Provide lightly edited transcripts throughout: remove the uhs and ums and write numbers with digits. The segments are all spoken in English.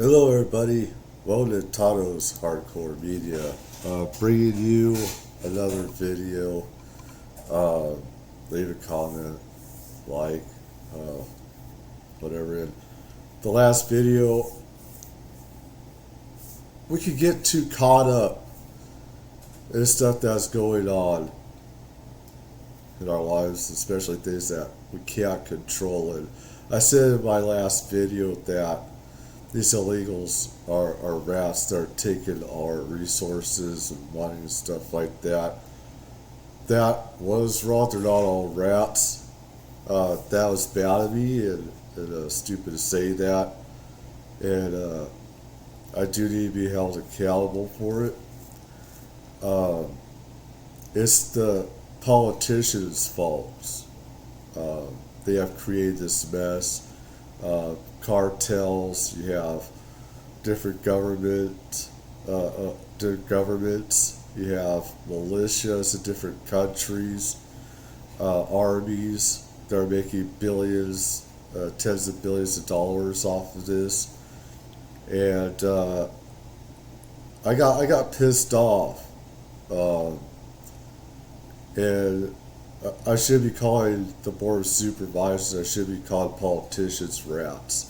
Hello, everybody. Welcome to Tato's Hardcore Media. Bringing you another video. Uh, Leave a comment, like, uh, whatever. In the last video, we could get too caught up in stuff that's going on in our lives, especially things that we can't control. And I said in my last video that these illegals are rats that are taking our resources and money and stuff like that. That was wrong. They're not all rats. That was bad of me and stupid to say that. And I do need to be held accountable for it. It's the politicians' fault. They have created this mess. Cartels. You have different governments. You have militias in different countries, armies that are making billions, tens of billions of dollars off of this, and I got pissed off, and I should be calling the board of supervisors. I should be calling politicians rats.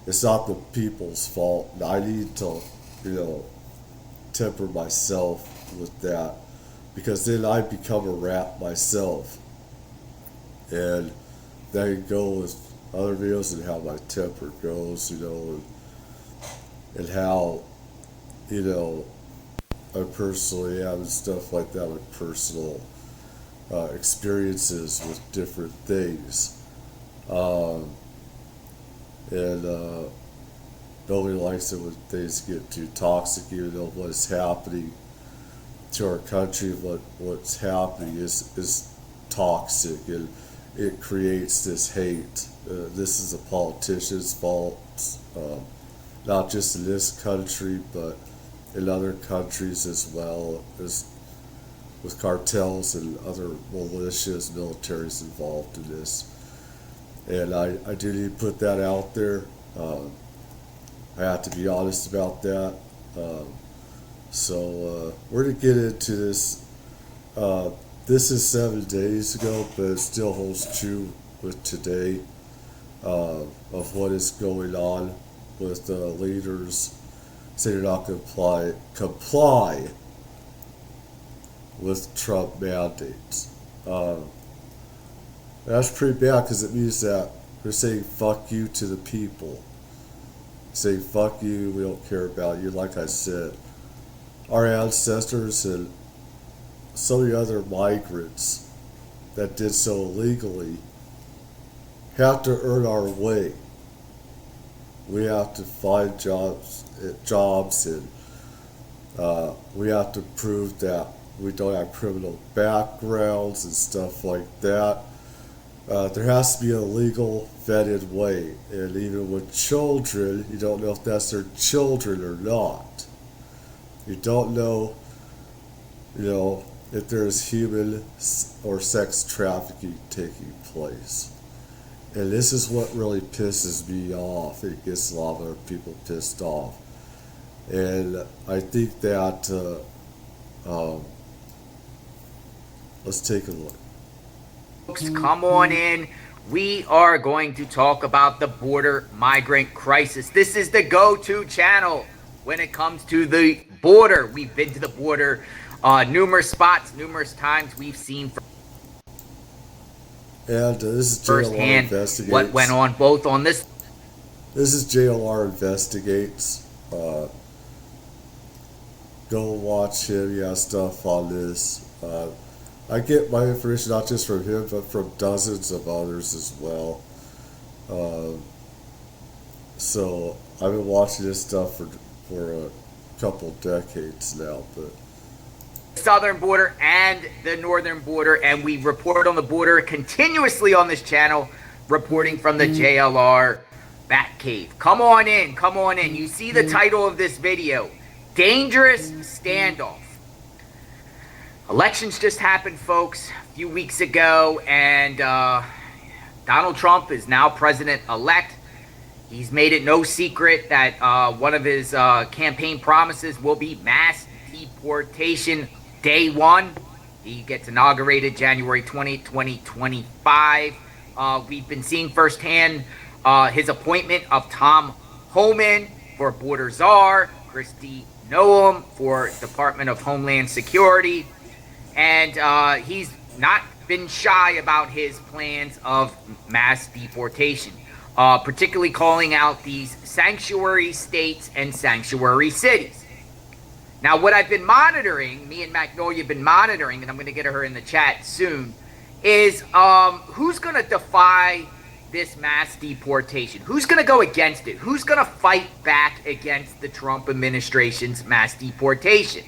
It's not the people's fault. I need to, temper myself with that, because then I become a rat myself, and that can go with other videos and how my temper goes, and how, I personally am and stuff like that with personal experiences with different things. And nobody likes it when things get too toxic, even though what's happening to our country, what's happening is toxic, and it creates this hate. This is a politician's fault, not just in this country, but in other countries as well, as with cartels and other militias, militaries involved in this. And I do need to put that out there. I have to be honest about that. So we're going to get into this. This is 7 days ago, but it still holds true with today, of what is going on with leaders saying they're not going to comply with Trump mandates. That's pretty bad, because it means that they're saying fuck you to the people. Saying fuck you, we don't care about you. Like I said, our ancestors and so many other migrants that did so illegally have to earn our way. We have to find jobs, and we have to prove that we don't have criminal backgrounds and stuff like that. There has to be a legal, vetted way. And even with children, you don't know if that's their children or not. You don't know, if there's human or sex trafficking taking place. And this is what really pisses me off. It gets a lot of other people pissed off. And I think that, let's take a look. Folks, come on in. We are going to talk about the border migrant crisis. This is the go-to channel when it comes to the border. We've been to the border numerous spots, numerous times. We've seen And this is JLR firsthand Investigates. what went on both on this. This is JLR Investigates. Go watch him. He has stuff on this. I get my information not just from him, but from dozens of others as well. So I've been watching this stuff for a couple decades now. But Southern border and the northern border, and we report on the border continuously on this channel, reporting from the JLR Batcave. Come on in, come on in. You see the title of this video, Dangerous Standoff. Elections just happened, folks, a few weeks ago, and Donald Trump is now president-elect. He's made it no secret that one of his campaign promises will be mass deportation day one. He gets inaugurated January 20th, 2025. We've been seeing firsthand his appointment of Tom Homan for Border Czar, Kristi Noem for Department of Homeland Security, and he's not been shy about his plans of mass deportation, particularly calling out these sanctuary states and sanctuary cities. Now, what I've been monitoring, me and Magnolia have been monitoring, and I'm going to get her in the chat soon, is who's going to defy this mass deportation? Who's going to go against it? Who's going to fight back against the Trump administration's mass deportation?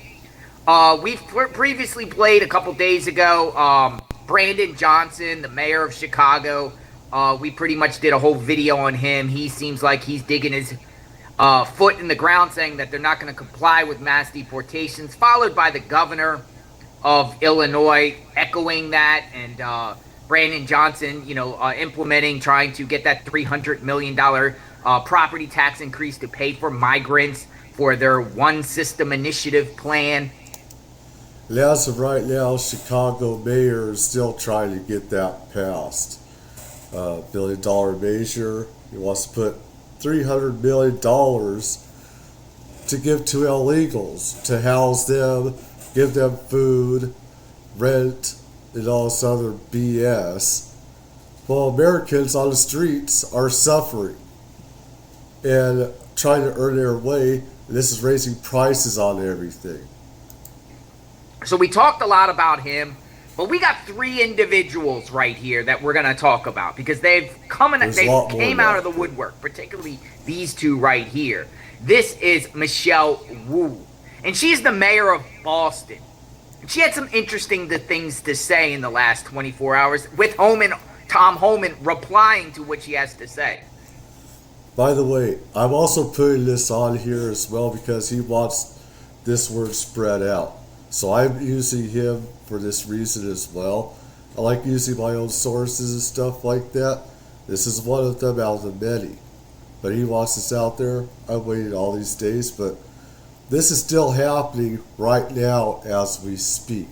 We've previously played a couple days ago Brandon Johnson, the mayor of Chicago. We pretty much did a whole video on him. He seems like he's digging his foot in the ground, saying that they're not going to comply with mass deportations, followed by the governor of Illinois echoing that, and Brandon Johnson, implementing, trying to get that $300 million property tax increase to pay for migrants for their One System initiative plan. As of right now, Chicago mayor is still trying to get that passed. $1 billion measure. He wants to put $300 million to give to illegals, to house them, give them food, rent, and all this other BS. While Americans on the streets are suffering and trying to earn their way. This is raising prices on everything. So we talked a lot about him, but we got three individuals right here that we're going to talk about because they came out of the woodwork, particularly these two right here. This is Michelle Wu, and she's the mayor of Boston. And she had some interesting things to say in the last 24 hours with Tom Homan replying to what she has to say. By the way, I'm also putting this on here as well because he wants this word spread out. So I'm using him for this reason as well. I like using my own sources and stuff like that. This is one of them out of the many. But he wants this out there. I've waited all these days, but this is still happening right now as we speak.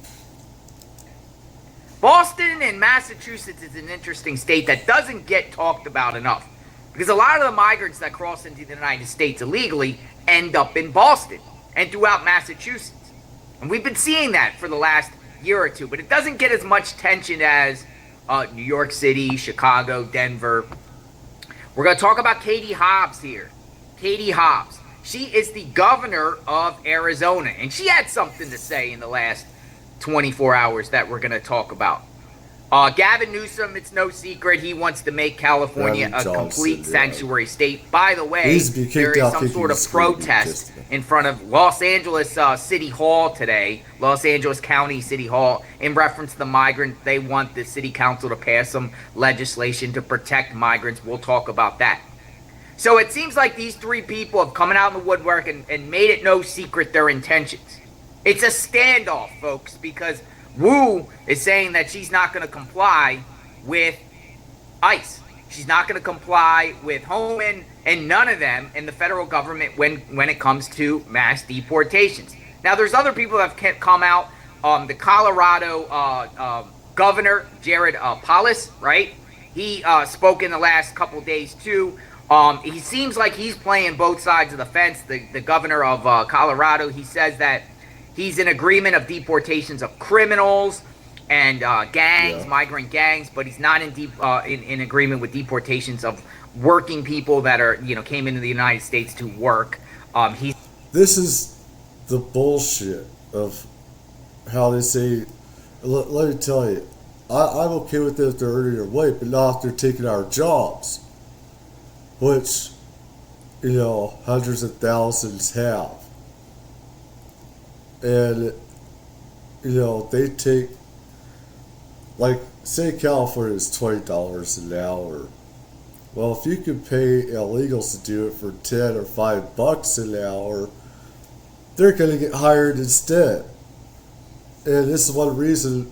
Boston and Massachusetts is an interesting state that doesn't get talked about enough. Because a lot of the migrants that cross into the United States illegally end up in Boston and throughout Massachusetts. And we've been seeing that for the last year or two, but it doesn't get as much attention as New York City, Chicago, Denver. We're going to talk about Katie Hobbs here. Katie Hobbs. She is the governor of Arizona, and she had something to say in the last 24 hours that we're going to talk about. Gavin Newsom, it's no secret, he wants to make California a complete sanctuary state. By the way, there is some sort of protest in front of Los Angeles City Hall today, Los Angeles County City Hall, in reference to the migrants. They want the city council to pass some legislation to protect migrants. We'll talk about that. So it seems like these three people have come out in the woodwork and made it no secret their intentions. It's a standoff, folks, because Wu is saying that she's not going to comply with ICE. She's not going to comply with Homan and none of them in the federal government when it comes to mass deportations. Now, there's other people that have come out. The Colorado governor, Jared Polis, right? He spoke in the last couple days, too. He seems like he's playing both sides of the fence. The governor of Colorado, he says that he's in agreement of deportations of criminals and gangs, migrant gangs, but he's not in agreement with deportations of working people that are came into the United States to work. This is the bullshit of how they say. Let me tell you, I'm okay with it if they're earning their weight, but not if they're taking our jobs, which hundreds of thousands have. And, they take, like, say California is $20 an hour. Well, if you can pay illegals to do it for 10 or $5 an hour, they're going to get hired instead. And this is one reason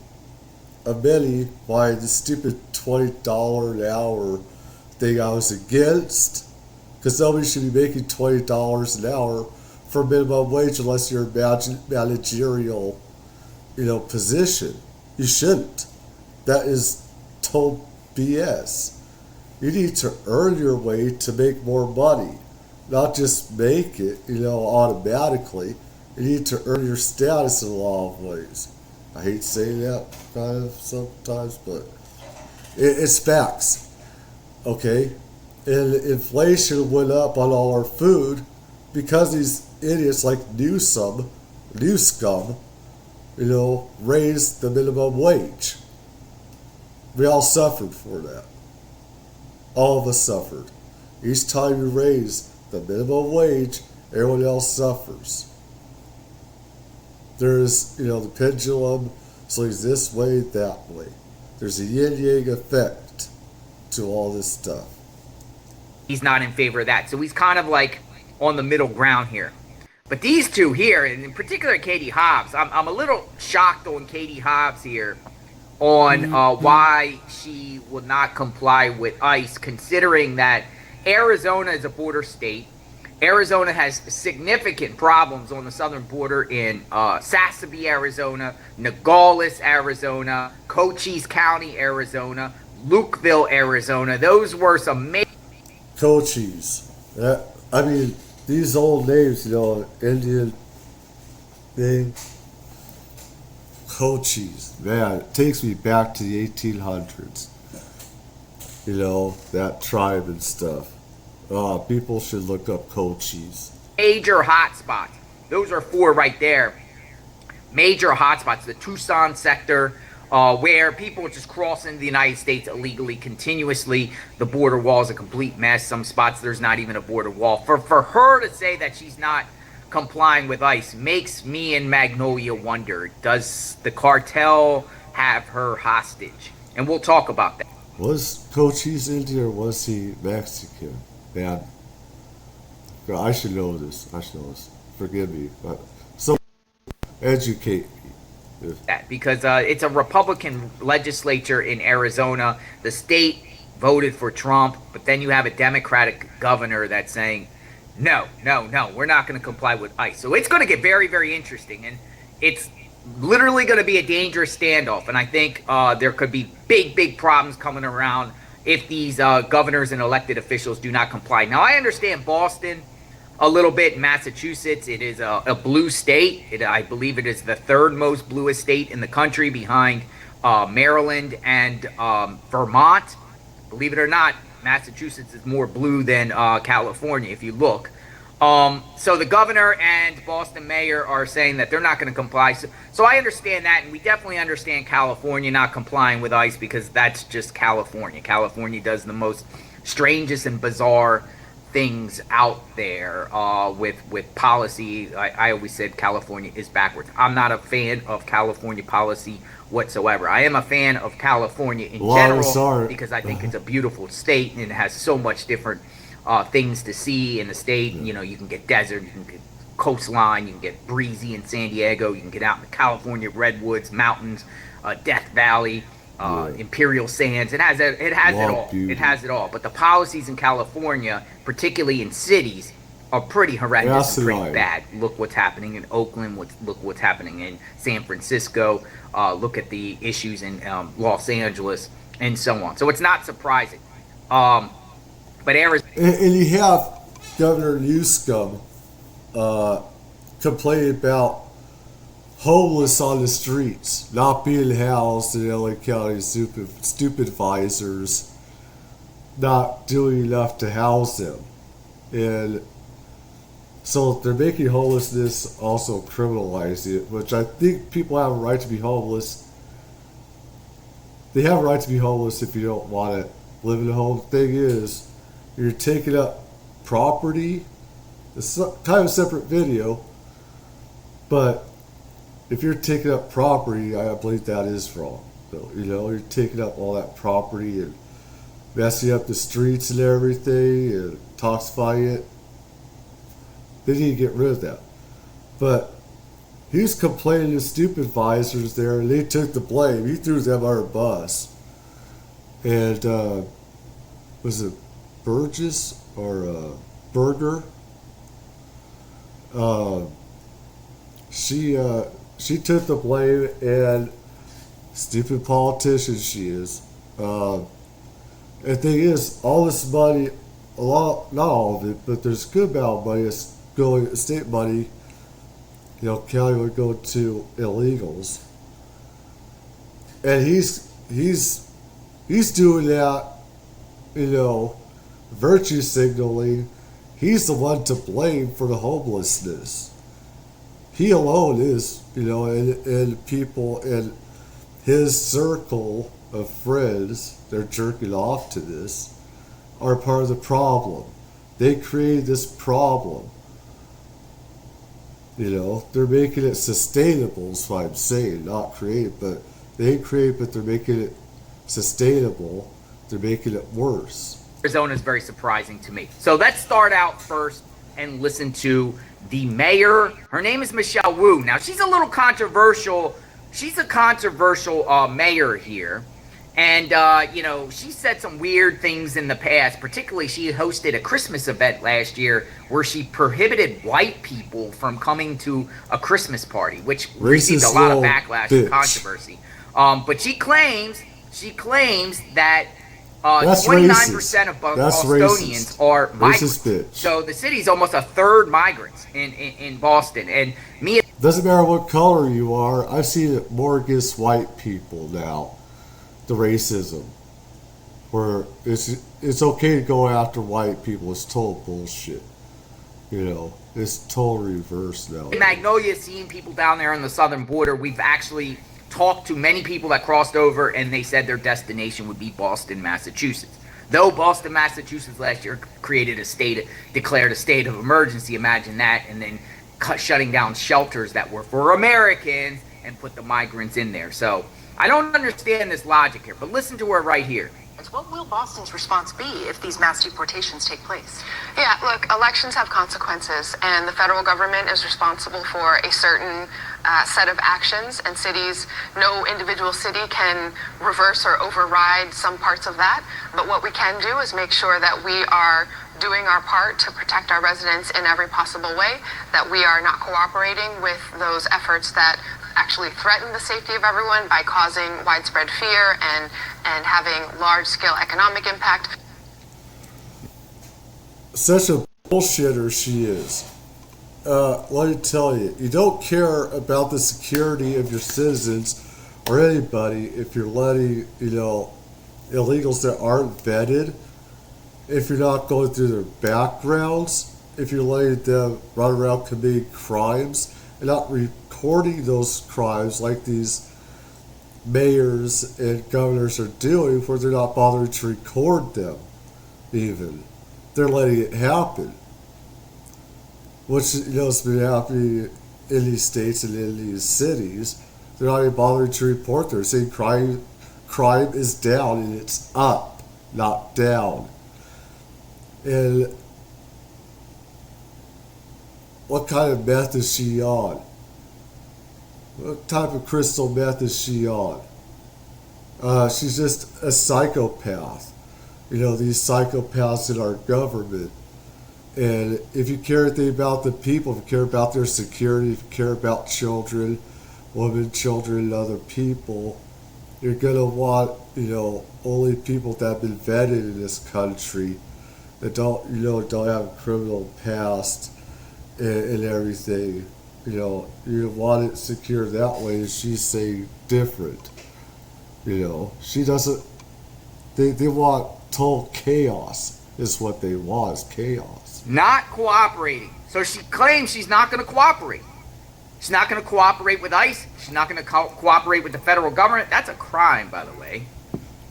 of many why the stupid $20 an hour thing I was against because nobody should be making $20 an hour for minimum wage unless you're a managerial, position. You shouldn't. That is total BS. You need to earn your way to make more money, not just make it, automatically. You need to earn your status in a lot of ways. I hate saying that kind of sometimes, but it's facts. Okay? And inflation went up on all our food because these idiots like Newscomb, raised the minimum wage. We all suffered for that. All of us suffered. Each time you raise the minimum wage, everyone else suffers. There's, the pendulum swings this way, that way. There's a yin-yang effect to all this stuff. He's not in favor of that. So he's kind of like on the middle ground here. But these two here, and in particular Katie Hobbs, I'm a little shocked on Katie Hobbs here on why she will not comply with ICE, considering that Arizona is a border state. Arizona has significant problems on the southern border in Sassabee, Arizona, Nogales, Arizona, Cochise County, Arizona, Lukeville, Arizona. Those were some major... Cochise. These old names, Indian thing. Cochise. Man, it takes me back to the 1800s. That tribe and stuff. People should look up Cochise. Major hotspots. Those are four right there. Major hotspots. The Tucson sector, where people are just crossing the United States illegally, continuously. The border wall is a complete mess. Some spots there's not even a border wall. For her to say that she's not complying with ICE makes me and Magnolia wonder, does the cartel have her hostage? And we'll talk about that. Was Cochise Indian or was he Mexican? Man, I should know this. Forgive me. So educate me. That because it's a Republican legislature in Arizona. The state voted for Trump, but then you have a Democratic governor that's saying, no, we're not going to comply with ICE. So it's going to get very, very interesting, and it's literally going to be a dangerous standoff. And I think there could be big problems coming around if these governors and elected officials do not comply. Now, I understand Boston a little bit, Massachusetts. It is a blue state. I believe it is the third most bluest state in the country, behind Maryland and Vermont. Believe it or not, Massachusetts is more blue than California, if you look. So the governor and Boston mayor are saying that they're not going to comply. So I understand that, and we definitely understand California not complying with ICE, because that's just California. California does the most strangest and bizarre things out there with policy. I always said California is backwards. I'm not a fan of California policy whatsoever. I am a fan of California in general because I think it's a beautiful state and it has so much different things to see in the state. You can get desert, you can get coastline, you can get breezy in San Diego, you can get out in the California redwoods, mountains, Death Valley, Imperial Sands. It has it all. Beauty. It has it all. But the policies in California, particularly in cities, are pretty horrendous and pretty bad. Look what's happening in Oakland. Look what's happening in San Francisco. Look at the issues in Los Angeles and so on. So it's not surprising. But Arizona... And you have Governor Newsom complaining about homeless on the streets, not being housed in LA County, stupid advisors not doing enough to house them. And so they're making homelessness also criminalizing it, which I think people have a right to be homeless. They have a right to be homeless if you don't want to live in a home. The thing is, you're taking up property. It's kind of a separate video, but if you're taking up property, I believe that is wrong. So, you're taking up all that property and messing up the streets and everything and toxifying it. They need to get rid of that. But he was complaining to stupid advisors there, and they took the blame. He threw them under a bus. And was it Burgess or Burger. Uh, she took the blame, and stupid politician she is. The thing is, all this money, a lot, not all of it, but there's a good amount of money that's going, state money, county would go to illegals. And he's doing that, virtue signaling. He's the one to blame for the homelessness. He alone is, and people in his circle of friends, they're jerking off to this, are part of the problem. They created this problem. They're making it sustainable, is what I'm saying, not creative, but they ain't creative, but they're making it sustainable. They're making it worse. Arizona is very surprising to me. So let's start out first and listen to the mayor. Her name is Michelle Wu. Now, she's a little controversial. She's a controversial mayor here. And, she said some weird things in the past. Particularly, she hosted a Christmas event last year where she prohibited white people from coming to a Christmas party, which received a lot of backlash and controversy. But she claims that 29% of Bostonians are migrants. So the city's almost a third migrants in Boston. And doesn't matter what color you are. I've seen it more against white people now. The racism, where it's okay to go after white people. It's total bullshit. It's total reverse now. In Magnolia, seeing people down there on the southern border, we've actually talked to many people that crossed over, and they said their destination would be Boston, Massachusetts. Though Boston, Massachusetts last year declared a state of emergency, imagine that, and then shutting down shelters that were for Americans and put the migrants in there. So I don't understand this logic here, but listen to her right here. What will Boston's response be if these mass deportations take place? Yeah, look, elections have consequences, and the federal government is responsible for a certain set of actions, and no individual city can reverse or override some parts of that. But what we can do is make sure that we are doing our part to protect our residents in every possible way, that we are not cooperating with those efforts that actually threaten the safety of everyone by causing widespread fear and having large-scale economic impact. Such a bullshitter she is. Let me tell you, you don't care about the security of your citizens or anybody if you're letting, illegals that aren't vetted, if you're not going through their backgrounds, if you're letting them run around committing crimes and not recording those crimes like these mayors and governors are doing, where they're not bothering to record them even. They're letting it happen. Which, has been happening in these states and in these cities. They're not even bothering to report. They're saying crime is down, and it's up, not down. And what kind of meth is she on? What type of crystal meth is she on? She's just a psychopath. These psychopaths in our government. And if you care anything about the people, if you care about their security, if you care about children, women, children, and other people, you're going to want, only people that have been vetted in this country, that don't have a criminal past and everything. You want it secure that way, and she's saying different. She doesn't, they want total chaos is what they want, is chaos. Not cooperating. So she claims she's not going to cooperate. She's not going to cooperate with ICE. She's not going to cooperate with the federal government. That's a crime, by the way.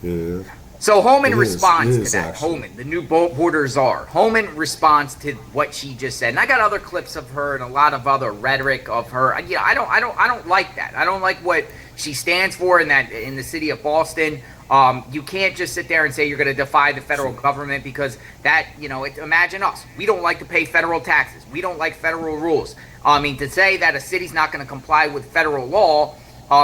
Yeah. So Holman responds to that. Actually. Holman, the new border czar. Holman responds to what she just said. And I got other clips of her and a lot of other rhetoric of her. I don't like that. I don't like what she stands for in the city of Boston. You can't just sit there and say you're going to defy the federal government, because that, imagine us. We don't like to pay federal taxes. We don't like federal rules. To say that a city's not going to comply with federal law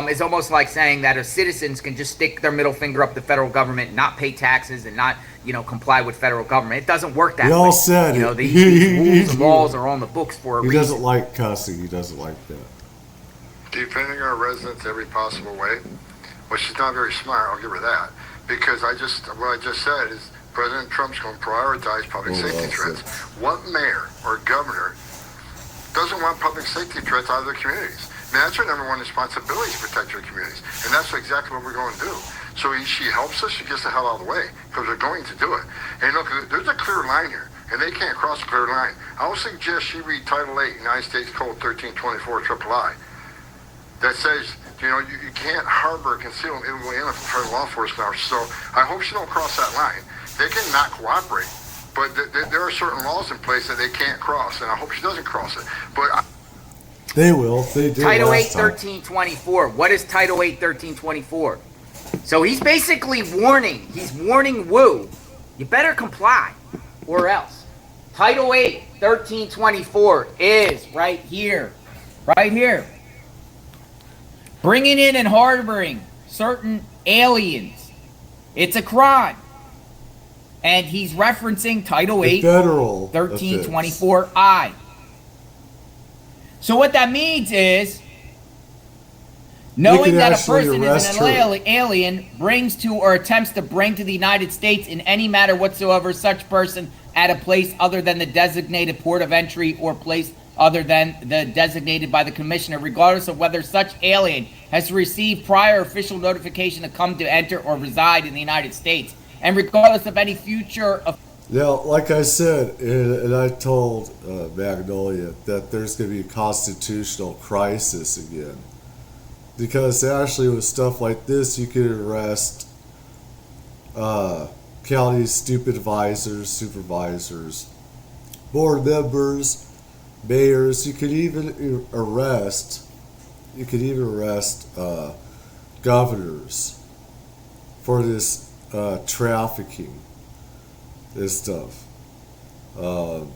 is almost like saying that if citizens can just stick their middle finger up the federal government, not pay taxes, and not, comply with federal government. It doesn't work that way. He all said it. These rules and laws are on the books for a reason. He doesn't like cussing. He doesn't like that. Defending our residents every possible way. Well, she's not very smart. I'll give her that. Because what I just said is President Trump's going to prioritize public safety threats. What mayor or governor doesn't want public safety threats out of their communities? I mean, that's our number one responsibility, to protect your communities. And that's exactly what we're going to do. So she helps us, she gets the hell out of the way, because we're going to do it. And look, there's a clear line here, and they can't cross a clear line. I would suggest she read Title 8, United States Code 1324 III, that says, you can't harbor or conceal an illegal alien from law enforcement officers. So I hope she don't cross that line. They can not cooperate, but there are certain laws in place that they can't cross, and I hope she doesn't cross it. But they will. They do. Title 8, 1324. What is Title 8, 1324? So he's basically warning. He's warning Wu, you better comply, or else. Title 8, 1324 is right here. Right here. Bringing in and harboring certain aliens. It's a crime. And he's referencing Title 8, federal 1324I. So what that means is, knowing that a person is an alien brings to or attempts to bring to the United States in any matter whatsoever such person at a place other than the designated port of entry or place other than the designated by the commissioner, regardless of whether such alien has received prior official notification to come to enter or reside in the United States, and regardless of any future. Now, like I said, and I told Magnolia that there's going to be a constitutional crisis again. Because actually with stuff like this, you could arrest county supervisors, board members, mayors. You could even arrest governors for this trafficking and stuff. Not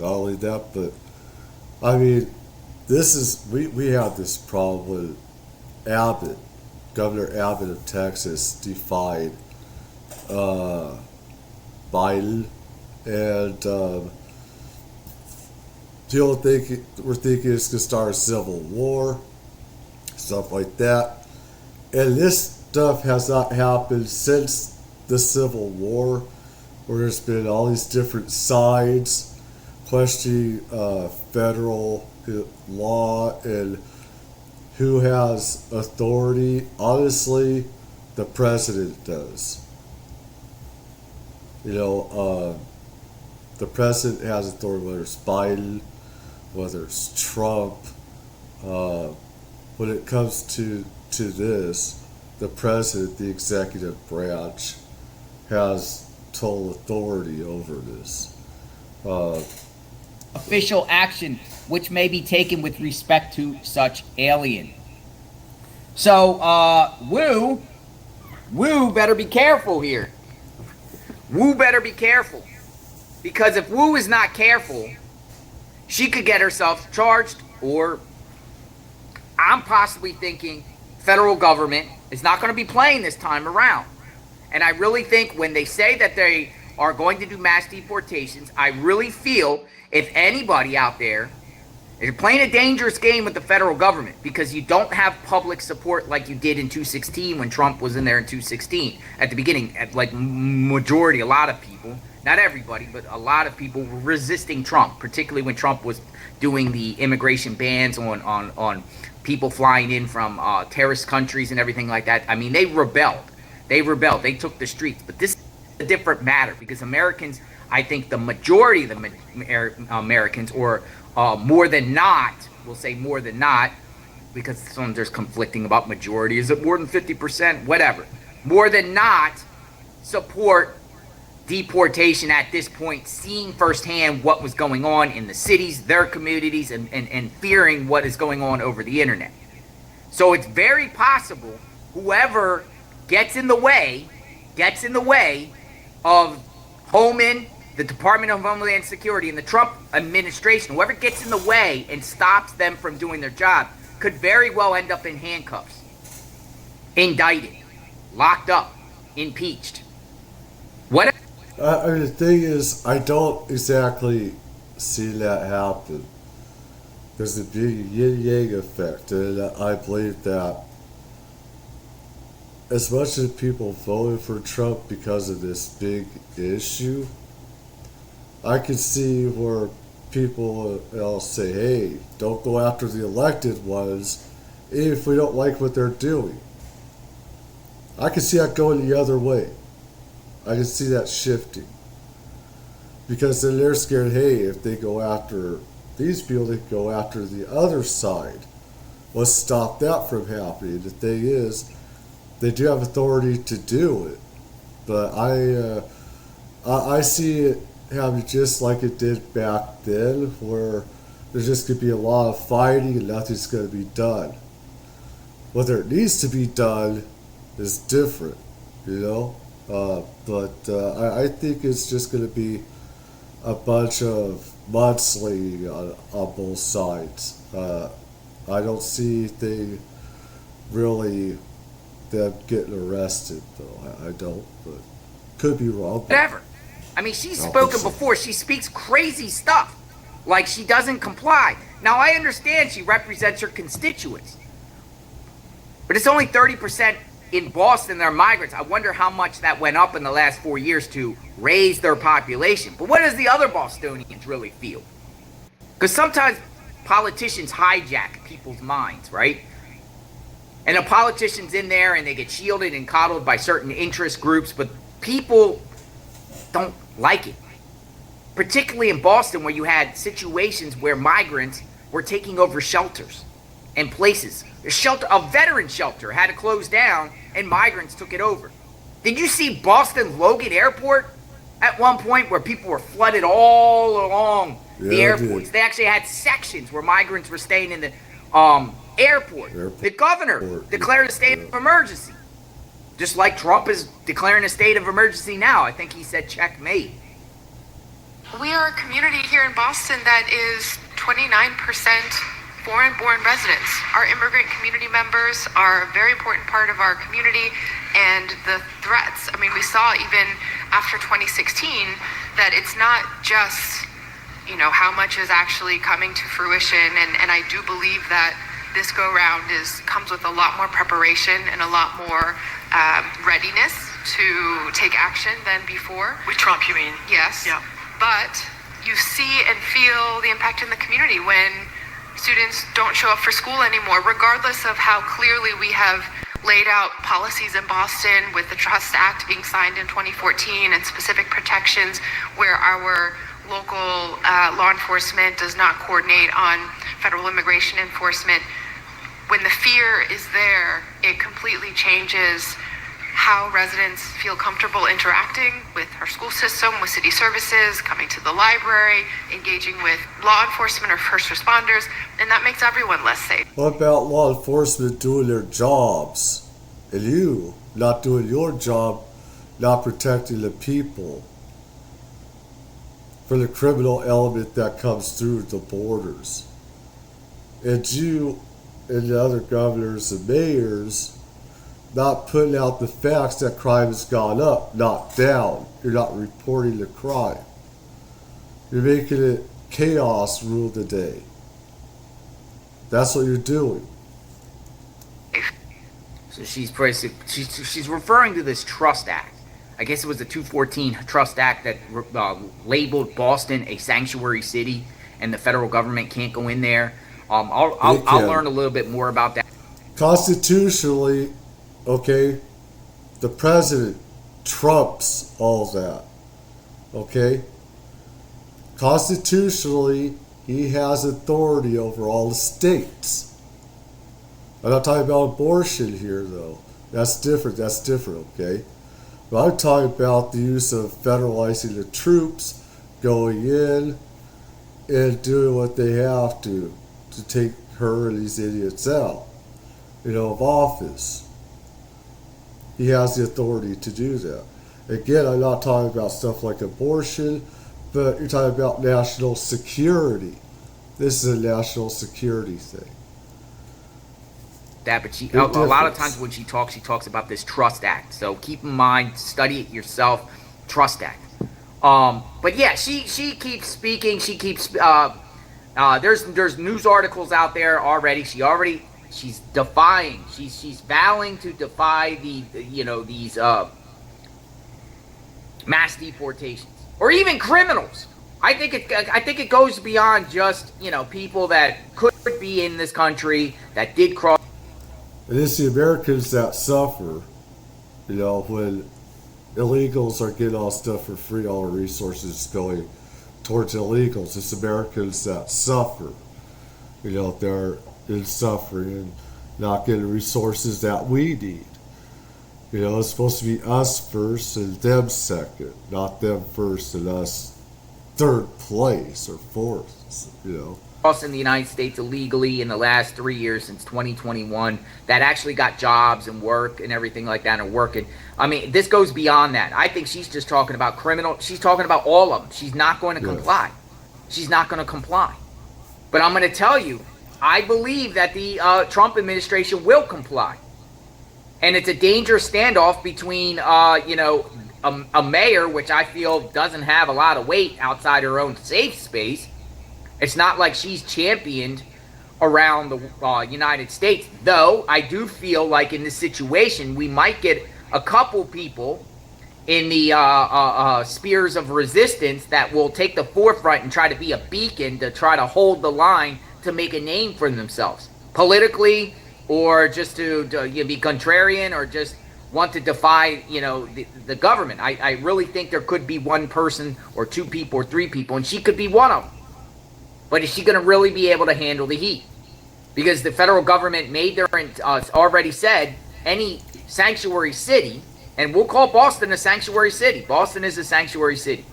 only that, but I mean, we have this problem with Abbott. Governor Abbott of Texas defied Biden, and people we're thinking it's gonna start a civil war, stuff like that. And this stuff has not happened since the Civil War, where there's been all these different sides questioning federal law and who has authority. Honestly, the president does. The president has authority, whether it's Biden, whether it's Trump. When it comes to this, the president, the executive branch, has total authority over this. Official action which may be taken with respect to such alien. So, Wu better be careful here. Wu better be careful. Because if Wu is not careful, she could get herself charged, or I'm possibly thinking federal government is not going to be playing this time around. And I really think when they say that they are going to do mass deportations, I really feel if anybody out there is playing a dangerous game with the federal government, because you don't have public support like you did in 2016 when Trump was in there in 2016. At the beginning, like majority, a lot of people, not everybody, but a lot of people were resisting Trump, particularly when Trump was doing the immigration bans on people flying in from terrorist countries and everything like that. I mean, they rebelled. They took the streets. But this is a different matter, because Americans, I think the majority of the Americans, or more than not, we'll say more than not, because there's conflicting about majority. Is it more than 50%? Whatever. More than not support deportation at this point, seeing firsthand what was going on in the cities, their communities, and fearing what is going on over the internet. So it's very possible whoever gets in the way of the Department of Homeland Security and the Trump administration, whoever gets in the way and stops them from doing their job, could very well end up in handcuffs, indicted, locked up, impeached. What? I mean, the thing is, I don't exactly see that happen. There's a big yin-yang effect, and I believe that as much as people voted for Trump because of this big issue, I can see where people will say, hey, don't go after the elected ones if we don't like what they're doing. I can see that going the other way. I can see that shifting. Because then they're scared, hey, if they go after these people, they go after the other side. Let's stop that from happening. The thing is, they do have authority to do it. But I see it having just like it did back then, where there's just going to be a lot of fighting and nothing's going to be done. Whether it needs to be done is different, you know? But I think it's just going to be a bunch of mudslinging on both sides. I don't see anything really them getting arrested, though. I don't, but could be wrong. Whatever. I mean, she's spoken before. She speaks crazy stuff. Like she doesn't comply. Now, I understand she represents her constituents. But it's only 30% in Boston that are migrants. I wonder how much that went up in the last 4 years to raise their population. But what does the other Bostonians really feel? Because sometimes politicians hijack people's minds, right? And a politician's in there and they get shielded and coddled by certain interest groups, but people don't like it. Particularly in Boston, where you had situations where migrants were taking over shelters and places. A veteran shelter had to close down and migrants took it over. Did you see Boston Logan Airport at one point where people were flooded all along the airports? They actually had sections where migrants were staying in the airport. The governor declared a state of emergency. Just like Trump is declaring a state of emergency now. I think he said checkmate. We are a community here in Boston that is 29% foreign-born residents. Our immigrant community members are a very important part of our community, and the threats, I mean, we saw even after 2016 that it's not just, you know, how much is actually coming to fruition, and I do believe that this go-round comes with a lot more preparation and a lot more readiness to take action than before. With Trump, you mean? Yes. Yeah. But you see and feel the impact in the community when students don't show up for school anymore, regardless of how clearly we have laid out policies in Boston with the Trust Act being signed in 2014 and specific protections where our local law enforcement does not coordinate on federal immigration enforcement. When the fear is there, it completely changes how residents feel comfortable interacting with our school system, with city services, coming to the library, engaging with law enforcement or first responders, and that makes everyone less safe. What about law enforcement doing their jobs and you not doing your job, not protecting the people from the criminal element that comes through the borders? And you and the other governors and mayors not putting out the facts that crime has gone up, not down. You're not reporting the crime. You're making it chaos rule the day. That's what you're doing. So she's referring to this Trust Act. I guess it was the 214 Trust Act that labeled Boston a sanctuary city, and the federal government can't go in there. I'll learn a little bit more about that. Constitutionally, okay, the president trumps all that. Okay? Constitutionally, he has authority over all the states. I'm not talking about abortion here, though. That's different, okay? But I'm talking about the use of federalizing the troops, going in and doing what they have to take her and these idiots out, of office. He has the authority to do that. Again, I'm not talking about stuff like abortion, but you're talking about national security. This is a national security thing. that, but a Big lot of difference. times when she talks about this Trust Act. So keep in mind, study it yourself. Trust Act. But yeah, she keeps speaking. She keeps there's news articles out there already. She's defying. She's vowing to defy these mass deportations or even criminals. I think it goes beyond just people that could be in this country that did cross. And it's the Americans that suffer, when illegals are getting all stuff for free, all the resources going towards illegals. It's Americans that suffer. They're in suffering and not getting resources that we need. It's supposed to be us first and them second, not them first and us third place or fourth, In the United States illegally in the last 3 years since 2021 that actually got jobs and work and everything like that and working. I mean, this goes beyond that. I think she's just talking about criminal. She's talking about all of them. She's not going to comply. She's not going to comply. But I'm going to tell you, I believe that the Trump administration will comply. And it's a dangerous standoff between, a mayor, which I feel doesn't have a lot of weight outside her own safe space. It's not like she's championed around the United States, though I do feel like in this situation we might get a couple people in the spheres of resistance that will take the forefront and try to be a beacon to try to hold the line to make a name for themselves politically, or just to be contrarian, or just want to defy the government. I really think there could be one person or two people or three people, and she could be one of them. But is she going to really be able to handle the heat? Because the federal government already said any sanctuary city, and we'll call Boston a sanctuary city. Boston is a sanctuary city.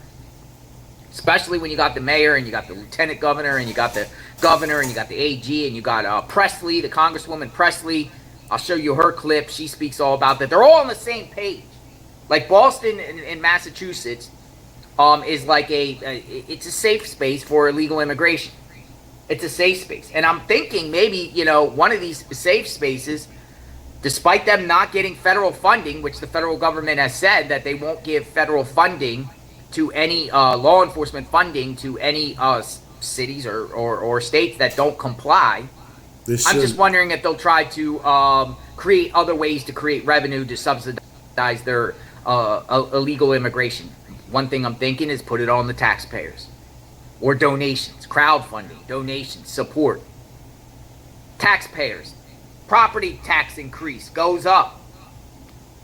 Especially when you got the mayor and you got the lieutenant governor and you got the governor and you got the AG and you got Presley, the Congresswoman Presley. I'll show you her clip. She speaks all about that. They're all on the same page. Like Boston in Massachusetts is like it's a safe space for illegal immigration. It's a safe space. And I'm thinking maybe, one of these safe spaces, despite them not getting federal funding, which the federal government has said that they won't give federal funding to any law enforcement funding to any cities or states that don't comply. I'm just wondering if they'll try to create other ways to create revenue to subsidize their illegal immigration. One thing I'm thinking is put it on the taxpayers. Or donations, crowdfunding, donations, support. Taxpayers. Property tax increase goes up.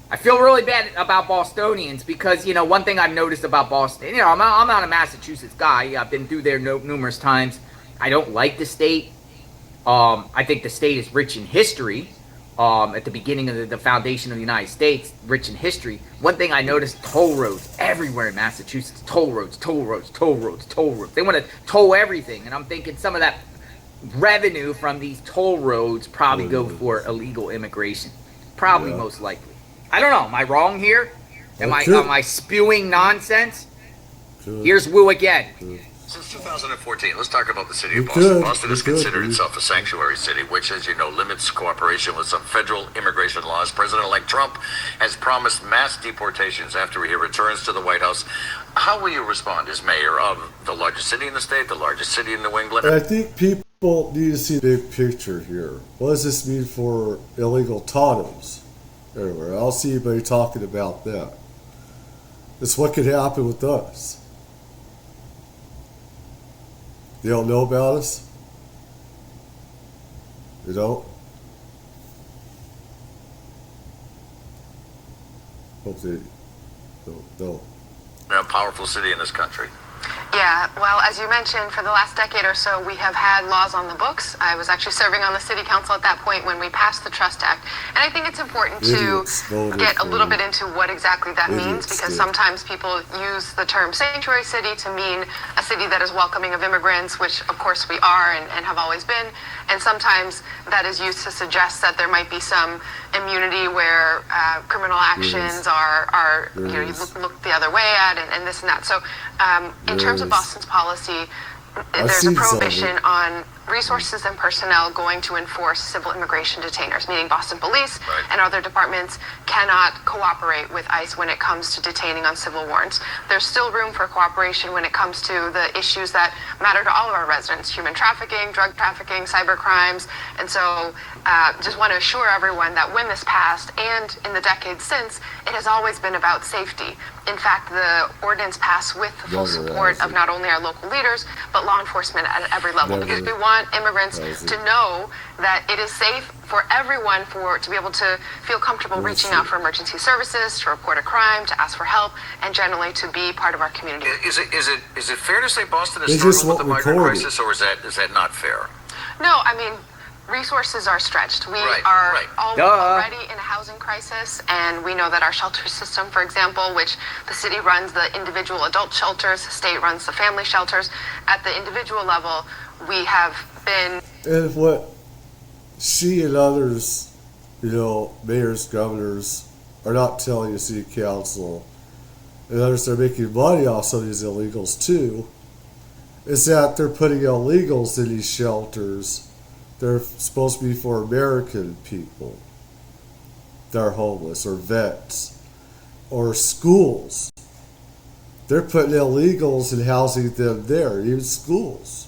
I feel really bad about Bostonians because, one thing I've noticed about Boston, I'm not a Massachusetts guy. I've been through there numerous times. I don't like the state. I think the state is rich in history. At the beginning of the foundation of the United States, rich in history. One thing I noticed, toll roads everywhere in Massachusetts. Toll roads, toll roads, toll roads, toll roads. They want to toll everything. And I'm thinking some of that revenue from these toll roads probably go for illegal immigration. Probably most likely. I don't know. Am I wrong here? Am I spewing nonsense? Here's Wu again. Since 2014, let's talk about the city of Boston. Boston has considered itself a sanctuary city, which, as you know, limits cooperation with some federal immigration laws. President-elect Trump has promised mass deportations after he returns to the White House. How will you respond as mayor of the largest city in the state, the largest city in New England? And I think people need to see the big picture here. What does this mean for illegal totals everywhere? I don't see anybody talking about that. It's what could happen with us. They don't know about us? You don't? Hope they don't. A powerful city in this country. Yeah, well, as you mentioned, for the last decade or so, we have had laws on the books. I was actually serving on the city council at that point when we passed the Trust Act. And I think it's important to get a little bit into what exactly that means, because sometimes people use the term sanctuary city to mean a city that is welcoming of immigrants, which of course we are and have always been. And sometimes that is used to suggest that there might be some immunity where criminal actions are you look the other way at and this and that. So in terms of Boston's policy, there's a prohibition on resources and personnel going to enforce civil immigration detainers, meaning Boston Police and other departments cannot cooperate with ICE when it comes to detaining on civil warrants. There's still room for cooperation when it comes to the issues that matter to all of our residents: human trafficking, drug trafficking, cyber crimes. And so just want to assure everyone that when this passed and in the decades since, it has always been about safety. In fact, the ordinance passed with the full support of not only our local leaders, but law enforcement at every level, because we want immigrants to know that it is safe for everyone to be able to feel comfortable reaching out for emergency services, to report a crime, to ask for help, and generally to be part of our community. Is it fair to say Boston is struggling with the migrant crisis, or is that not fair? No, I mean, resources are stretched. We are already in a housing crisis, and we know that our shelter system, for example, which the city runs the individual adult shelters, the state runs the family shelters, at the individual level, we have been... And what she and others, mayors, governors, are not telling the city council, and others are making money off some of these illegals too, is that they're putting illegals in these shelters. They're supposed to be for American people that are homeless, or vets, or schools. They're putting illegals and housing them there, even schools,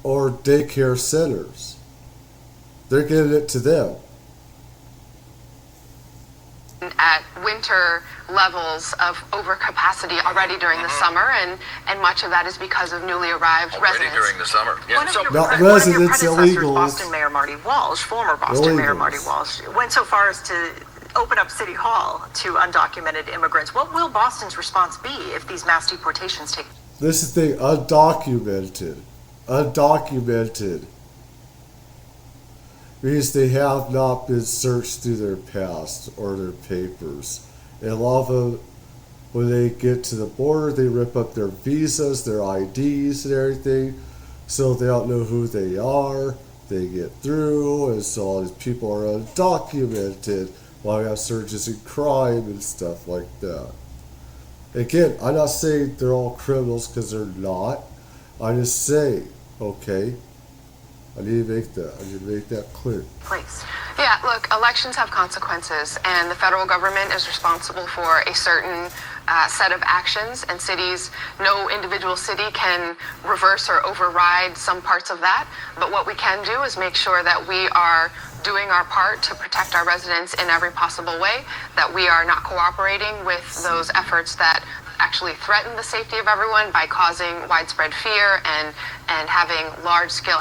or daycare centers. They're giving it to them. At winter levels of overcapacity already during the summer, and much of that is because of newly arrived residents. During the summer. Yeah. One of your residents, predecessors, illegals. Boston Mayor Marty Walsh, former Boston Mayor Illegals. Marty Walsh, went so far as to open up City Hall to undocumented immigrants. What will Boston's response be if these mass deportations take? This is the thing, undocumented. Undocumented means they have not been searched through their past or their papers. And a lot of them, when they get to the border, they rip up their visas, their IDs and everything, so they don't know who they are. They get through, and so all these people are undocumented while we have surges in crime and stuff like that. Again, I'm not saying they're all criminals, because they're not. I'm just saying, okay, I need to make that clear. Place. Yeah, look, elections have consequences, and the federal government is responsible for a certain set of actions, and no individual city can reverse or override some parts of that. But what we can do is make sure that we are doing our part to protect our residents in every possible way, that we are not cooperating with those efforts that actually threaten the safety of everyone by causing widespread fear and having large-scale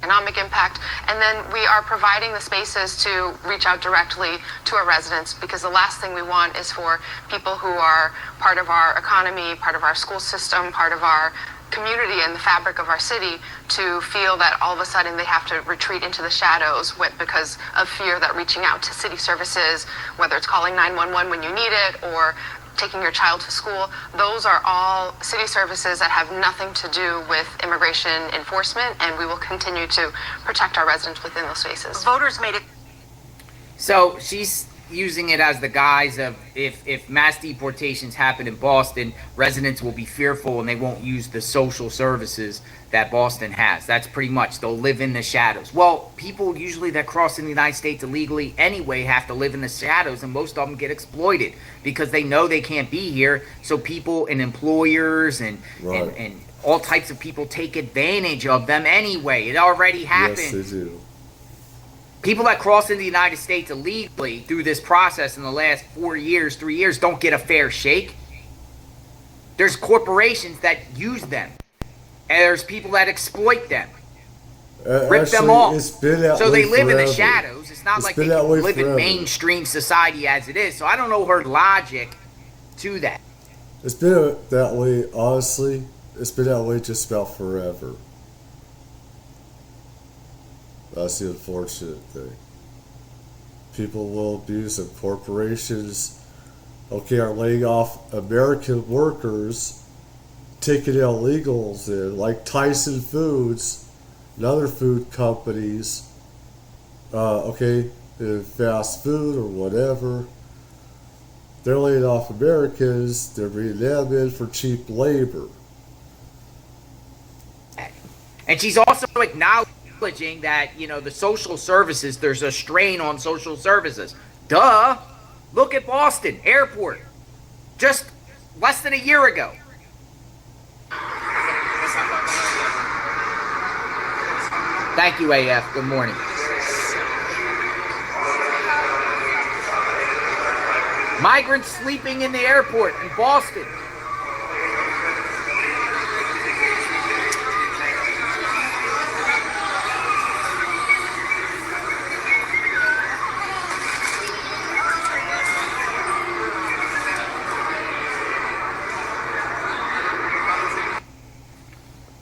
economic impact. And then we are providing the spaces to reach out directly to our residents, because the last thing we want is for people who are part of our economy, part of our school system, part of our community and the fabric of our city to feel that all of a sudden they have to retreat into the shadows because of fear that reaching out to city services, whether it's calling 911 when you need it or taking your child to school, those are all city services that have nothing to do with immigration enforcement, and we will continue to protect our residents within those spaces. Voters made it. So she's using it as the guise of if mass deportations happen in Boston, residents will be fearful and they won't use the social services that Boston has. That's pretty much, they'll live in the shadows. Well, people usually that cross in the United States illegally anyway have to live in the shadows, and most of them get exploited because they know they can't be here. So people and employers and all types of people take advantage of them anyway. It already happened. Yes, they do. People that cross into the United States illegally through this process in the last 3 years, don't get a fair shake. There's corporations that use them. And there's people that exploit them. Rip them off. It's been that so way they live forever. in the shadows. It's not like they can live in mainstream society as it is. So I don't know her logic to that. It's been that way, honestly. It's been that way just about forever. That's the unfortunate thing. People will abuse them. Corporations, are laying off American workers, taking illegals in, like Tyson Foods and other food companies, in fast food or whatever. They're laying off Americans, they're bringing them in for cheap labor. And she's also acknowledging that, the social services, there's a strain on social services. Duh. Look at Boston Airport. Just less than a year ago. Thank you, AF. Good morning. Migrants sleeping in the airport in Boston.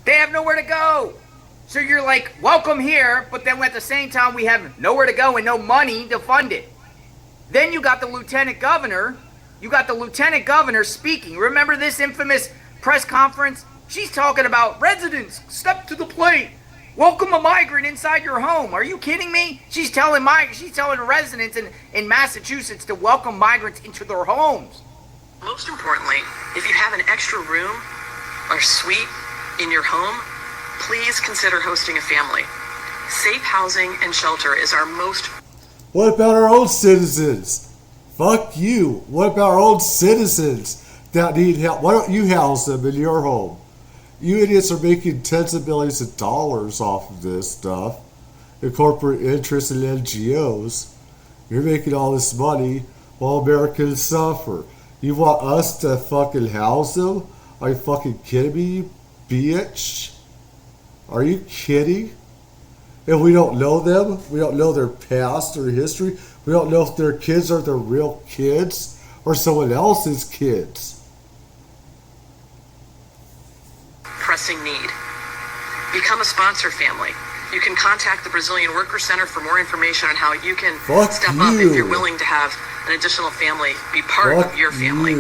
They have nowhere to go. So you're like, welcome here, but then at the same time we have nowhere to go and no money to fund it. Then you got the lieutenant governor. You got the lieutenant governor speaking. Remember this infamous press conference? She's talking about residents, step to the plate. Welcome a migrant inside your home. Are you kidding me? She's telling residents in Massachusetts to welcome migrants into their homes. Most importantly, if you have an extra room or suite in your home, please consider hosting a family. Safe housing and shelter is our most... What about our own citizens? Fuck you. What about our own citizens that need help? Why don't you house them in your home? You idiots are making tens of millions of dollars off of this stuff. The corporate interests and NGOs. You're making all this money while Americans suffer. You want us to fucking house them? Are you fucking kidding me, you bitch? Are you kidding? And we don't know them. We don't know their past or history. We don't know if their kids are their real kids or someone else's kids. Pressing need. Become a sponsor family. You can contact the Brazilian Worker Center for more information on how you can step up if you're willing to have an additional family be part of your family.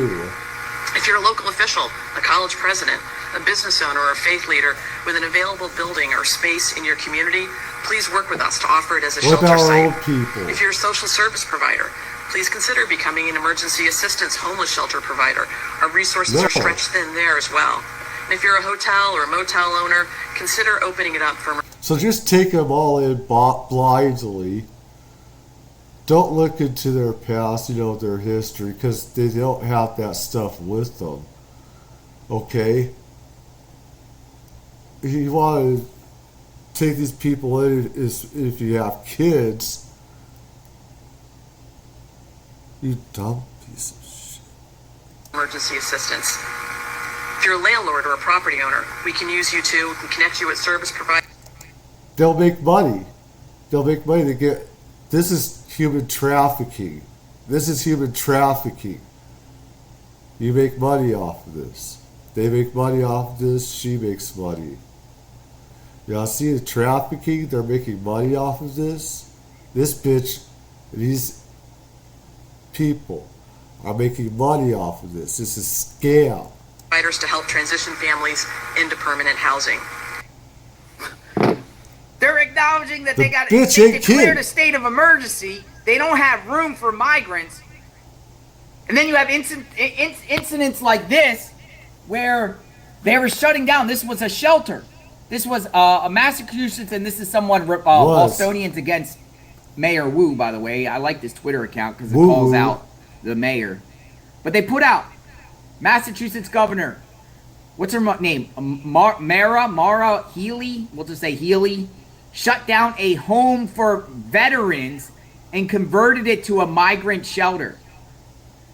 If you're a local official, a college president, a business owner, or a faith leader with an available building or space in your community, please work with us to offer it as a shelter site. If you're a social service provider, please consider becoming an emergency assistance homeless shelter provider. Our resources are stretched thin there as well. And if you're a hotel or a motel owner, consider opening it up for... So just take them all in blindly. Don't look into their past, their history, because they don't have that stuff with them. Okay? If you want to take these people in, if you have kids, you dumb piece of shit. Emergency assistance. If you're a landlord or a property owner, we can use you too. We can connect you with service providers. They'll make money. They get... This is human trafficking. You make money off of this. They make money off of this. She makes money. Y'all see the trafficking? They're making money off of this. This bitch, these people are making money off of this. This is a scam. To help transition families into permanent housing. They're acknowledging that they declared a state of emergency. They don't have room for migrants. And then you have incidents like this where they were shutting down. This was a shelter. This was a Massachusetts, and this is someone Bostonians against Mayor Wu, by the way. I like this Twitter account because it calls out the mayor. But they put out Massachusetts governor, what's her name? Mara Healy, we'll just say Healy, shut down a home for veterans and converted it to a migrant shelter.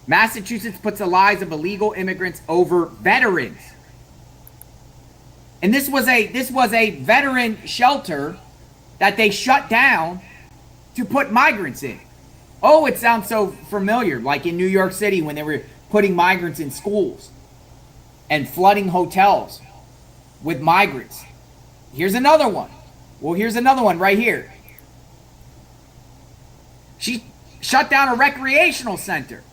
Massachusetts puts the lives of illegal immigrants over veterans. And this was a veteran shelter that they shut down to put migrants in. Oh, it sounds so familiar, like in New York City when they were putting migrants in schools and flooding hotels with migrants. Here's another one. Well, here's another one right here. She shut down a recreational center.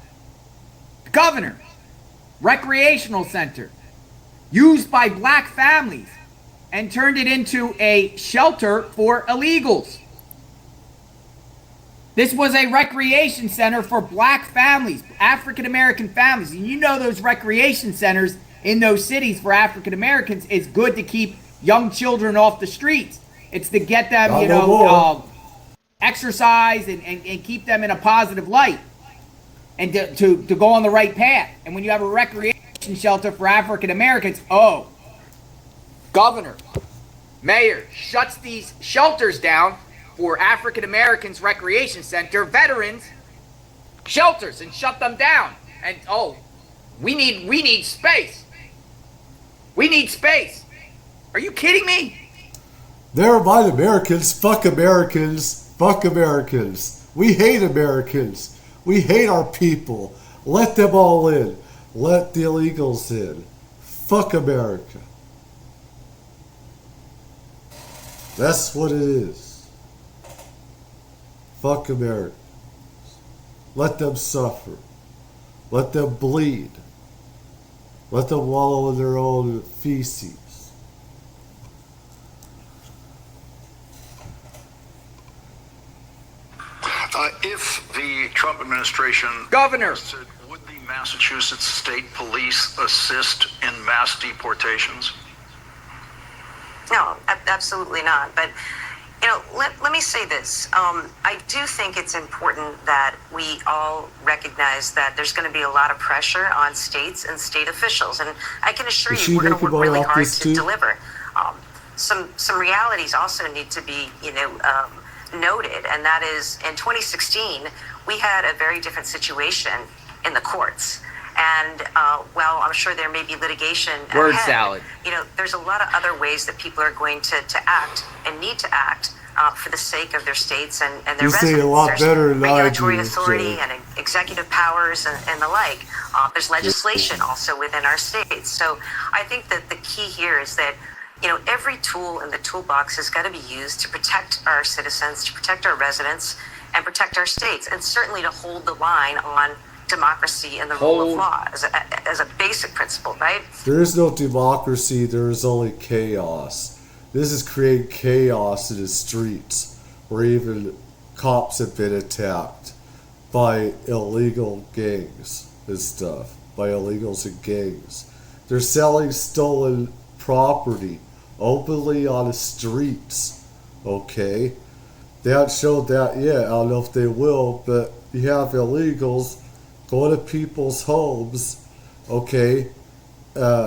The governor, recreational center, used by black families, and turned it into a shelter for illegals. This was a recreation center for black families, African American families. And you know those recreation centers in those cities for African Americans is good to keep young children off the streets. It's to get them, Not no more. Exercise and keep them in a positive light and to go on the right path. And when you have a recreation shelter for African Americans, governor, mayor shuts these shelters down for African Americans, recreation center, veterans, shelters, and shut them down. And we need space. We need space. Are you kidding me? Never mind Americans. Fuck Americans. Fuck Americans. We hate Americans. We hate our people. Let them all in. Let the illegals in. Fuck America. That's what it is. Fuck America. Let them suffer. Let them bleed. Let them wallow in their own feces. If the Trump administration Governor, would the Massachusetts State Police assist in mass deportations? No, absolutely not. But, let me say this. I do think it's important that we all recognize that there's going to be a lot of pressure on states and state officials. And I can assure you, we're going to work really hard to deliver. Some realities also need to be, noted, and that is in 2016 we had a very different situation in the courts, and while I'm sure there may be litigation word ahead, salad, there's a lot of other ways that people are going to act and need to act for the sake of their states and their residents. Say a lot better than regulatory authority and executive powers and the like. There's legislation also within our states. So I think that the key here is that every tool in the toolbox has got to be used to protect our citizens, to protect our residents, and protect our states, and certainly to hold the line on democracy and the rule of law as a basic principle, right? There is no democracy, there is only chaos. This is creating chaos in the streets, where even cops have been attacked by illegal gangs and stuff, by illegals and gangs. They're selling stolen property openly on the streets, okay? They haven't showed that yet. I don't know if they will, but you have illegals going to people's homes, okay,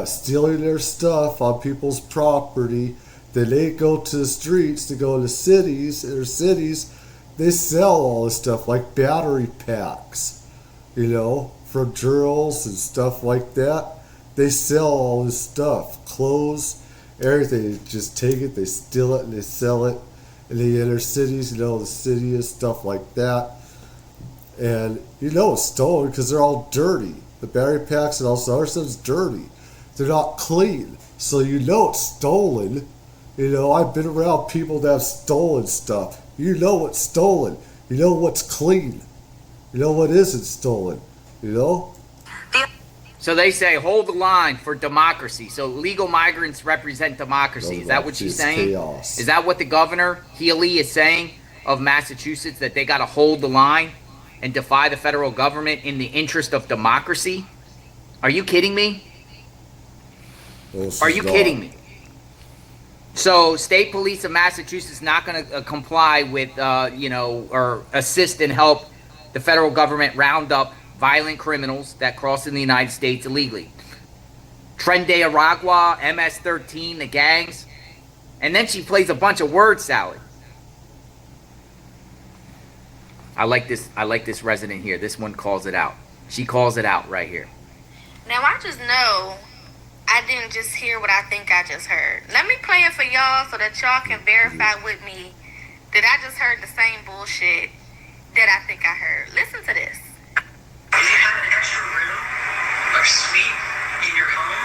stealing their stuff on people's property. Then they go to the streets, to go to cities, they sell all this stuff, like battery packs, from drills and stuff like that. They sell all this stuff, clothes, everything. They just take it, they steal it, and they sell it in the inner cities, the city and stuff like that. And it's stolen because they're all dirty. The battery packs and also other stuff's dirty. They're not clean. So it's stolen. I've been around people that have stolen stuff. What's stolen. What's clean. What isn't stolen. So they say hold the line for democracy. So legal migrants represent democracy. Is that what she's saying? Chaos. Is that what the governor, Healy, is saying of Massachusetts, that they got to hold the line and defy the federal government in the interest of democracy? Are you kidding me? Are you kidding me? So state police of Massachusetts not going to comply with, or assist and help the federal government round up violent criminals that cross in the United States illegally. Tren de Aragua, MS-13, the gangs. And then she plays a bunch of word salad. I like this resident here. This one calls it out. She calls it out right here. Now I just know I didn't just hear what I think I just heard. Let me play it for y'all so that y'all can verify with me that I just heard the same bullshit that I think I heard. Listen to this. If you have an extra room or suite in your home,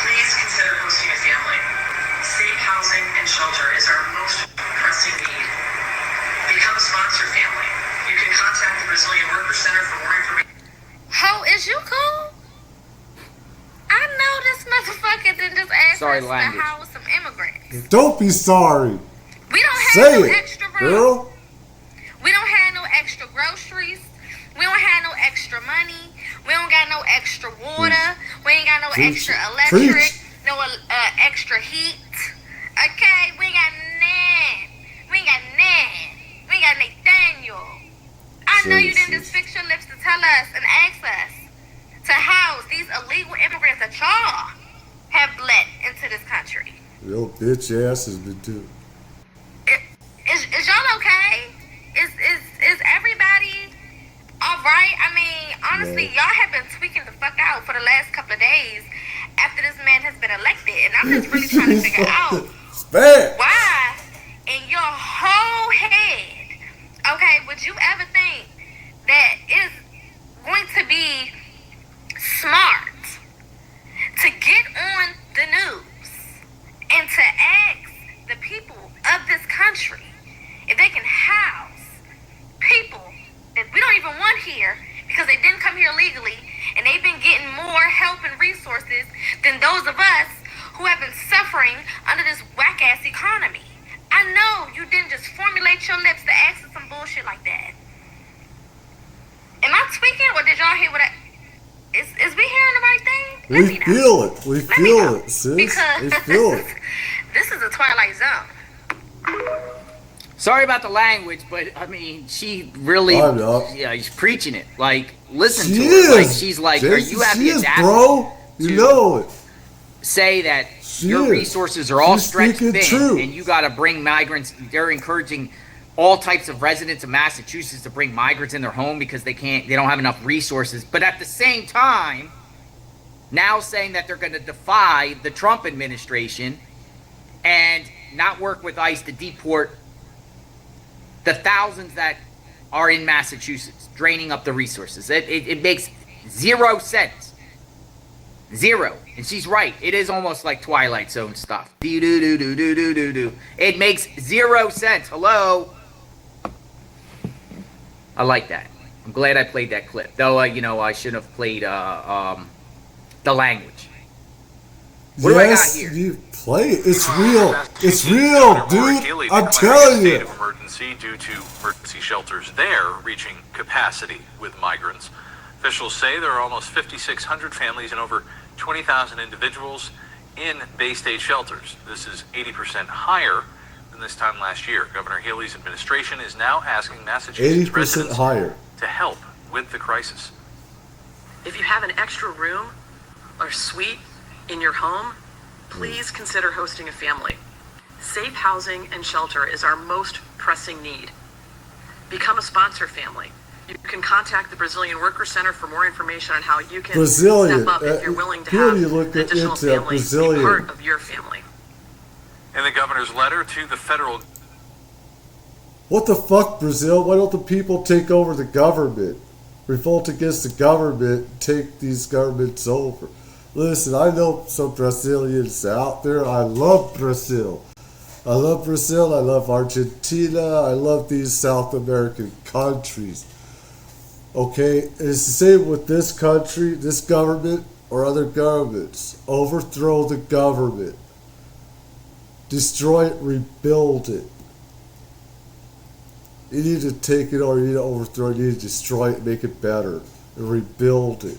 please consider hosting a family. Safe housing and shelter is our most pressing need. Become a sponsor family. You can contact the Brazilian Worker Center for more information. Ho, is you cool? I know this motherfucker didn't just ask us to house some immigrants. Don't be sorry. We don't have no extra room. Girl. We don't have no extra groceries. We don't have no extra money. We don't got no extra water. We ain't got no extra electric. No extra heat. I know you didn't just fix your lips to tell us and ask us to house these illegal immigrants that y'all have let into this country. Your bitch ass has been doing. Is y'all okay? Is everybody all right? I mean, honestly, y'all have been tweaking the fuck out for the last couple of days after this man has been elected, and I'm just really trying to figure out why in your whole head, okay, would you ever think that it's going to be smart to get on the news and to ask the people of this country if they can house people that we don't even want here because they didn't come here legally and they've been getting more help and resources than those of us who have been suffering under this whack-ass economy. I know you didn't just formulate your lips to ask for some bullshit like that. Am I tweaking, or did y'all hear what is we hearing the right thing? We feel it. We feel it, sis. Because we feel it. This is a Twilight Zone. Sorry about the language, but I mean, she really, yeah, she's preaching it. Like, listen to her. Like, she's like, are you at the audacity, bro? You know it. Say that your resources are all stretched thin, and you got to bring migrants. They're encouraging all types of residents of Massachusetts to bring migrants in their home because they don't have enough resources. But at the same time, now saying that they're going to defy the Trump administration and not work with ICE to deport the thousands that are in Massachusetts, draining up the resources. It makes zero sense. Zero. And she's right. It is almost like Twilight Zone stuff. Do-do-do-do-do-do-do-do. It makes zero sense. Hello? I like that. I'm glad I played that clip. Though, I shouldn't have played the language. What do I got here? You play it. It's real. It's real, dude. I'm telling you. State of emergency due to emergency shelters there reaching capacity with migrants. Officials say there are almost 5,600 families and over 20,000 individuals in Bay State shelters. This is 80% higher than this time last year. Governor Healey's administration is now asking Massachusetts residents to help with the crisis. If you have an extra room or suite in your home, please consider hosting a family. Safe housing and shelter is our most pressing need. Become a sponsor family. You can contact the Brazilian Worker Center for more information on how you can step up if you're willing to have an additional family be part of your family. In the governor's letter to the federal... What the fuck, Brazil? Why don't the people take over the government? Revolt against the government, take these governments over. Listen, I know some Brazilians out there. I love Brazil. I love Brazil. I love Argentina. I love these South American countries. Okay? It's the same with this country, this government, or other governments. Overthrow the government. Destroy it, rebuild it. You need to take it or you need to overthrow it. You need to destroy it, make it better, and rebuild it.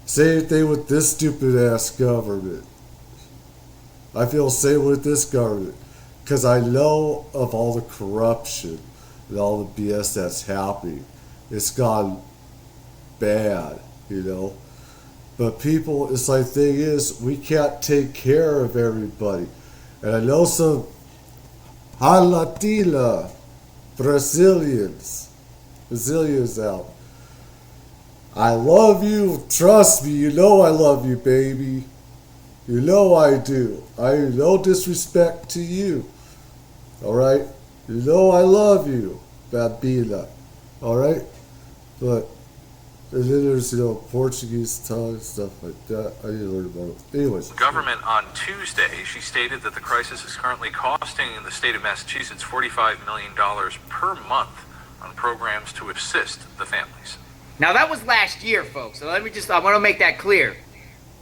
Same thing with this stupid ass government. I feel the same with this government. Because I know of all the corruption and all the BS that's happening. It's gone bad, But people, it's like, thing is, we can't take care of everybody. And I know some Latina Brazilians out. I love you. Trust me. You know I love you, baby. You know I do. I no disrespect to you. All right? You know I love you, Babila. All right? But, and then there's, Portuguese tongue, stuff like that. I need to learn about it. Anyways. Government on Tuesday, she stated that the crisis is currently costing the state of Massachusetts $45 million per month on programs to assist the families. Now, that was last year, folks. So I want to make that clear.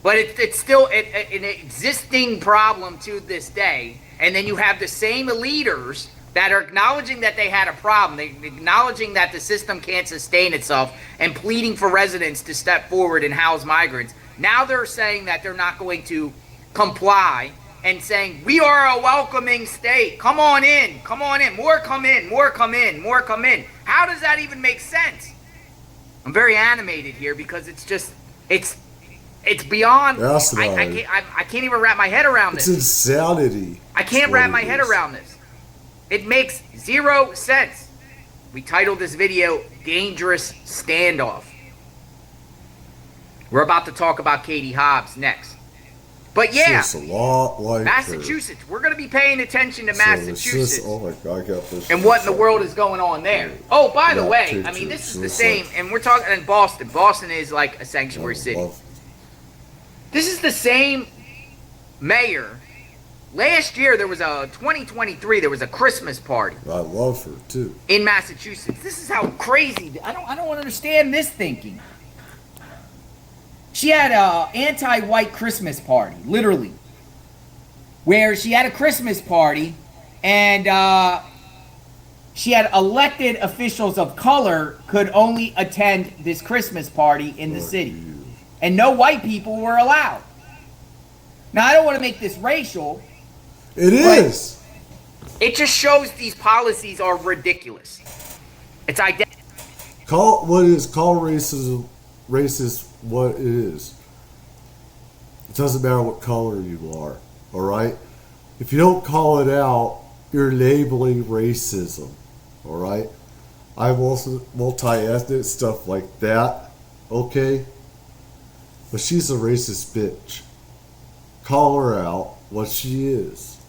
But it's still an existing problem to this day. And then you have the same leaders that are acknowledging that they had a problem, acknowledging that the system can't sustain itself, and pleading for residents to step forward and house migrants. Now they're saying that they're not going to comply and saying, we are a welcoming state. Come on in. Come on in. More come in. More come in. More come in. How does that even make sense? I'm very animated here because it's just, it's beyond. I can't even wrap my head around this. It's insanity. I can't wrap my head around this. It makes zero sense. We titled this video, Dangerous Standoff. We're about to talk about Katie Hobbs next. But yeah, it's a lot like Massachusetts. We're going to be paying attention to Massachusetts. Oh my God, I got this. And what in the world is going on there? Oh, by the way, I mean, this is the same, and we're talking in Boston. Boston is like a sanctuary city. This is the same mayor. Last year, there was a 2023. There was a Christmas party. I love her too. In Massachusetts. This is how crazy. I don't understand this thinking. She had a anti-white Christmas party, literally, where she had a Christmas party, and she had elected officials of color could only attend this Christmas party in the city, and no white people were allowed. Now, I don't want to make this racial. It is. It just shows these policies are ridiculous. It's identity. Call racism racist what it is. It doesn't matter what color you are, all right? If you don't call it out, you're labeling racism, all right? I'm also multi-ethnic, stuff like that, okay? But she's a racist bitch. Call her out what she is.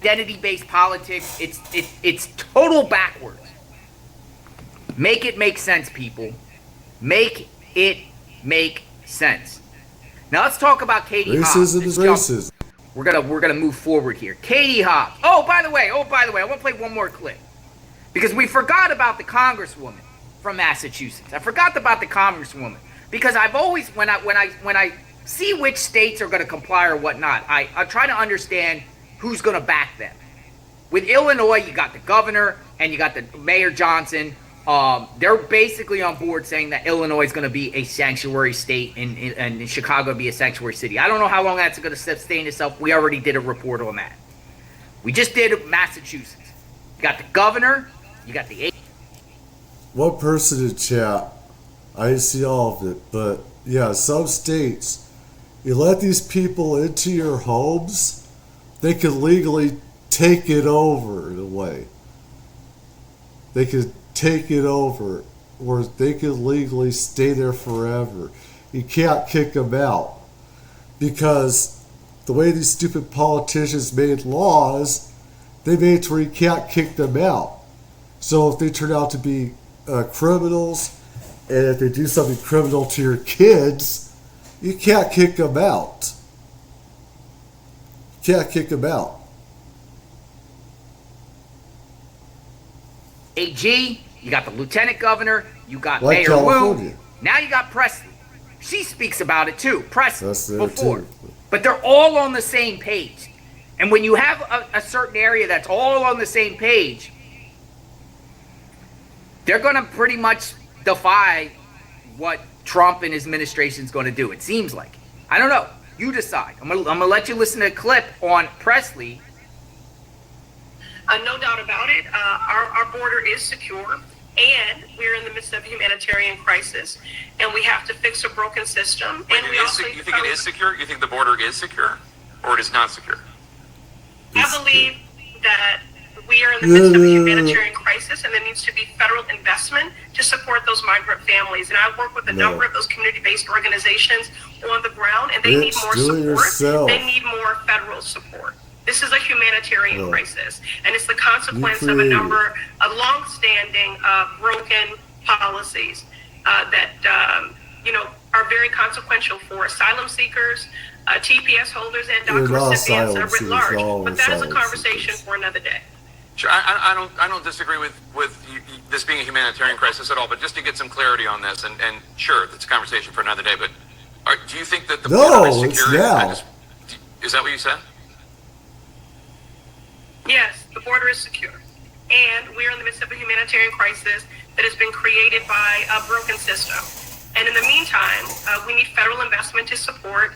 Identity-based politics, it's total backwards. Make it make sense, people. Make it make sense. Now let's talk about Katie Hobbs. Racism is racism. We're gonna move forward here. Katie Hobbs. Oh, by the way, I want to play one more clip because we forgot about the Congresswoman from Massachusetts. I forgot about the Congresswoman because I've always when I see which states are going to comply or whatnot, I try to understand who's going to back them. With Illinois, you got the governor and you got the Mayor Johnson. They're basically on board saying that Illinois is going to be a sanctuary state and Chicago be a sanctuary city. I don't know how long that's going to sustain itself. We already did a report on that. We just did Massachusetts. You got the governor. You got the... One person in chat, I didn't see all of it, but yeah, some states, you let these people into your homes, they can legally take it over in a way. They could take it over, or they could legally stay there forever. You can't kick them out because the way these stupid politicians made laws, they made it where you can't kick them out. So if they turn out to be criminals, and if they do something criminal to your kids, you can't kick them out. You can't kick them out. AG, you got the lieutenant governor, you got like Mayor California. Wu, now you got Presley. She speaks about it too, Presley, before. Too. But they're all on the same page. And when you have a certain area that's all on the same page, they're going to pretty much defy what Trump and his administration is going to do, it seems like. I don't know. You decide. I'm gonna let you listen to a clip on Presley. No doubt about it. Our border is secure, and we're in the midst of a humanitarian crisis, and we have to fix a broken system. Wait, and we also you think it is secure? You think the border is secure, or it is not secure? I believe that we are in the midst of a humanitarian crisis, and there needs to be federal investment to support those migrant families. And I work with a number of those community-based organizations on the ground, and they need more support. They need more federal support. This is a humanitarian crisis, and it's the consequence of a number of long-standing broken policies that are very consequential for asylum seekers, TPS holders, and DACA recipients writ large. But that is a conversation for another day. Sure, I don't disagree with this being a humanitarian crisis at all. But just to get some clarity on this, and sure, it's a conversation for another day. But do you think that the border is secure? Is that what you said? Yes, the border is secure. And we're in the midst of a humanitarian crisis that has been created by a broken system. And in the meantime, we need federal investment to support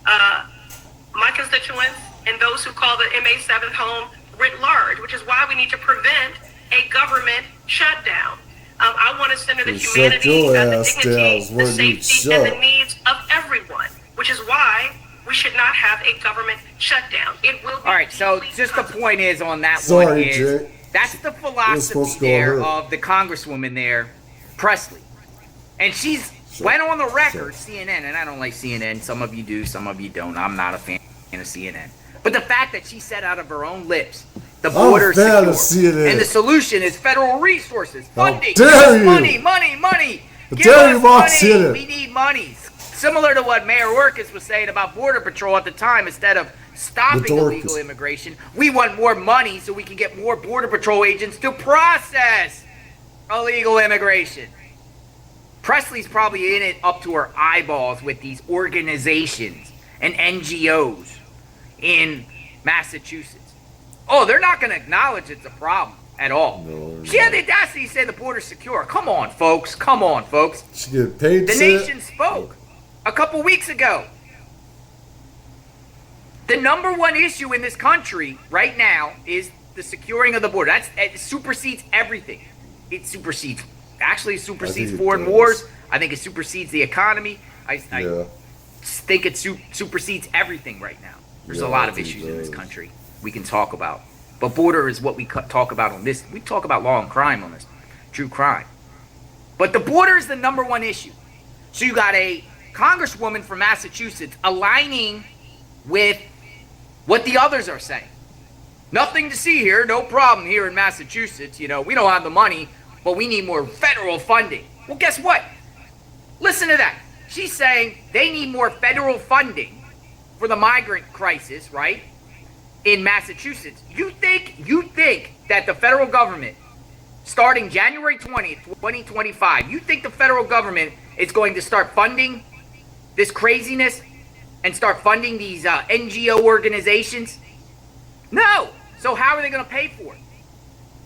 my constituents and those who call the MA7 home writ large, which is why we need to prevent a government shutdown. I want to center the humanity, the dignity, the safety, and the needs of everyone, which is why we should not have a government shutdown. It will be. All right, so just the point is on that Sorry, one is Jay. that's the philosophy there of the congresswoman there, Presley, and she's went on the record, CNN, and I don't like CNN. Some of you do, some of you don't. I'm not a fan of CNN, but the fact that she said out of her own lips, the border secure, and the solution is federal resources, funding, money. Give us money. We need money. Similar to what Mayor Orcus was saying about Border Patrol at the time, instead of stopping illegal immigration, we want more money so we can get more Border Patrol agents to process illegal immigration. Presley's probably in it up to her eyeballs with these organizations and NGOs in Massachusetts. Oh, they're not going to acknowledge it's a problem at all. She had the audacity to say the border's secure. Come on, folks. She get paid. The nation spoke a couple weeks ago. The number one issue in this country right now is the securing of the border. It supersedes everything. It supersedes foreign wars. I think it supersedes the economy. I think it supersedes everything right now. There's a lot of issues in this country we can talk about. But border is what we talk about on this. We talk about law and crime on this, true crime. But the border is the number one issue. So you got a congresswoman from Massachusetts aligning with what the others are saying. Nothing to see here, no problem here in Massachusetts. You know, we don't have the money, but we need more federal funding. Well, guess what? Listen to that. She's saying they need more federal funding for the migrant crisis, right? In Massachusetts. You think that the federal government, starting January 20th, 2025, you think the federal government is going to start funding this craziness and start funding these NGO organizations? No. So how are they going to pay for it?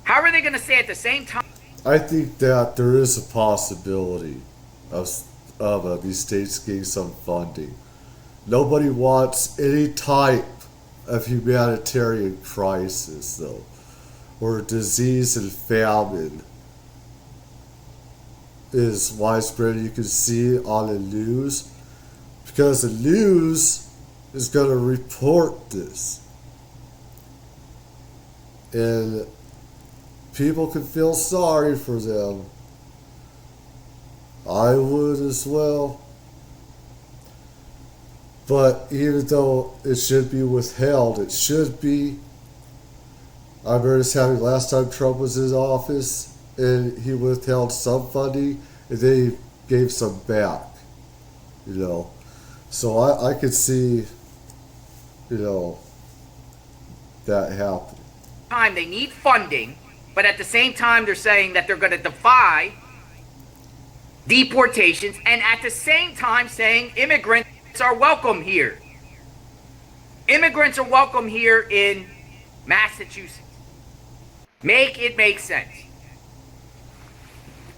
How are they going to say at the same time? I think that there is a possibility of these states getting some funding. Nobody wants any type of humanitarian crisis, though, or disease and famine is widespread. You can see on the news, because the news is going to report this, and people can feel sorry for them. I would as well. But even though it should be withheld, it should be. I remember this happening last time Trump was in office, and he withheld some funding, and they gave some back. You know, so I could see, you know, that happen. Time they need funding, but at the same time they're saying that they're going to defy deportations, and at the same time saying immigrants are welcome here. Immigrants are welcome here in Massachusetts. Make it make sense.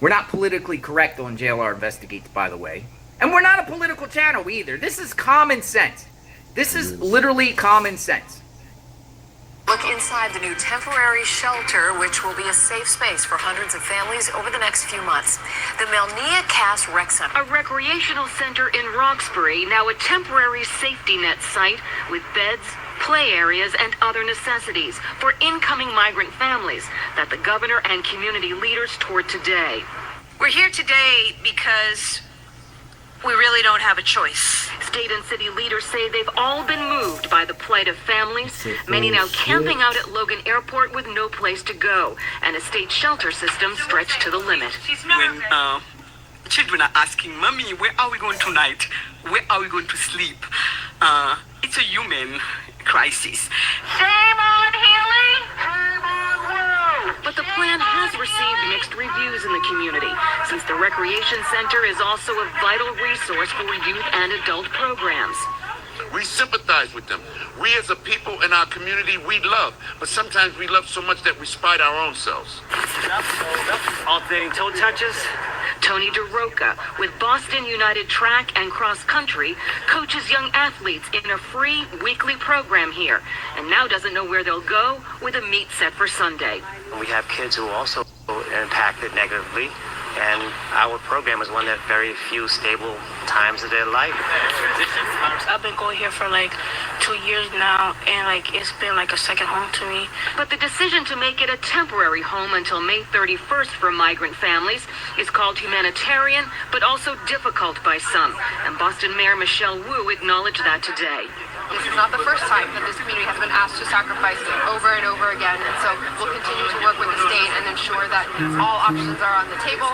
We're not politically correct on JLR Investigates, by the way. And we're not a political channel either. This is common sense. This is literally common sense. Look inside the new temporary shelter, which will be a safe space for hundreds of families over the next few months. The Melnia Cass Rec Center. A recreational center in Roxbury, now a temporary safety net site with beds, play areas, and other necessities for incoming migrant families that the governor and community leaders toured today. We're here today because we really don't have a choice. State and city leaders say they've all been moved by the plight of families, many now camping out at Logan Airport with no place to go, and a state shelter system stretched to the limit. When children are asking, Mommy, where are we going tonight? Where are we going to sleep? It's a human crisis. Shame on Haley! Shame on Will! But the plan has received mixed reviews in the community, since the recreation center is also a vital resource for youth and adult programs. We sympathize with them. We as a people in our community, we love. But sometimes we love so much that we spite our own selves. Alternating toe touches. Tony DeRoca with Boston United Track and Cross Country coaches young athletes in a free weekly program here, and now doesn't know where they'll go with a meet set for Sunday. We have kids who also impacted negatively, and our program is one that very few stable times of their life. I've been going here for like 2 years now, and like it's been like a second home to me. But the decision to make it a temporary home until May 31st for migrant families is called humanitarian, but also difficult by some. And Boston Mayor Michelle Wu acknowledged that today. This is not the first time that this community has been asked to sacrifice over and over again, and so we'll continue to work with the state and ensure that all options are on the table.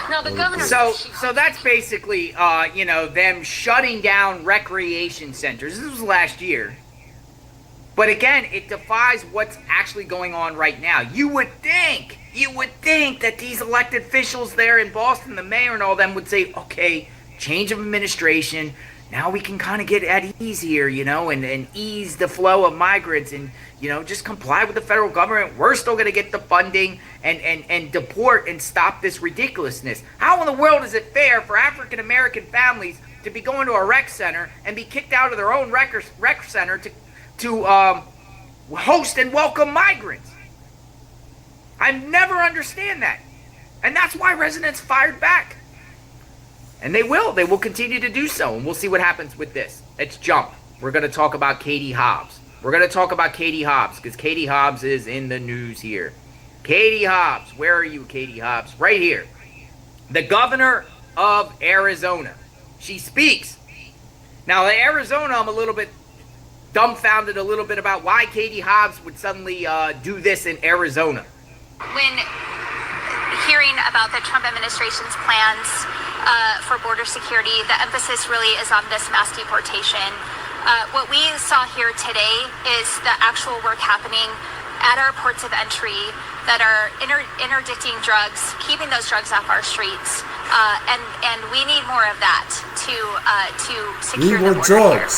Now the governor. So that's basically, them shutting down recreation centers. This was last year. But again, it defies what's actually going on right now. You would think that these elected officials there in Boston, the mayor and all them, would say, okay, change of administration, now we can kind of get at ease here, and ease the flow of migrants and, just comply with the federal government. We're still going to get the funding and deport and stop this ridiculousness. How in the world is it fair for African-American families to be going to a rec center and be kicked out of their own rec center to host and welcome migrants? I never understand that. And that's why residents fired back. And they will continue to do so, and we'll see what happens with this. Let's jump. We're going to talk about Katie Hobbs. Because Katie Hobbs is in the news here. Katie Hobbs, where are you, Katie Hobbs? Right here. The governor of Arizona. She speaks. Now, in Arizona, I'm a little bit dumbfounded about why Katie Hobbs would suddenly do this in Arizona. When hearing about the Trump administration's plans for border security, the emphasis really is on this mass deportation. What we saw here today is the actual work happening at our ports of entry that are interdicting drugs, keeping those drugs off our streets, and we need more of that to secure the border here.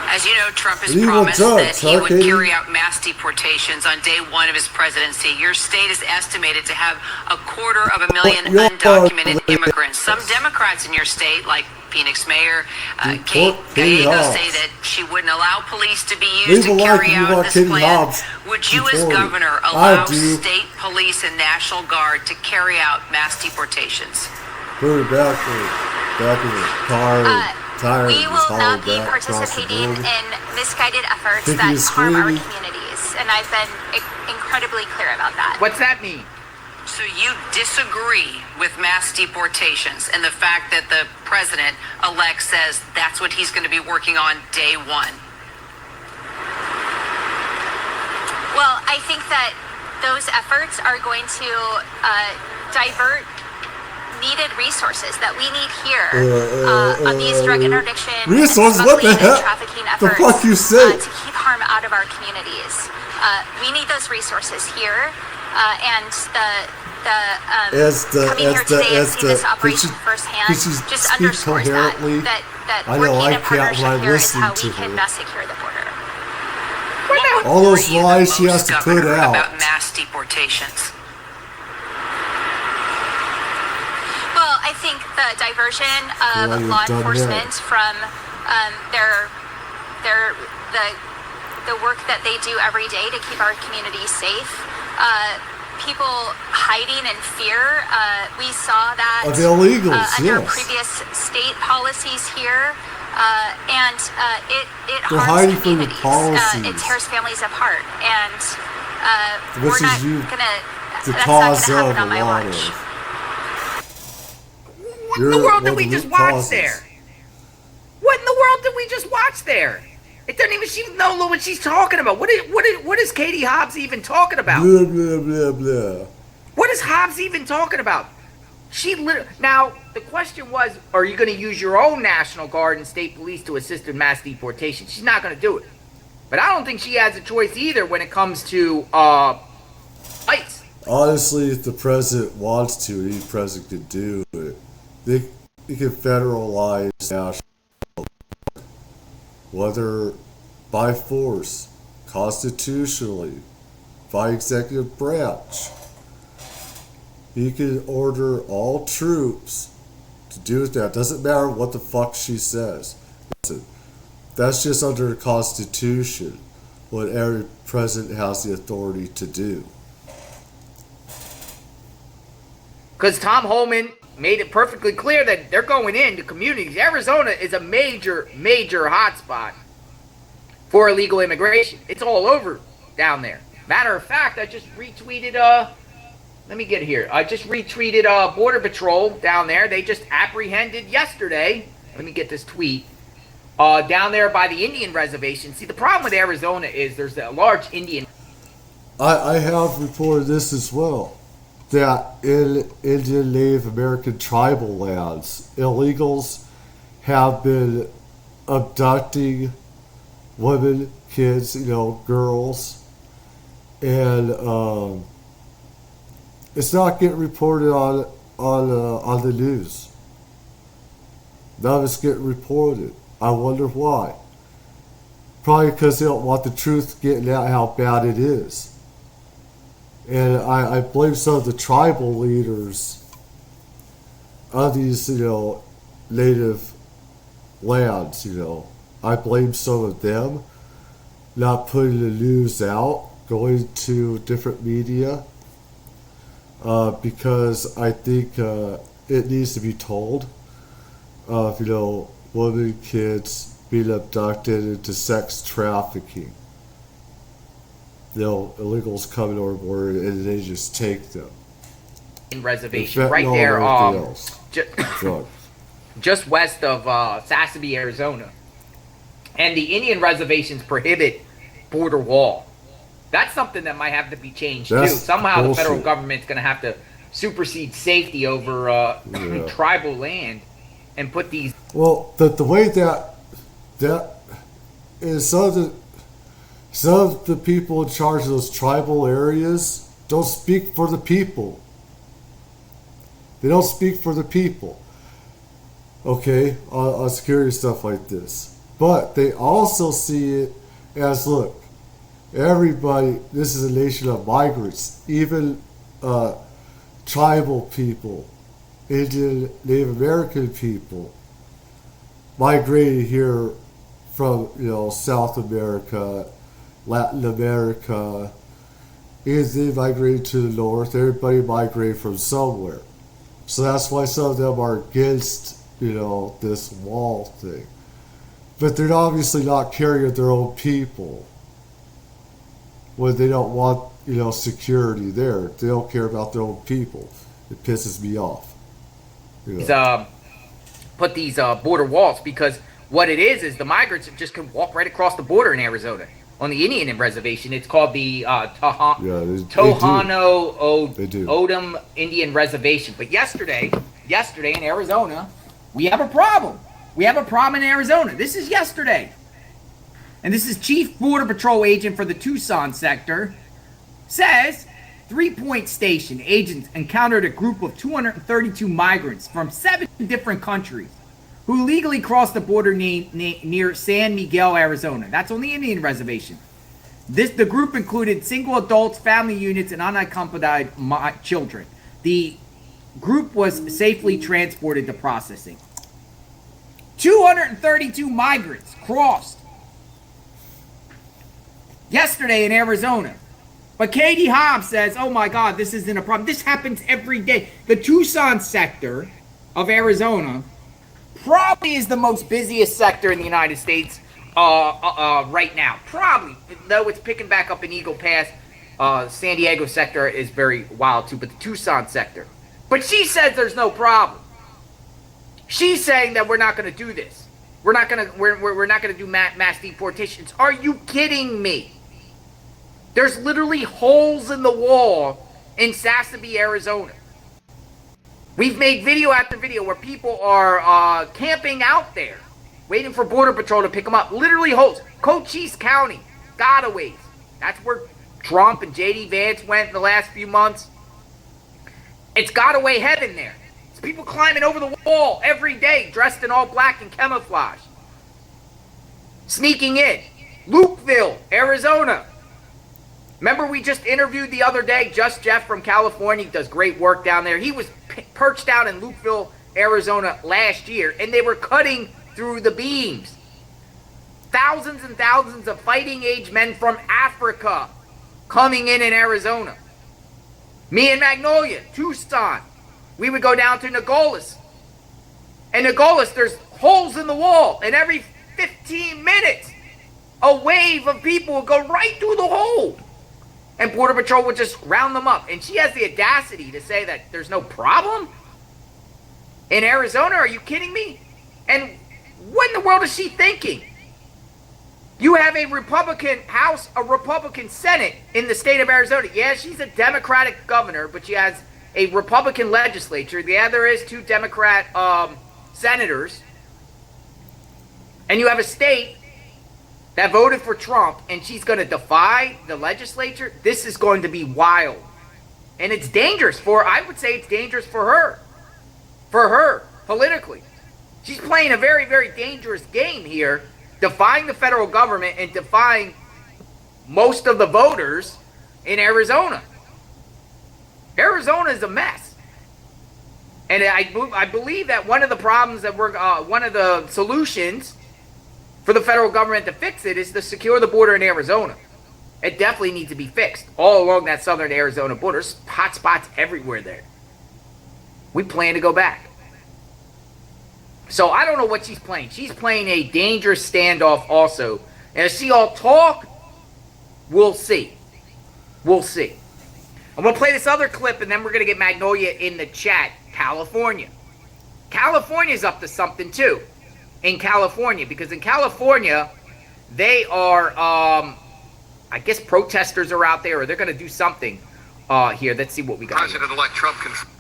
As you know, Trump has promised that he would carry out mass deportations on day one of his presidency. Your state is estimated to have 250,000 undocumented immigrants. Some Democrats in your state, like Phoenix Mayor Kate Gallego, say that she wouldn't allow police to be used to carry out this plan. Would you, as governor, allow state police and National Guard to carry out mass deportations? Put it back in the car. We will not be participating in misguided efforts that harm our communities, and I've been incredibly clear about that. What's that mean? So you disagree with mass deportations and the fact that the president-elect says that's what he's going to be working on day one? Well, I think that those efforts are going to divert needed resources that we need here on these drug interdiction resources. What the heck? Trafficking efforts, the fuck you say? to keep harm out of our communities. We need those resources here, and coming here today and seeing this operation firsthand just underscores that working in partnership here is how we can best secure the border. All those lies she has to put out about mass deportations. I think the diversion of law enforcement from the work that they do every day to keep our communities safe. People hiding in fear. We saw that of illegals, under previous state policies here, and it They're harms hiding from the communities. It tears families apart, and we're not gonna. That's not gonna happen on my watch. What in the world did we just watch there? What in the world did we just watch there? It doesn't even, she doesn't know what she's talking about. What is Katie Hobbs even talking about? Blah, blah, blah, blah. What is Hobbs even talking about? Now, the question was, are you going to use your own National Guard and state police to assist in mass deportation? She's not going to do it. But I don't think she has a choice either when it comes to ICE. Honestly, if the president wants to, any president could do it. They can federalize national, whether by force, constitutionally, by executive branch. he can order all troops to do that. Doesn't matter what the fuck she says. Listen, that's just under the Constitution, what every president has the authority to do. Because Tom Holman made it perfectly clear that they're going into communities. Arizona is a major, major hotspot for illegal immigration. It's all over down there. Matter of fact, I just retweeted, let me get here. I just retweeted Border Patrol down there. They just apprehended yesterday. Let me get this tweet. Down there by the Indian reservation. See, the problem with Arizona is there's a large Indian. I have reported this as well. That in Indian Native American tribal lands, illegals have been abducting women, kids, girls, and it's not getting reported on the news. None of it's getting reported. I wonder why. Probably because they don't want the truth getting out how bad it is. And I blame some of the tribal leaders of these, native lands, I blame some of them not putting the news out, going to different media, because I think it needs to be told of, women, kids being abducted into sex trafficking. Illegals coming over board and they just take them. Reservation right there, just west of Sassabee, Arizona. And the Indian reservations prohibit border wall. That's something that might have to be changed too. Somehow bullshit. The federal government's going to have to supersede safety over tribal land and put these. Well, the way that is some of the people in charge of those tribal areas don't speak for the people. They don't speak for the people. Okay, on security stuff like this. But they also see it as, look, everybody, this is a nation of migrants. Even tribal people, Indian, Native American people, migrated here from, South America, Latin America. They migrated to the north. Everybody migrated from somewhere. So that's why some of them are against, this wall thing. But they're obviously not carrying their own people when they don't want, security there. They don't care about their own people. It pisses me off. Put these border walls, because what it is the migrants just can walk right across the border in Arizona. On the Indian reservation, it's called the Tohono O'odham Indian Reservation. But yesterday in Arizona, we have a problem. We have a problem in Arizona. This is yesterday. And this is Chief Border Patrol Agent for the Tucson sector. Says, 3 Point Station agents encountered a group of 232 migrants from 7 different countries who illegally crossed the border near San Miguel, Arizona. That's on the Indian reservation. The group included single adults, family units, and unaccompanied children. The group was safely transported to processing. 232 migrants crossed yesterday in Arizona. But Katie Hobbs says, oh my God, this isn't a problem. This happens every day. The Tucson sector of Arizona probably is the most busiest sector in the United States right now. Probably. Though it's picking back up in Eagle Pass. San Diego sector is very wild too. But the Tucson sector. But she says there's no problem. She's saying that we're not going to do this. We're not going to do mass deportations. Are you kidding me? There's literally holes in the wall in Sassabee, Arizona. We've made video after video where people are camping out there, waiting for Border Patrol to pick them up. Literally holes. Cochise County, gotaways. That's where Trump and J.D. Vance went in the last few months. It's gotaway heaven there. It's people climbing over the wall every day, dressed in all black and camouflage. Sneaking in. Lukeville, Arizona. Remember, we just interviewed the other day Just Jeff from California. He does great work down there. He was perched out in Lukeville, Arizona last year, and they were cutting through the beams. Thousands and thousands of fighting age men from Africa coming in Arizona. Me and Magnolia, Tucson, we would go down to Nogales. And Nogales, there's holes in the wall, and every 15 minutes, a wave of people would go right through the hole. And Border Patrol would just round them up. And she has the audacity to say that there's no problem in Arizona. Are you kidding me? And what in the world is she thinking? You have a Republican House, a Republican Senate in the state of Arizona. Yeah, she's a Democratic governor, but she has a Republican legislature. Yeah, there is 2 Democrat senators. And you have a state that voted for Trump, and she's going to defy the legislature. This is going to be wild. And it's dangerous I would say it's dangerous for her. For her, politically. She's playing a very, very dangerous game here, defying the federal government and defying most of the voters in Arizona. Arizona is a mess. And I believe that one of the problems that one of the solutions for the federal government to fix it is to secure the border in Arizona. It definitely needs to be fixed all along that southern Arizona border. There's hot spots everywhere there. We plan to go back. So I don't know what she's playing. She's playing a dangerous standoff also. And as she all talk, we'll see. We'll see. I'm going to play this other clip, and then we're going to get Magnolia in the chat. California. California's up to something, too. In California. Because in California, they are, I guess protesters are out there, or they're going to do something here. Let's see what we got. President-elect Trump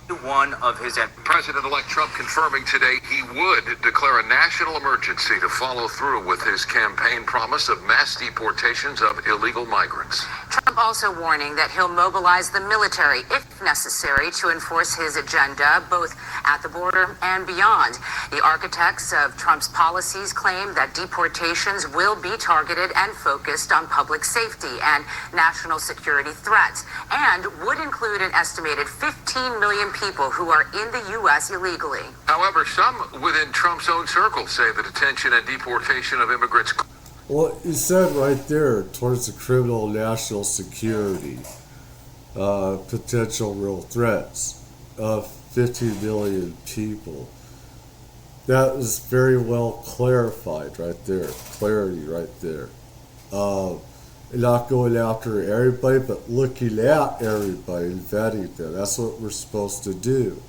President-elect Trump confirming today he would declare a national emergency to follow through with his campaign promise of mass deportations of illegal migrants. Trump also warning that he'll mobilize the military, if necessary, to enforce his agenda, both at the border and beyond. The architects of Trump's policies claim that deportations will be targeted and focused on public safety and national security threats, and would include an estimated 15 million people who are in the U.S. illegally. However, some within Trump's own circle say the detention and deportation of immigrants. Well, he said right there, towards the criminal national security, potential real threats of 15 million people. That was very well clarified right there. Clarity right there. Not going after everybody, but looking at everybody and vetting them. That's what we're supposed to do,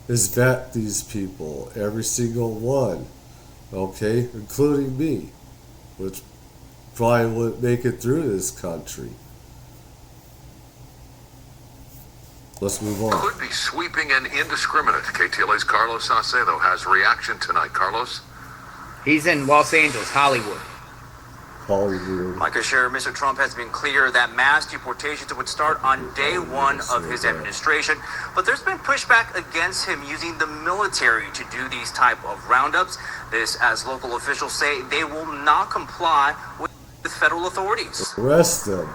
is vet these people, every single one, okay, including me, which probably wouldn't make it through this country. Let's move on. Could be sweeping and indiscriminate. KTLA's Carlos Saucedo has reaction tonight. Carlos? He's in Los Angeles, Hollywood. Like I shared, Mr. Trump has been clear that mass deportations would start on day one of his administration, but there's been pushback against him using the military to do these type of roundups. This, as local officials say, they will not comply with federal authorities. Arrest them.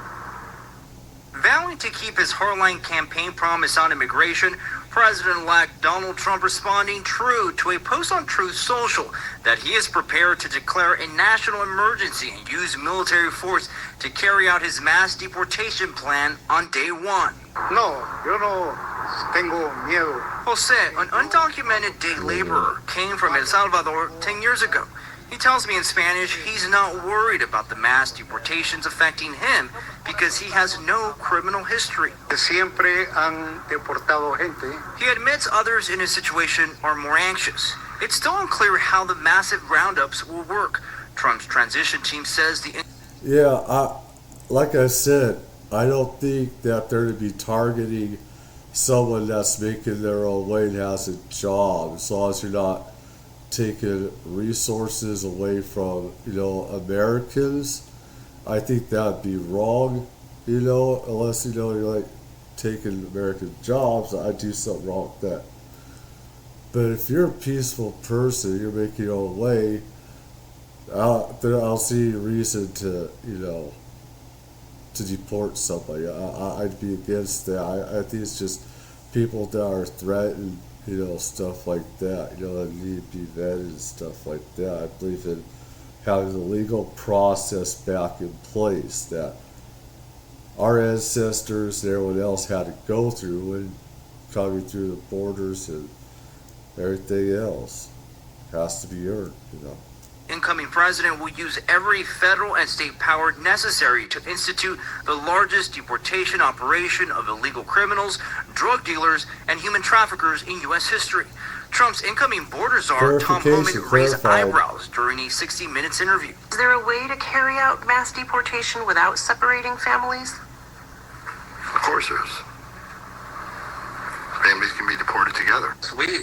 Vowing to keep his hardline campaign promise on immigration, President-elect Donald Trump responding true to a post on Truth Social that he is prepared to declare a national emergency and use military force to carry out his mass deportation plan on day one. No, yo no tengo miedo. Jose, an undocumented day laborer, came from El Salvador 10 years ago. He tells me in Spanish he's not worried about the mass deportations affecting him because he has no criminal history. Siempre han deportado gente. He admits others in his situation are more anxious. It's still unclear how the massive roundups will work. Trump's transition team says the... Yeah, like I said, I don't think that they're to be targeting someone that's making their own way and has a job, as long as you're not taking resources away from, Americans. I think that'd be wrong, unless, you're like taking American jobs. I do something wrong with that. But if you're a peaceful person, you're making your own way, I'll see a reason to, to deport somebody. I'd be against that. I think it's just people that are threatened, stuff like that, that need to be vetted and stuff like that. I believe in having the legal process back in place that our ancestors and everyone else had to go through when coming through the borders and everything else has to be earned, Incoming president will use every federal and state power necessary to institute the largest deportation operation of illegal criminals, drug dealers, and human traffickers in U.S. history. Trump's incoming border czar, Tom Homan, raised eyebrows during a 60 Minutes interview. Is there a way to carry out mass deportation without separating families? Of course there is. Families can be deported together.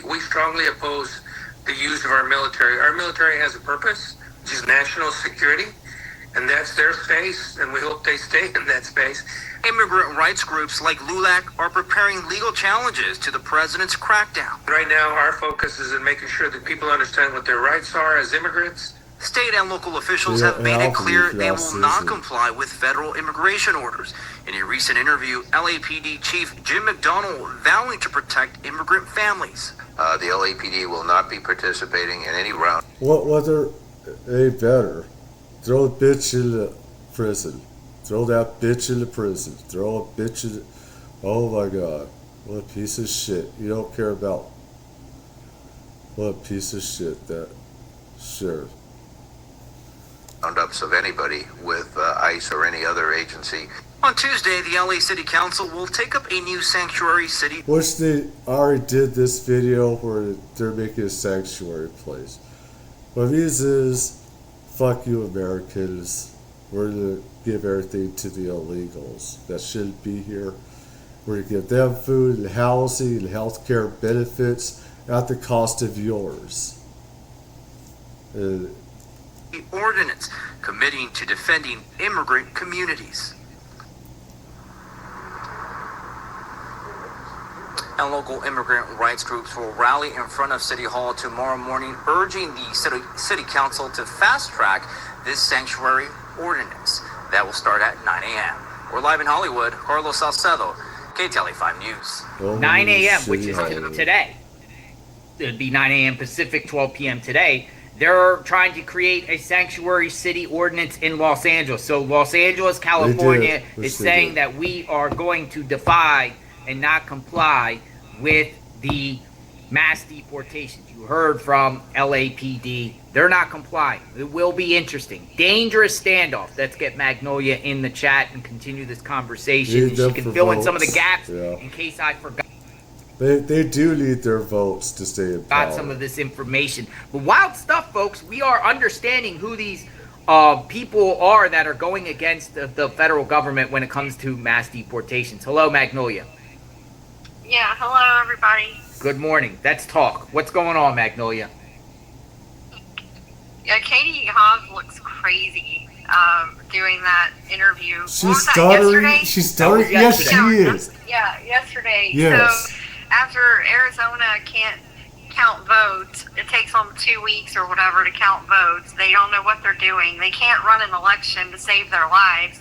We strongly oppose the use of our military. Our military has a purpose, which is national security, and that's their space, and we hope they stay in that space. Immigrant rights groups like LULAC are preparing legal challenges to the president's crackdown. Right now, our focus is in making sure that people understand what their rights are as immigrants. State and local officials have made it clear they will not comply with federal immigration orders. In a recent interview, LAPD Chief Jim McDonnell vowing to protect immigrant families. The LAPD will not be participating in any round. Whether they better throw a bitch in the prison. Throw that bitch in the prison. Throw a bitch in the... Oh my God. What a piece of shit. You don't care about... What a piece of shit that... Sure. Roundups of anybody with ICE or any other agency. On Tuesday, the LA City Council will take up a new sanctuary city. Which they already did this video where they're making a sanctuary place. What this is, fuck you Americans. We're going to give everything to the illegals that shouldn't be here. We're going to give them food and housing and health care benefits at the cost of yours. The ordinance committing to defending immigrant communities. And local immigrant rights groups will rally in front of City Hall tomorrow morning, urging the City Council to fast-track this sanctuary ordinance. That will start at 9 a.m. We're live in Hollywood. Carlos Salcedo, KTLA 5 News. 9 a.m., which is today. It'd be 9 a.m. Pacific, 12 p.m. today. They're trying to create a sanctuary city ordinance in Los Angeles. So Los Angeles, California is saying that we are going to defy and not comply with the mass deportations. You heard from LAPD. They're not complying. It will be interesting. Dangerous standoff. Let's get Magnolia in the chat and continue this conversation. She can fill in some of the gaps in case I forgot. They do need their votes to stay in power. Got some of this information. But wild stuff, folks. We are understanding who these people are that are going against the federal government when it comes to mass deportations. Hello, Magnolia. Yeah, hello, everybody. Good morning. Let's talk. What's going on, Magnolia? Yeah, Katie Hobbs looks crazy doing that interview. She's stuttering. She's stuttering. Yes, she is. Yeah, yesterday. Yes. So after Arizona can't count votes, it takes them 2 weeks or whatever to count votes. They don't know what they're doing. They can't run an election to save their lives.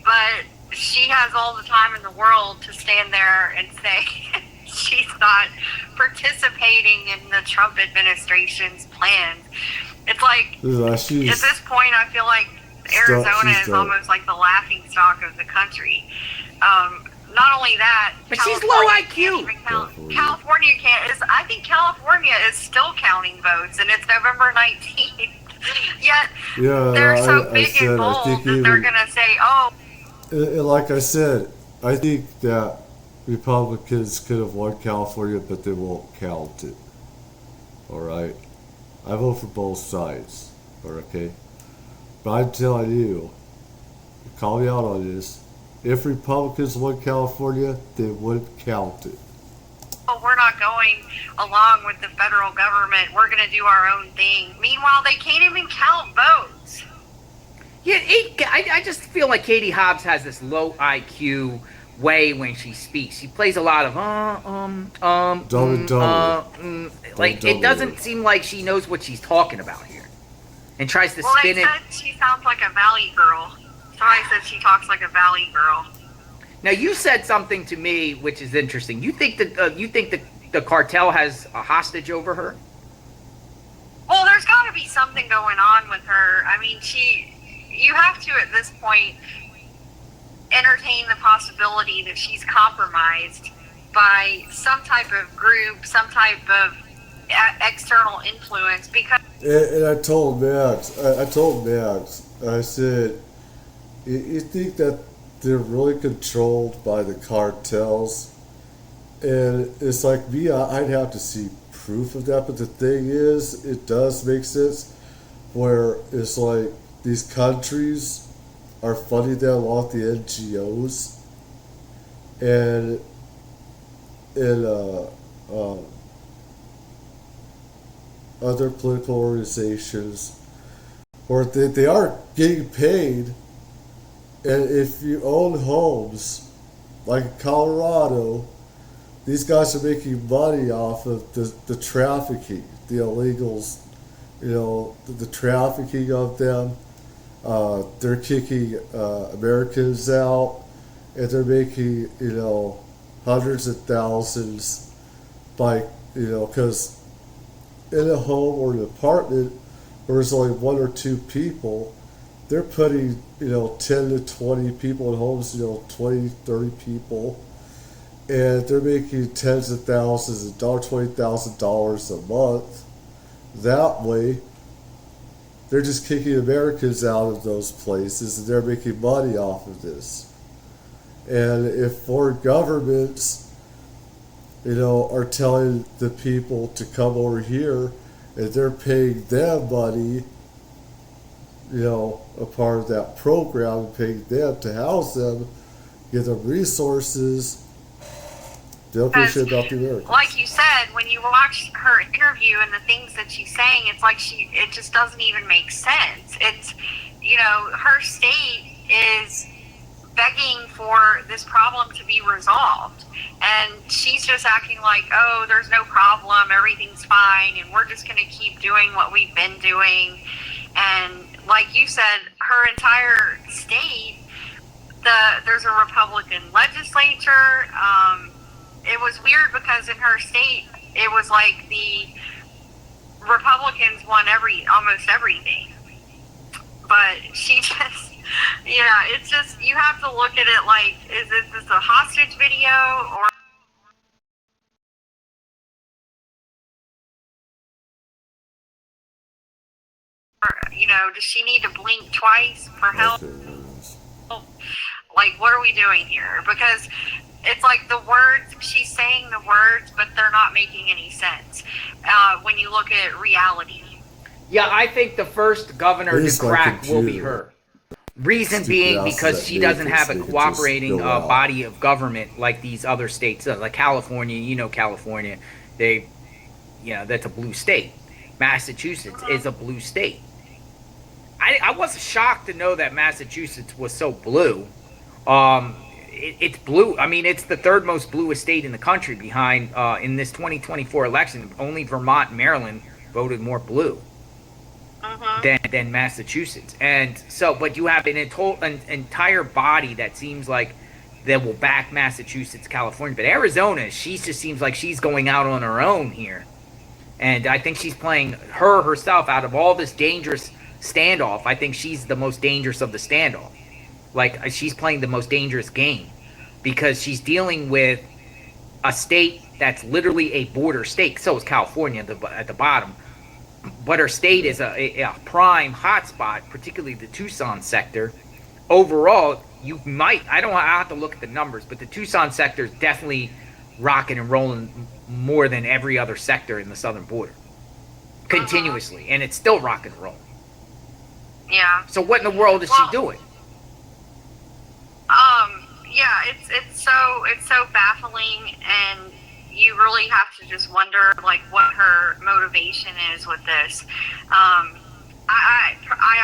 But she has all the time in the world to stand there and say she's not participating in the Trump administration's plans. It's like, at this point, I feel like Arizona is almost like the laughing stock of the country. Not only that, but she's low IQ. California can't. I think California is still counting votes, and it's November 19th. Yet they're so big and bold that they're going to say, "Oh." Like I said, I think that Republicans could have won California, but they won't count it. All right, I vote for both sides. Okay, but I'm telling you, call me out on this. If Republicans won California, they wouldn't count it. Well, we're not going along with the federal government. We're going to do our own thing. Meanwhile, they can't even count votes. Yeah, I just feel like Katie Hobbs has this low IQ way when she speaks. She plays a lot of like it doesn't seem like she knows what she's talking about here, and tries to spin it. She sounds like a Valley girl. So Somebody said she talks like a valley girl. Now you said something to me which is interesting. You think that the cartel has a hostage over her? Well, there's got to be something going on with her. I mean, you have to at this point entertain the possibility that she's compromised by some type of group, some type of external influence. Because and I told Max, I said, you think that they're really controlled by the cartels? And it's like me, I'd have to see proof of that. But the thing is, it does make sense where it's like these countries are funding them off the NGOs and other political organizations, or they are getting paid. And if you own homes, like in Colorado, these guys are making money off of the trafficking, the illegals, the trafficking of them. They're kicking Americans out, and they're making, hundreds of thousands by, because in a home or an apartment where there's only one or two people, they're putting, 10 to 20 people in homes, 20, 30 people, and they're making tens of thousands of dollars, $20,000 a month. That way, they're just kicking Americans out of those places, and they're making money off of this. And if foreign governments, are telling the people to come over here, and they're paying them money, a part of that program, and paying them to house them, give them resources, they'll push shit about the Americans. Like you said, when you watch her interview and the things that she's saying, it's like it just doesn't even make sense. It's, her state is begging for this problem to be resolved, and she's just acting like, oh, there's no problem, everything's fine, and we're just going to keep doing what we've been doing. And like you said, her entire state, there's a Republican legislature. It was weird because in her state, it was like the Republicans won almost everything. But she just, it's just, you have to look at it like, is this a hostage video, or does she need to blink twice for help? Like, what are we doing here? Because it's like the words, she's saying the words, but they're not making any sense when you look at reality. Yeah, I think the first governor to crack will be her. Reason being because she doesn't have a cooperating body of government like these other states, like California. California, that's a blue state. Massachusetts is a blue state. I was shocked to know that Massachusetts was so blue. It's blue. I mean, it's the third most bluest state in the country behind, in this 2024 election. Only Vermont and Maryland voted more blue than Massachusetts. And so, but you have an entire body that seems like they will back Massachusetts, California. But Arizona, she just seems like she's going out on her own here. And I think she's playing herself out of all this dangerous standoff. I think she's the most dangerous of the standoff. Like, she's playing the most dangerous game because she's dealing with a state that's literally a border state. So is California at the bottom. But her state is a prime hotspot, particularly the Tucson sector. Overall, I have to look at the numbers, but the Tucson sector is definitely rocking and rolling more than every other sector in the southern border. Continuously. And it's still rocking and rolling. Yeah. So what in the world is she doing? Yeah, it's so baffling, and you really have to just wonder like what her motivation is with this. I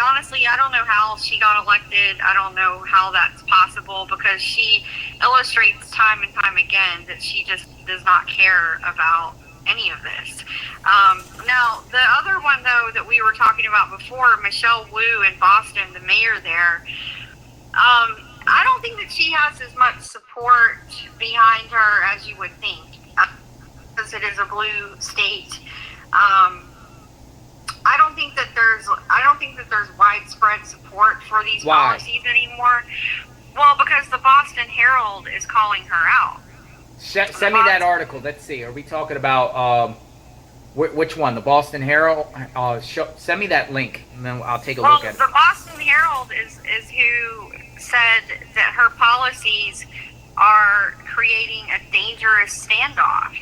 honestly, I don't know how she got elected. I don't know how that's possible because she illustrates time and time again that she just does not care about any of this. Now, the other one, though, that we were talking about before, Michelle Wu in Boston, the mayor there, I don't think that she has as much support behind her as you would think, because it is a blue state. I don't think that there's widespread support for these policies anymore. Well, because the Boston Herald is calling her out. Send me that article. Let's see. Are we talking about which one? The Boston Herald? Send me that link, and then I'll take a look at it. The Boston Herald is who said that her policies are creating a dangerous standoff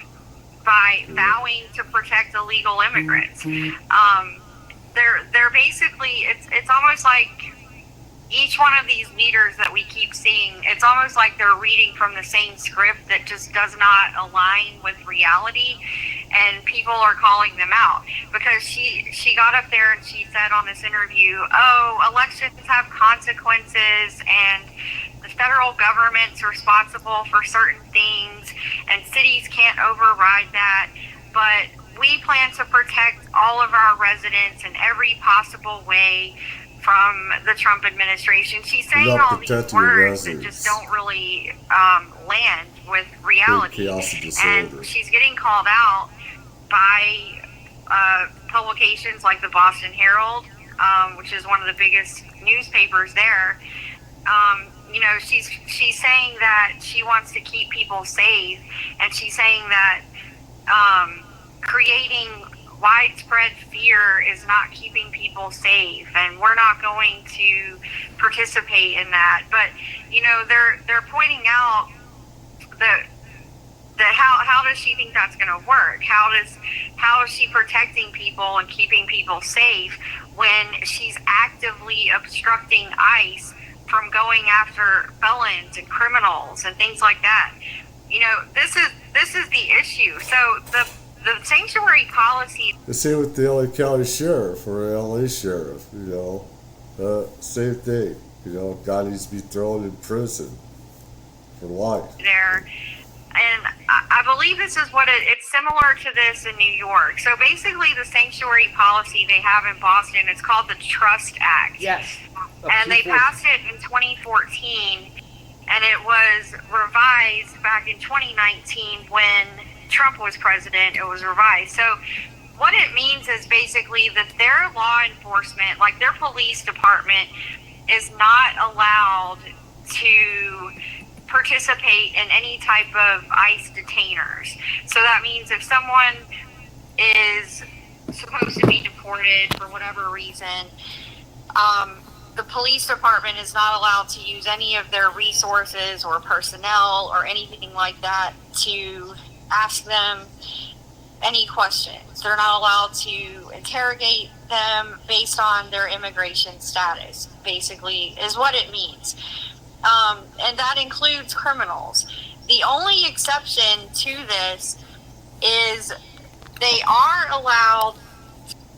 by vowing to protect illegal immigrants. They're basically, it's almost like each one of these leaders that we keep seeing, it's almost like they're reading from the same script that just does not align with reality, and people are calling them out. Because she got up there and she said on this interview, elections have consequences, and the federal government's responsible for certain things, and cities can't override that, but we plan to protect all of our residents in every possible way from the Trump administration. She's saying all these words that just don't really land with reality. And she's getting called out by publications like the Boston Herald, which is one of the biggest newspapers there. She's saying that she wants to keep people safe, and she's saying that creating widespread fear is not keeping people safe, and we're not going to participate in that. But they're pointing out that how does she think that's going to work? How is she protecting people and keeping people safe when she's actively obstructing ICE from going after felons and criminals and things like that? This is the issue. So the sanctuary policy. The same with the LA County Sheriff or LA Sheriff, same thing. Guy needs to be thrown in prison for life. There, and I believe this is it's similar to this in New York. So basically, the sanctuary policy they have in Boston is called the Trust Act. Yes. And they passed it in 2014, and it was revised back in 2019 when Trump was president. It was revised. So what it means is basically that their law enforcement, like their police department, is not allowed to participate in any type of ICE detainers. So that means if someone is supposed to be deported for whatever reason, the police department is not allowed to use any of their resources or personnel or anything like that to ask them any questions. They're not allowed to interrogate them based on their immigration status, basically, is what it means. And that includes criminals. The only exception to this is they are allowed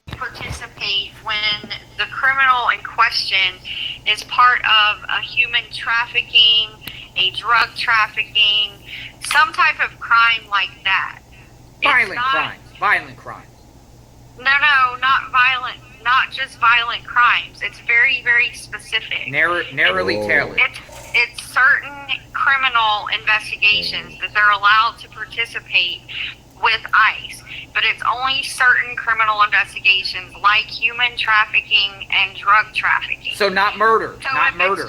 to participate when the criminal in question is part of a human trafficking, a drug trafficking, some type of crime like that. Violent crimes. No, not violent, not just violent crimes. It's very, very specific. Narrowly tailored. It's certain criminal investigations that they're allowed to participate with ICE, but it's only certain criminal investigations like human trafficking and drug trafficking. So not murder. So not murder.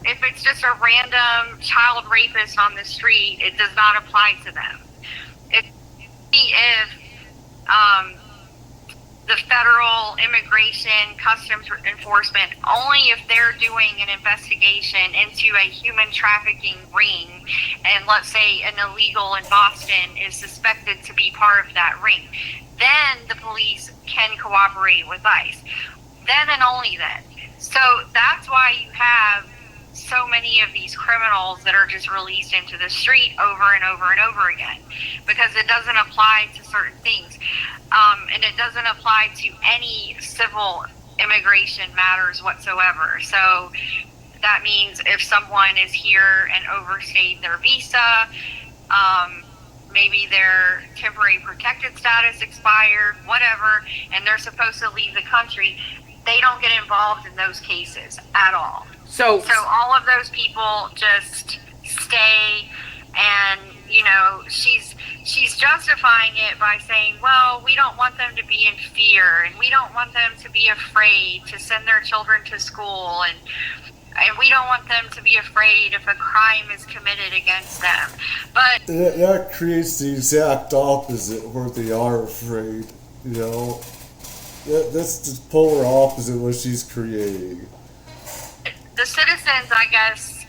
If it's just a random child rapist on the street, it does not apply to them. If the federal immigration customs enforcement, only if they're doing an investigation into a human trafficking ring, and let's say an illegal in Boston is suspected to be part of that ring, then the police can cooperate with ICE. Then and only then. So that's why you have so many of these criminals that are just released into the street over and over and over again, because it doesn't apply to certain things. And it doesn't apply to any civil immigration matters whatsoever. So that means if someone is here and overstayed their visa, maybe their temporary protected status expired, whatever, and they're supposed to leave the country, they don't get involved in those cases at all. So all of those people just stay, and she's justifying it by saying, well, we don't want them to be in fear, and we don't want them to be afraid to send their children to school, and we don't want them to be afraid if a crime is committed against them. But that creates the exact opposite where they are afraid, That's the polar opposite of what she's creating. The citizens, I guess,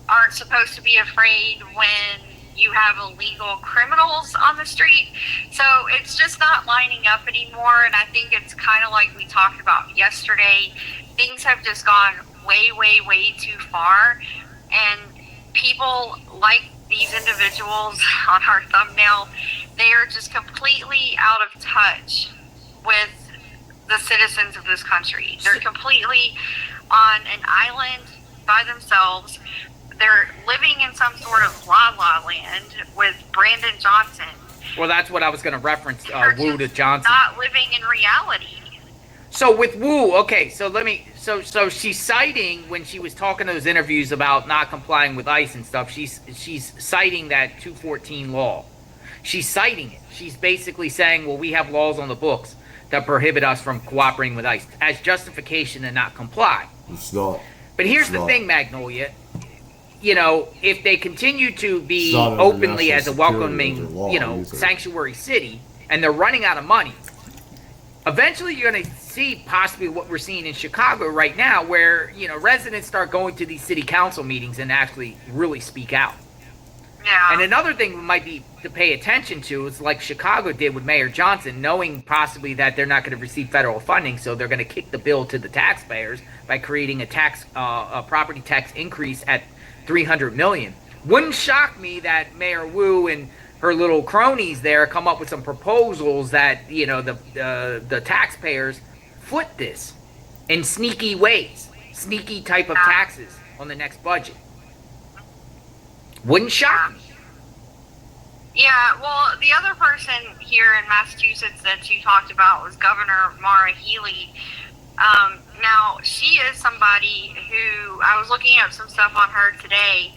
aren't supposed to be afraid when you have illegal criminals on the street. So it's just not lining up anymore. And I think it's kind of like we talked about yesterday. Things have just gone way, way, way too far. And people like these individuals on our thumbnail, they are just completely out of touch with the citizens of this country. They're completely on an island by themselves. They're living in some sort of la-la land with Brandon Johnson. Well, that's what I was going to reference, Wu to Johnson. Not living in reality. So with Wu, okay, so she's citing, when she was talking those interviews about not complying with ICE and stuff, she's citing that 214 law. She's citing it. She's basically saying, well, we have laws on the books that prohibit us from cooperating with ICE as justification to not comply. It's not. But here's the thing, Magnolia. If they continue to be openly as a welcoming, sanctuary city, and they're running out of money, eventually you're going to see possibly what we're seeing in Chicago right now, where, residents start going to these city council meetings and actually really speak out. Yeah. And another thing might be to pay attention to is like Chicago did with Mayor Johnson, knowing possibly that they're not going to receive federal funding, so they're going to kick the bill to the taxpayers by creating a property tax increase at $300 million. Wouldn't shock me that Mayor Wu and her little cronies there come up with some proposals that the taxpayers foot this in sneaky ways, sneaky type of taxes on the next budget. Wouldn't shock me. Yeah, well, the other person here in Massachusetts that you talked about was Governor Maura Healey. Now, she is somebody who, I was looking up some stuff on her today.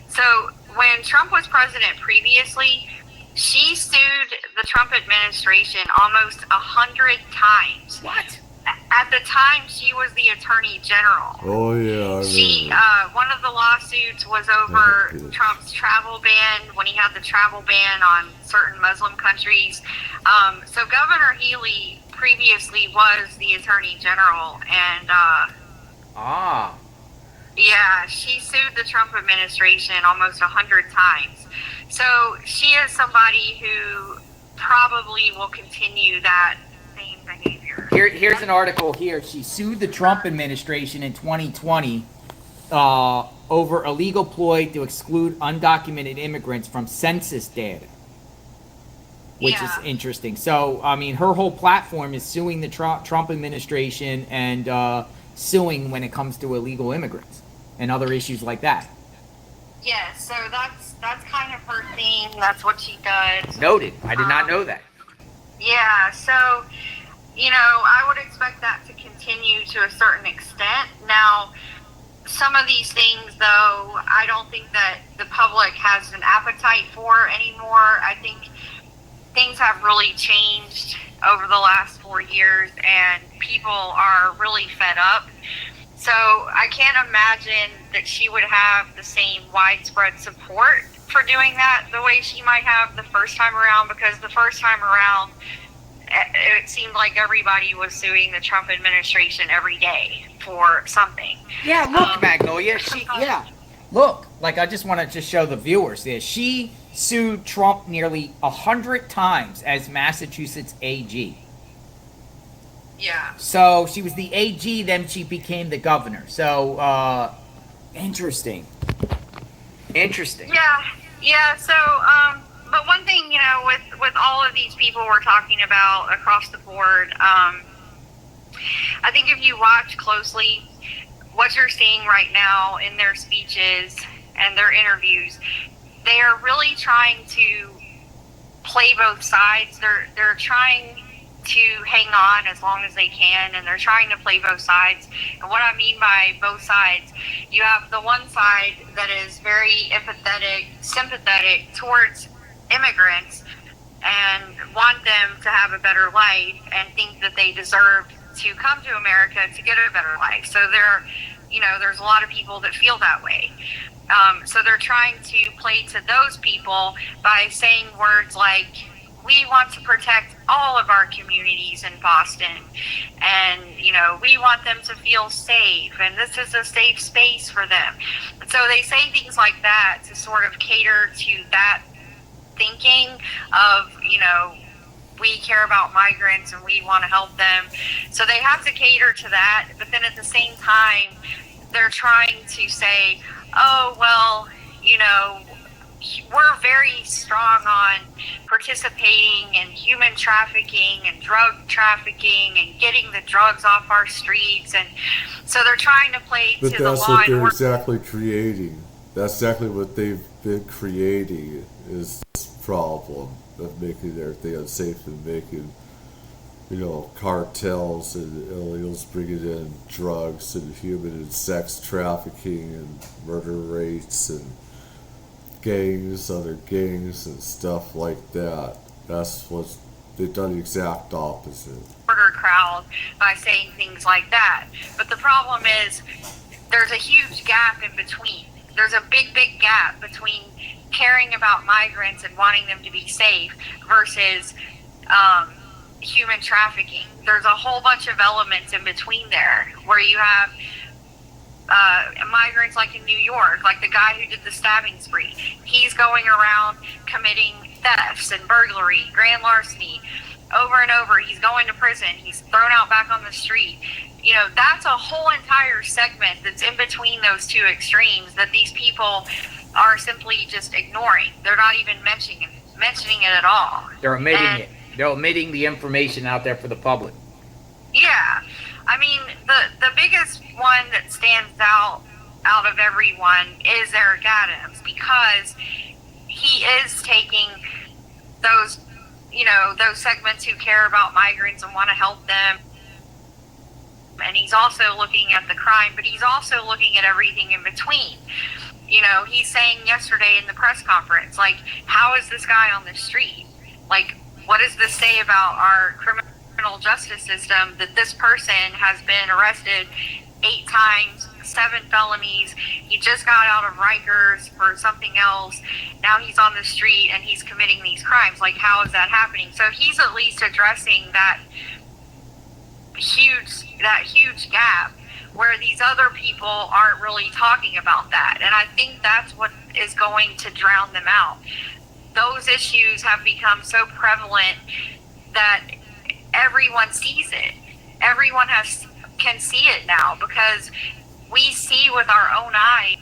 So, when Trump was president previously, she sued the Trump administration almost 100 times. What? At the time, she was the Attorney General. Oh, yeah. She, one of the lawsuits was over Trump's travel ban, when he had the travel ban on certain Muslim countries. So Governor Healey previously was the Attorney General, and yeah, she sued the Trump administration almost 100 times. So she is somebody who probably will continue that same behavior. Here's an article here. She sued the Trump administration in 2020 over a legal ploy to exclude undocumented immigrants from census data, which is interesting. So, I mean, her whole platform is suing the Trump administration and suing when it comes to illegal immigrants and other issues like that. Yeah, so that's kind of her thing. That's what she does. Noted. I did not know that. Yeah, so, I would expect that to continue to a certain extent. Now, some of these things, though, I don't think that the public has an appetite for anymore. I think things have really changed over the last 4 years, and people are really fed up. So I can't imagine that she would have the same widespread support for doing that the way she might have the first time around, because the first time around, it seemed like everybody was suing the Trump administration every day for something. Yeah, look, Magnolia. Look, like, I just want to show the viewers this. She sued Trump nearly 100 times as Massachusetts AG. Yeah. So she was the AG, then she became the governor. So, interesting. Yeah. So, but one thing, with all of these people we're talking about across the board, I think if you watch closely, what you're seeing right now in their speeches and their interviews, they are really trying to play both sides. They're trying to hang on as long as they can, and they're trying to play both sides. And what I mean by both sides, you have the one side that is very empathetic, sympathetic towards immigrants and want them to have a better life and think that they deserve to come to America to get a better life. So there's a lot of people that feel that way. So they're trying to play to those people by saying words like, we want to protect all of our communities in Boston, and we want them to feel safe, and this is a safe space for them. So they say things like that to sort of cater to that thinking of, we care about migrants and we want to help them. So they have to cater to that, but then at the same time, they're trying to say, oh, well, we're very strong on participating in human trafficking and drug trafficking and getting the drugs off our streets. And so they're trying to play but to the law. But that's what they're exactly creating. That's exactly what they've been creating, is this problem of making everything unsafe and making, cartels and illegals bringing in drugs and human and sex trafficking and murder rates and other gangs and stuff like that. That's what they've done, the exact opposite. Murder crowd by saying things like that. But the problem is there's a huge gap in between. There's a big gap between caring about migrants and wanting them to be safe versus human trafficking. There's a whole bunch of elements in between there where you have migrants like in New York, like the guy who did the stabbing spree. He's going around committing thefts and burglary, grand larceny, over and over. He's going to prison. He's thrown out back on the street. That's a whole entire segment that's in between those two extremes that these people are simply just ignoring. They're not even mentioning it at all. They're omitting it. They're omitting the information out there for the public. Yeah. I mean, the biggest one that stands out of everyone is Eric Adams, because he is taking those segments who care about migrants and want to help them, and he's also looking at the crime, but he's also looking at everything in between. He's saying yesterday in the press conference, like, how is this guy on the street? Like, what does this say about our criminal justice system that this person has been arrested 8 times, 7 felonies, he just got out of Rikers for something else, now he's on the street and he's committing these crimes? Like, how is that happening? So he's at least addressing that huge gap where these other people aren't really talking about that. And I think that's what is going to drown them out. Those issues have become so prevalent that everyone sees it. Everyone can see it now, because we see with our own eyes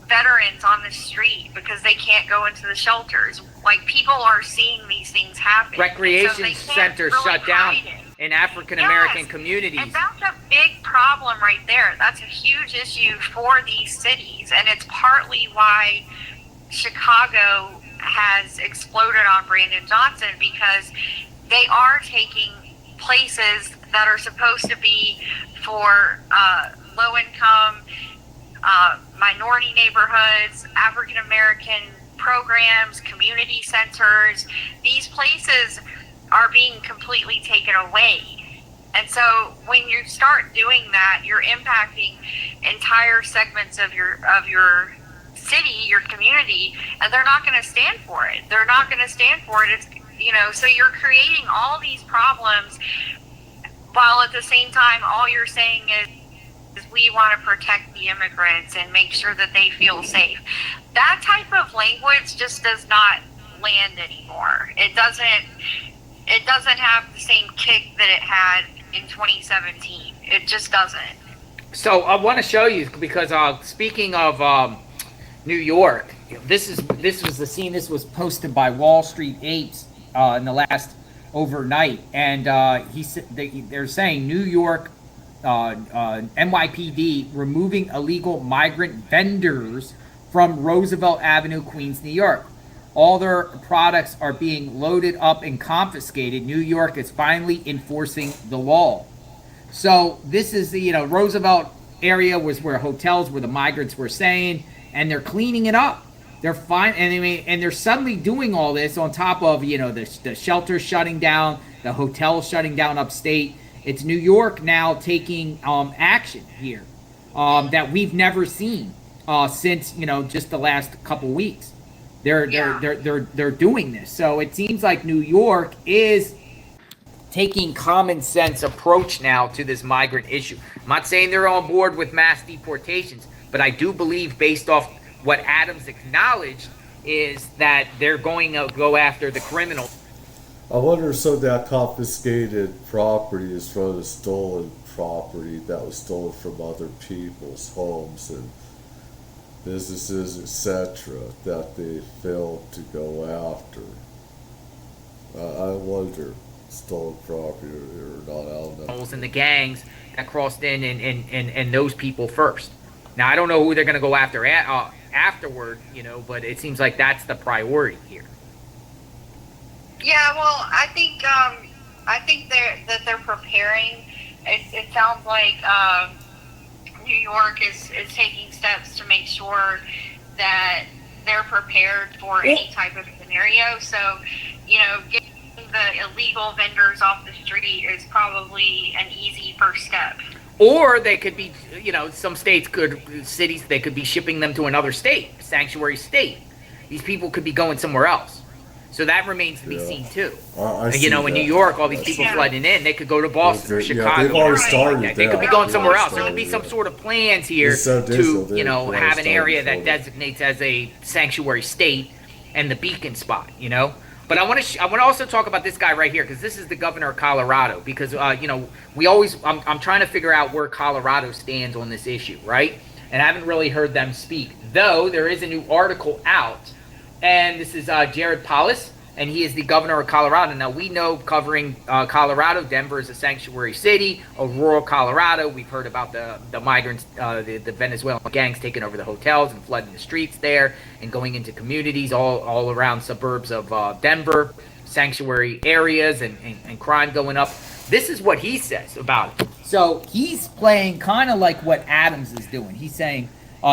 veterans on the street because they can't go into the shelters. Like, people are seeing these things happen. Recreation centers shut down in African American communities. And that's a big problem right there. That's a huge issue for these cities, and it's partly why Chicago has exploded on Brandon Johnson, because they are taking places that are supposed to be for low-income, minority neighborhoods, African-American programs, community centers. These places are being completely taken away. And so when you start doing that, you're impacting entire segments of your city, your community, and they're not going to stand for it. They're not going to stand for it. It's, so you're creating all these problems while at the same time all you're saying is we want to protect the immigrants and make sure that they feel safe. That type of language just does not land anymore. It doesn't have the same kick that it had in 2017. It just doesn't. So I want to show you, because speaking of New York, this was the scene. This was posted by Wall Street Apes in the last overnight, and they're saying New York NYPD removing illegal migrant vendors from Roosevelt Avenue, Queens, New York. All their products are being loaded up and confiscated. New York is finally enforcing the law. So this is the Roosevelt area was where hotels where the migrants were staying, and they're cleaning it up. They're fine, and they're suddenly doing all this on top of the shelters shutting down, the hotels shutting down upstate. It's New York now taking action here that we've never seen since just the last couple weeks. They're doing this, so it seems like New York is taking common sense approach now to this migrant issue. I'm not saying they're on board with mass deportations, but I do believe, based off what Adams acknowledged, is that they're going to go after the criminals. I wonder if some of that confiscated property is from the stolen property that was stolen from other people's homes and businesses, etc., that they failed to go after. I wonder, stolen property or not, I don't know. And the gangs that crossed in and those people first. Now, I don't know who they're going to go after afterward, but it seems like that's the priority here. Yeah, well, I think they're preparing. It sounds like New York is taking steps to make sure that they're prepared for any type of scenario. So, getting the illegal vendors off the street is probably an easy first step. Or they could be, some cities, they could be shipping them to another state, sanctuary state. These people could be going somewhere else. So that remains to be seen too. In New York, all these people flooding in, they could go to Boston or Chicago. They've already started that. They could be going somewhere else. There could be some sort of plans here to, have an area that designates as a sanctuary state and the beacon spot, But I want to also talk about this guy right here, because this is the governor of Colorado. Because I'm trying to figure out where Colorado stands on this issue, right? And I haven't really heard them speak. Though there is a new article out, and this is Jared Polis, and he is the governor of Colorado. Now, we know, covering Colorado, Denver is a sanctuary city, rural Colorado. We've heard about the migrants, the Venezuelan gangs taking over the hotels and flooding the streets there and going into communities all around suburbs of Denver, sanctuary areas, and crime going up. This is what he says about it. So he's playing kind of like what Adams is doing. He's saying,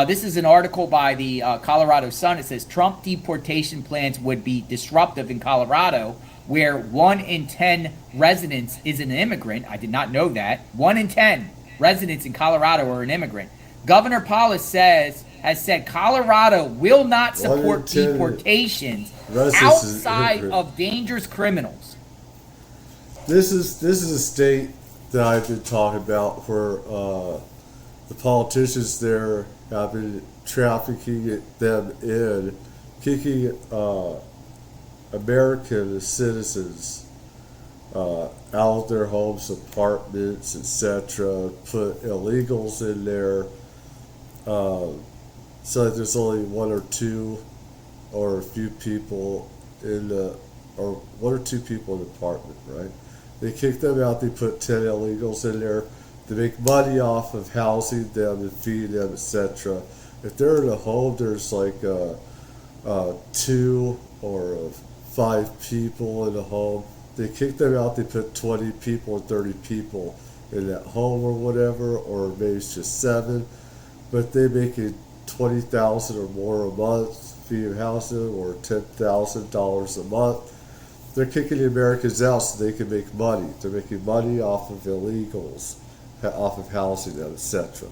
this is an article by the Colorado Sun. It says Trump deportation plans would be disruptive in Colorado, where 1 in 10 residents is an immigrant. I did not know that. 1 in 10 residents in Colorado are an immigrant. Governor Polis has said Colorado will not support deportations outside of dangerous criminals. This is a state that I've been talking about where the politicians there have been trafficking them in, kicking American citizens out of their homes, apartments, etc., put illegals in there. So there's only one or two or a few people in the, or one or two people in the apartment, right? They kick them out, they put 10 illegals in there. They make money off of housing them and feeding them, etc. If they're in a home, there's like 2 or 5 people in a home. They kick them out, they put 20 people or 30 people in that home or whatever, or maybe it's just 7. But they make it $20,000 or more a month feeding housing, or $10,000 a month. They're kicking the Americans out so they can make money. They're making money off of illegals, off of housing them, etc.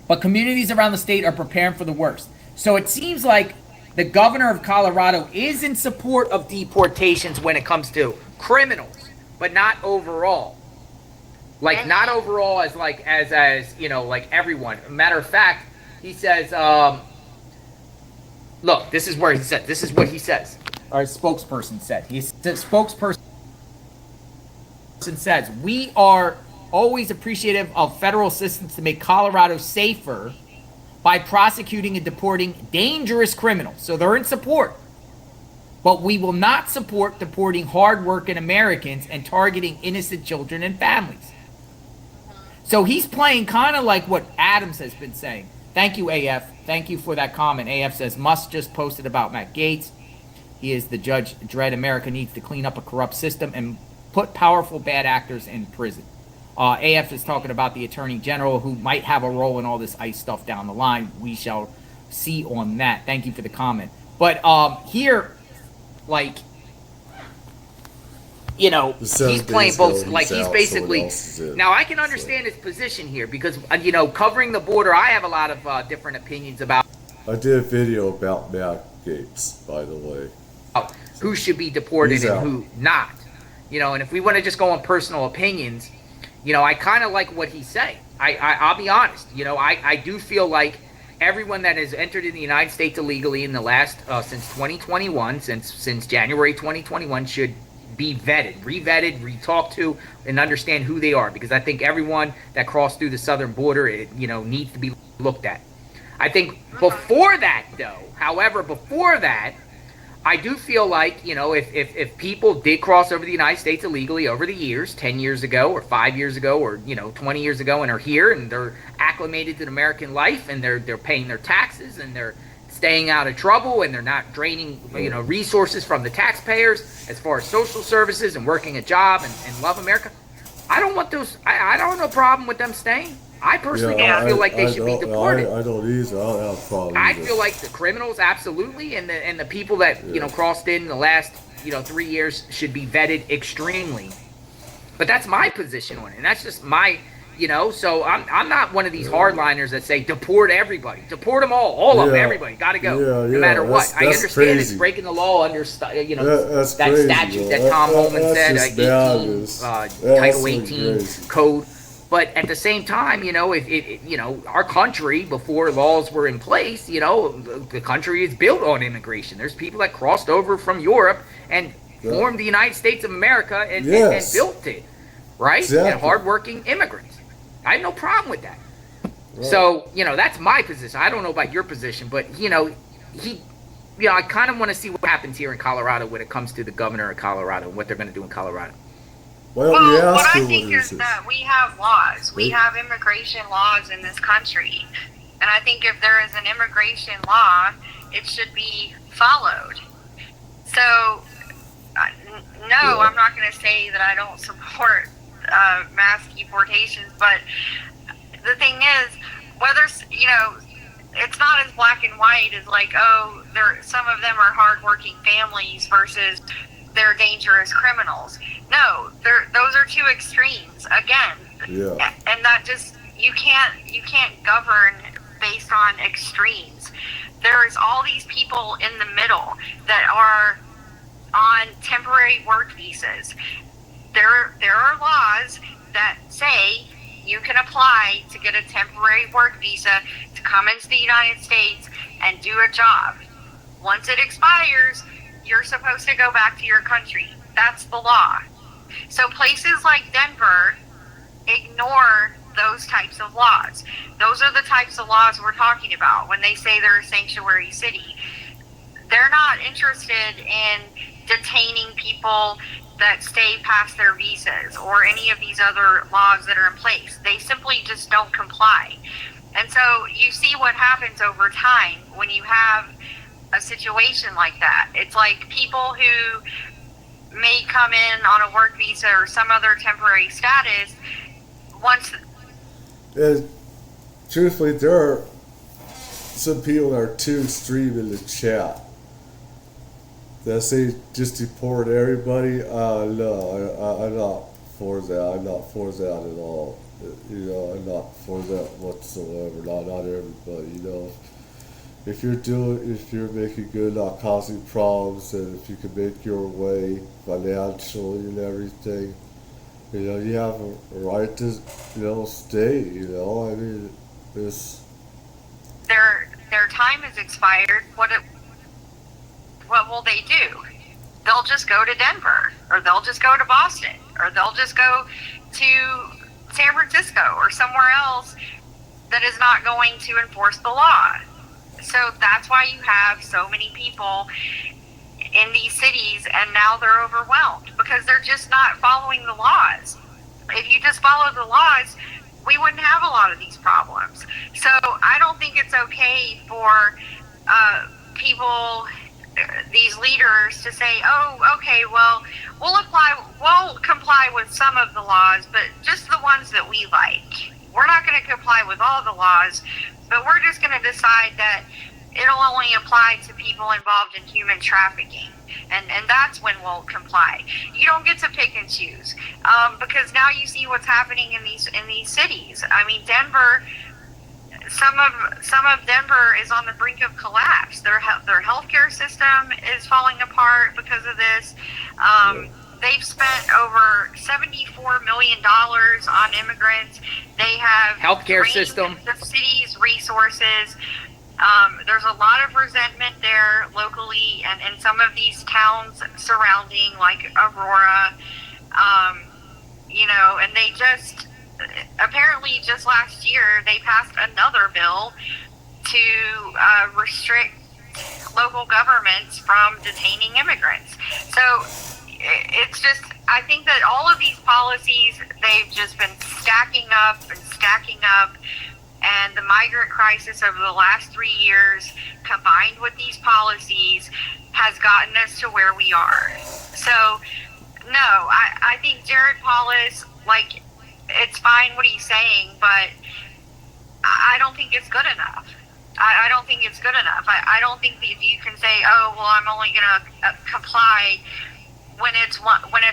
But communities around the state are preparing for the worst. So it seems like the governor of Colorado is in support of deportations when it comes to criminals, but not overall. Like, not overall as like everyone. Matter of fact, he says, look, this is where he said, this is what he says. Our spokesperson said. The spokesperson says, we are always appreciative of federal assistance to make Colorado safer by prosecuting and deporting dangerous criminals. So they're in support. But we will not support deporting hardworking Americans and targeting innocent children and families. So he's playing kind of like what Adams has been saying. Thank you, AF. Thank you for that comment. AF says, Musk just posted about Matt Gaetz. He is the judge. Dread America needs to clean up a corrupt system and put powerful bad actors in prison. AF is talking about the Attorney General, who might have a role in all this ICE stuff down the line. We shall see on that. Thank you for the comment. But here, like, you know, he's playing both. Like, he's basically. Now, I can understand his position here because, you know, covering the border, I have a lot of different opinions about. I did a video about Matt Gaetz, by the way. Who should be deported and who not. You know, and if we want to just go on personal opinions, you know, I kind of like what he's saying. I'll be honest. You know, I do feel like everyone that has entered in the United States illegally in the last, since 2021, since January 2021, should be vetted, re-talked to, and understand who they are. Because I think everyone that crossed through the southern border, you know, needs to be looked at. I think before that, though, however, before that, I do feel like, you know, if people did cross over the United States illegally over the years, 10 years ago or 5 years ago or, you know, 20 years ago, and are here and they're acclimated to American life and they're paying their taxes and they're staying out of trouble and they're not draining, you know, resources from the taxpayers as far as social services and working a job and love America, I don't want those. I don't have no problem with them staying. I personally don't feel like they should be deported. I don't either. I don't have a problem. I feel like the criminals, absolutely, and the people that you know crossed in the last 3 years should be vetted extremely. But that's my position on it, and that's just my So I'm not one of these hardliners that say deport everybody, deport them all of them, everybody, got to go, no matter what. I understand crazy. It's breaking the law under that statute that Tom Homan said, Title 18 code. But at the same time, if our country, before laws were in place, the country is built on immigration. There's people that crossed over from Europe and formed the United States of America and built it, right? Exactly. And hardworking immigrants. I have no problem with that. Right. So, that's my position. I don't know about your position, but, I kind of want to see what happens here in Colorado when it comes to the governor of Colorado and what they're going to do in Colorado. Well, what I think is that we have laws. We have immigration laws in this country. And I think if there is an immigration law, it should be followed. So, no, I'm not going to say that I don't support mass deportations. But the thing is, whether, it's not as black and white as like, some of them are hardworking families versus they're dangerous criminals. No, those are two extremes. Again, and that just you can't govern based on extremes. There's all these people in the middle that are on temporary work visas. There are laws that say you can apply to get a temporary work visa to come into the United States and do a job. Once it expires, you're supposed to go back to your country. That's the law. So places like Denver ignore those types of laws. Those are the types of laws we're talking about when they say they're a sanctuary city. They're not interested in detaining people that stay past their visas or any of these other laws that are in place. They simply just don't comply. And so you see what happens over time when you have a situation like that. It's like people who may come in on a work visa or some other temporary status once. Truthfully, there are some people that are too extreme in the chat that say just deport everybody. No, I'm not for that. I'm not for that at all. I'm not for that whatsoever. Not everybody. If you're making good, not causing problems, and if you can make your way financially and everything, you have a right to, stay. I mean, it's their time is expired. What will they do? They'll just go to Denver, or they'll just go to Boston, or they'll just go to San Francisco or somewhere else that is not going to enforce the law. So that's why you have so many people in these cities, and now they're overwhelmed because they're just not following the laws. If you just follow the laws, we wouldn't have a lot of these problems. So I don't think it's okay for people these leaders to say, oh, okay, well, we'll comply with some of the laws, but just the ones that we like. We're not going to comply with all the laws, but we're just going to decide that it'll only apply to people involved in human trafficking. And that's when we'll comply. You don't get to pick and choose, because now you see what's happening in these cities. I mean, Denver, some of Denver is on the brink of collapse. Their healthcare system is falling apart because of this. They've spent over $74 million on immigrants. They have healthcare system, the city's resources. There's a lot of resentment there locally and in some of these towns surrounding, like Aurora, and they just, apparently just last year, they passed another bill to restrict local governments from detaining immigrants. So it's just, I think that all of these policies, they've just been stacking up and stacking up. And the migrant crisis over the last 3 years, combined with these policies, has gotten us to where we are. So, no, I think Jared Paulus, like, it's fine what he's saying, but I don't think it's good enough. I don't think it's good enough. I don't think that you can say, oh, well, I'm only going to comply when it's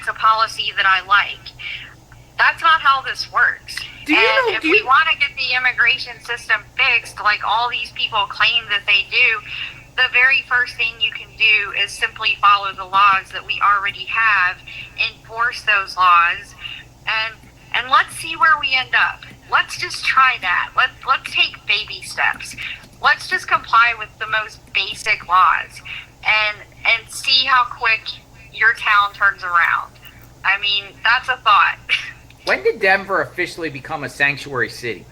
a policy that I like. That's not how this works. If we want to get the immigration system fixed, like all these people claim that they do, the very first thing you can do is simply follow the laws that we already have, enforce those laws, and let's see where we end up. Let's just try that. Let's take baby steps. Let's just comply with the most basic laws and see how quick your town turns around. I mean, that's a thought. When did Denver officially become a sanctuary city?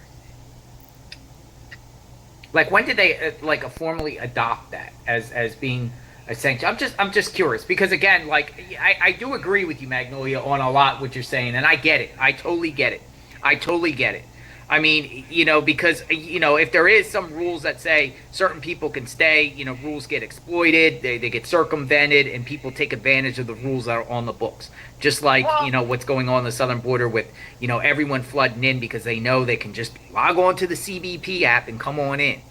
Like, when did they formally adopt that as being a sanctuary? I'm just curious, because again, like, I do agree with you, Magnolia, on a lot what you're saying, and I get it. I totally get it. I mean, because, if there is some rules that say certain people can stay, rules get exploited, they get circumvented, and people take advantage of the rules that are on the books. Just like, what's going on the southern border with, everyone flooding in because they know they can just log on to the CBP app and come on in.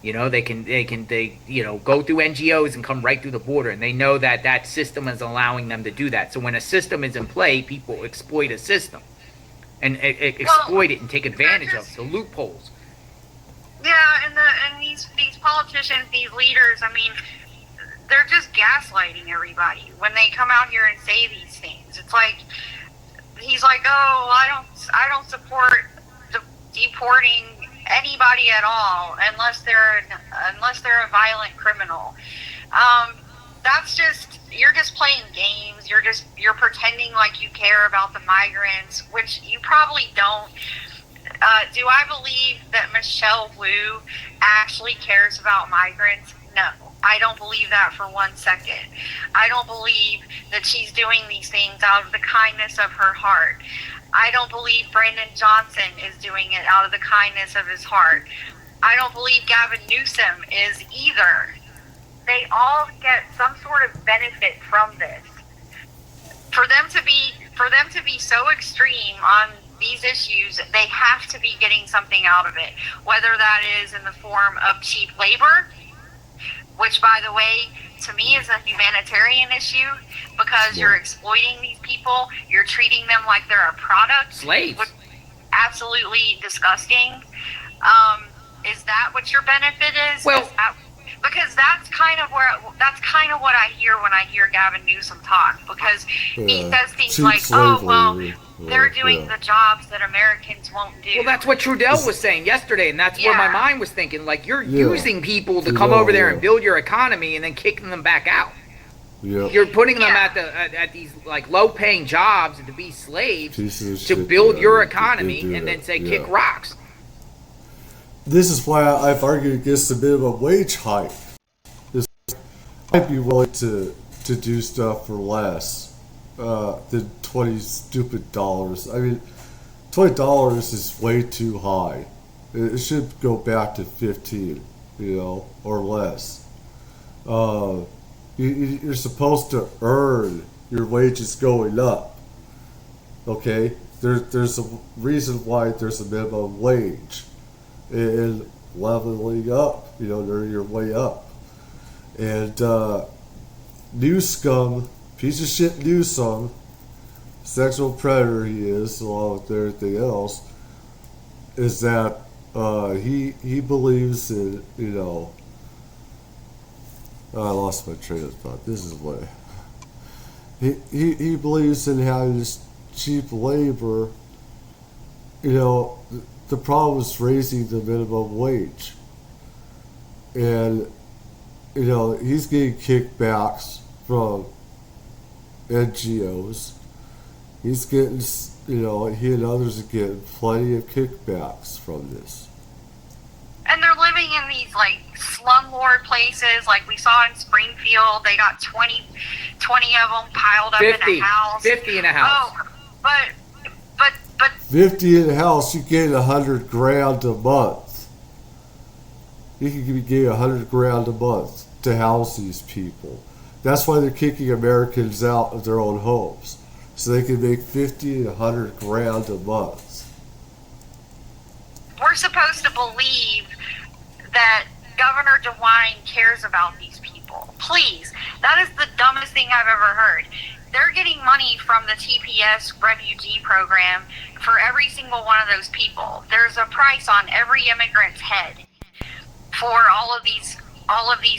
They can go through NGOs and come right through the border, and they know that system is allowing them to do that. So when a system is in play, people exploit a system. And exploit it and take advantage of the loopholes. Yeah, and these politicians, these leaders, I mean, they're just gaslighting everybody when they come out here and say these things. It's like, he's like, oh, I don't support deporting anybody at all unless they're a violent criminal. That's just, you're just playing games. You're pretending like you care about the migrants, which you probably don't. Do I believe that Michelle Wu actually cares about migrants? No, I don't believe that for 1 second. I don't believe that she's doing these things out of the kindness of her heart. I don't believe Brandon Johnson is doing it out of the kindness of his heart. I don't believe Gavin Newsom is either. They all get some sort of benefit from this. For them to be so extreme on these issues, they have to be getting something out of it. Whether that is in the form of cheap labor, which, by the way, to me is a humanitarian issue, because you're exploiting these people, you're treating them like they're a product. Slaves. Which is absolutely disgusting. Is that what your benefit is? Well, because that's kind of what I hear when I hear Gavin Newsom talk, because he says things like, oh, well, they're doing the jobs that Americans won't do. Well, that's what Trudell was saying yesterday, and that's where my mind was thinking. Like, you're using people to come over there and build your economy and then kicking them back out. Yep. You're putting them at these like low-paying jobs to be slaves to build your economy and then say kick rocks. This is why I've argued against a bit of a wage hike. I'd be willing to do stuff for less than $20 stupid. I mean, $20 is way too high. It should go back to 15, or less. You're supposed to earn your wages going up. Okay? There's a reason why there's a minimum wage. And leveling up, they're your way up. And news scum, piece of shit news scum, sexual predator he is, along with everything else, is that he believes in, I lost my train of thought. This is what he believes in having this cheap labor. The problem is raising the minimum wage, and he's getting kickbacks from NGOs. He's getting, he and others are getting plenty of kickbacks from this. And they're living in these slumlord places, like we saw in Springfield. They got 20 of them piled up 50, in a house. 50 in a house. Oh, but 50 in a house, you get $100,000 a month. You can get $100,000 a month to house these people. That's why they're kicking Americans out of their own homes, so they can make 50 and $100,000 a month. we're supposed to believe that Governor DeWine cares about these people. Please, that is the dumbest thing I've ever heard. They're getting money from the TPS refugee program for every single one of those people. There's a price on every immigrant's head for all of these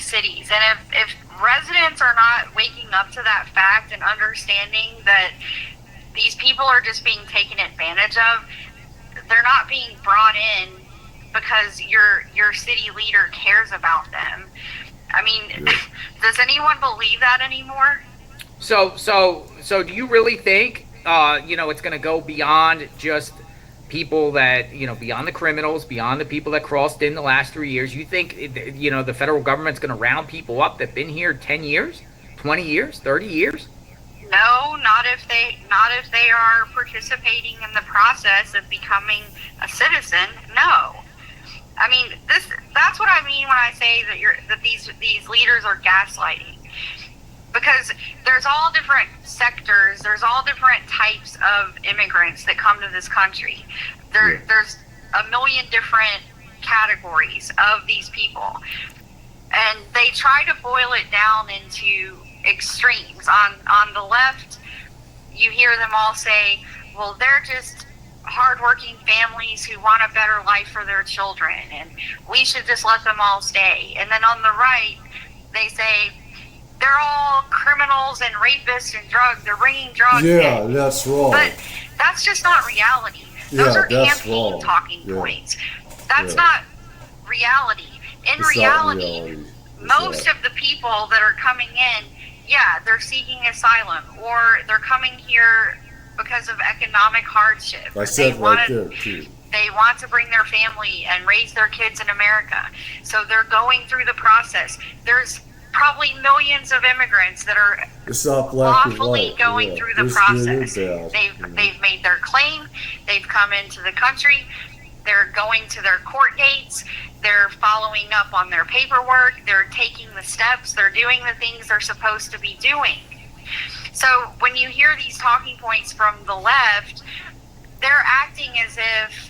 cities. And if residents are not waking up to that fact and understanding that these people are just being taken advantage of, they're not being brought in because your city leader cares about them. I mean, does anyone believe that anymore? So do you really think, it's going to go beyond just people that, beyond the criminals, beyond the people that crossed in the last 3 years? You think, the federal government's going to round people up that've been here 10 years, 20 years, 30 years? No, not if they are participating in the process of becoming a citizen. No. I mean, that's what I mean when I say that these leaders are gaslighting. Because there's all different sectors, there's all different types of immigrants that come to this country. There's a million different categories of these people. And they try to boil it down into extremes. On the left, you hear them all say, well, they're just hardworking families who want a better life for their children, and we should just let them all stay. And then on the right, they say, they're all criminals and rapists and drugs. They're bringing drugs in. That's wrong. But that's just not reality. Those are campaign talking points. That's not reality. In reality, most of the people that are coming in, they're seeking asylum, or they're coming here because of economic hardship. I said right there, too. They want to bring their family and raise their kids in America. So they're going through the process. There's probably millions of immigrants that are lawfully going through the process. They've made their claim. They've come into the country. They're going to their court dates. They're following up on their paperwork. They're taking the steps. They're doing the things they're supposed to be doing. So when you hear these talking points from the left, they're acting as if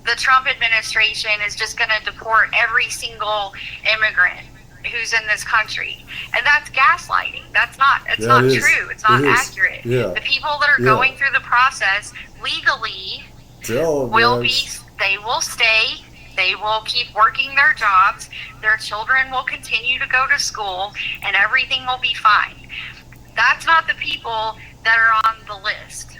the Trump administration is just going to deport every single immigrant who's in this country. And that's gaslighting. It's not true. It's not accurate. Yeah. The people that are going through the process legally they will stay. They will keep working their jobs. Their children will continue to go to school, and everything will be fine. That's not the people that are on the list.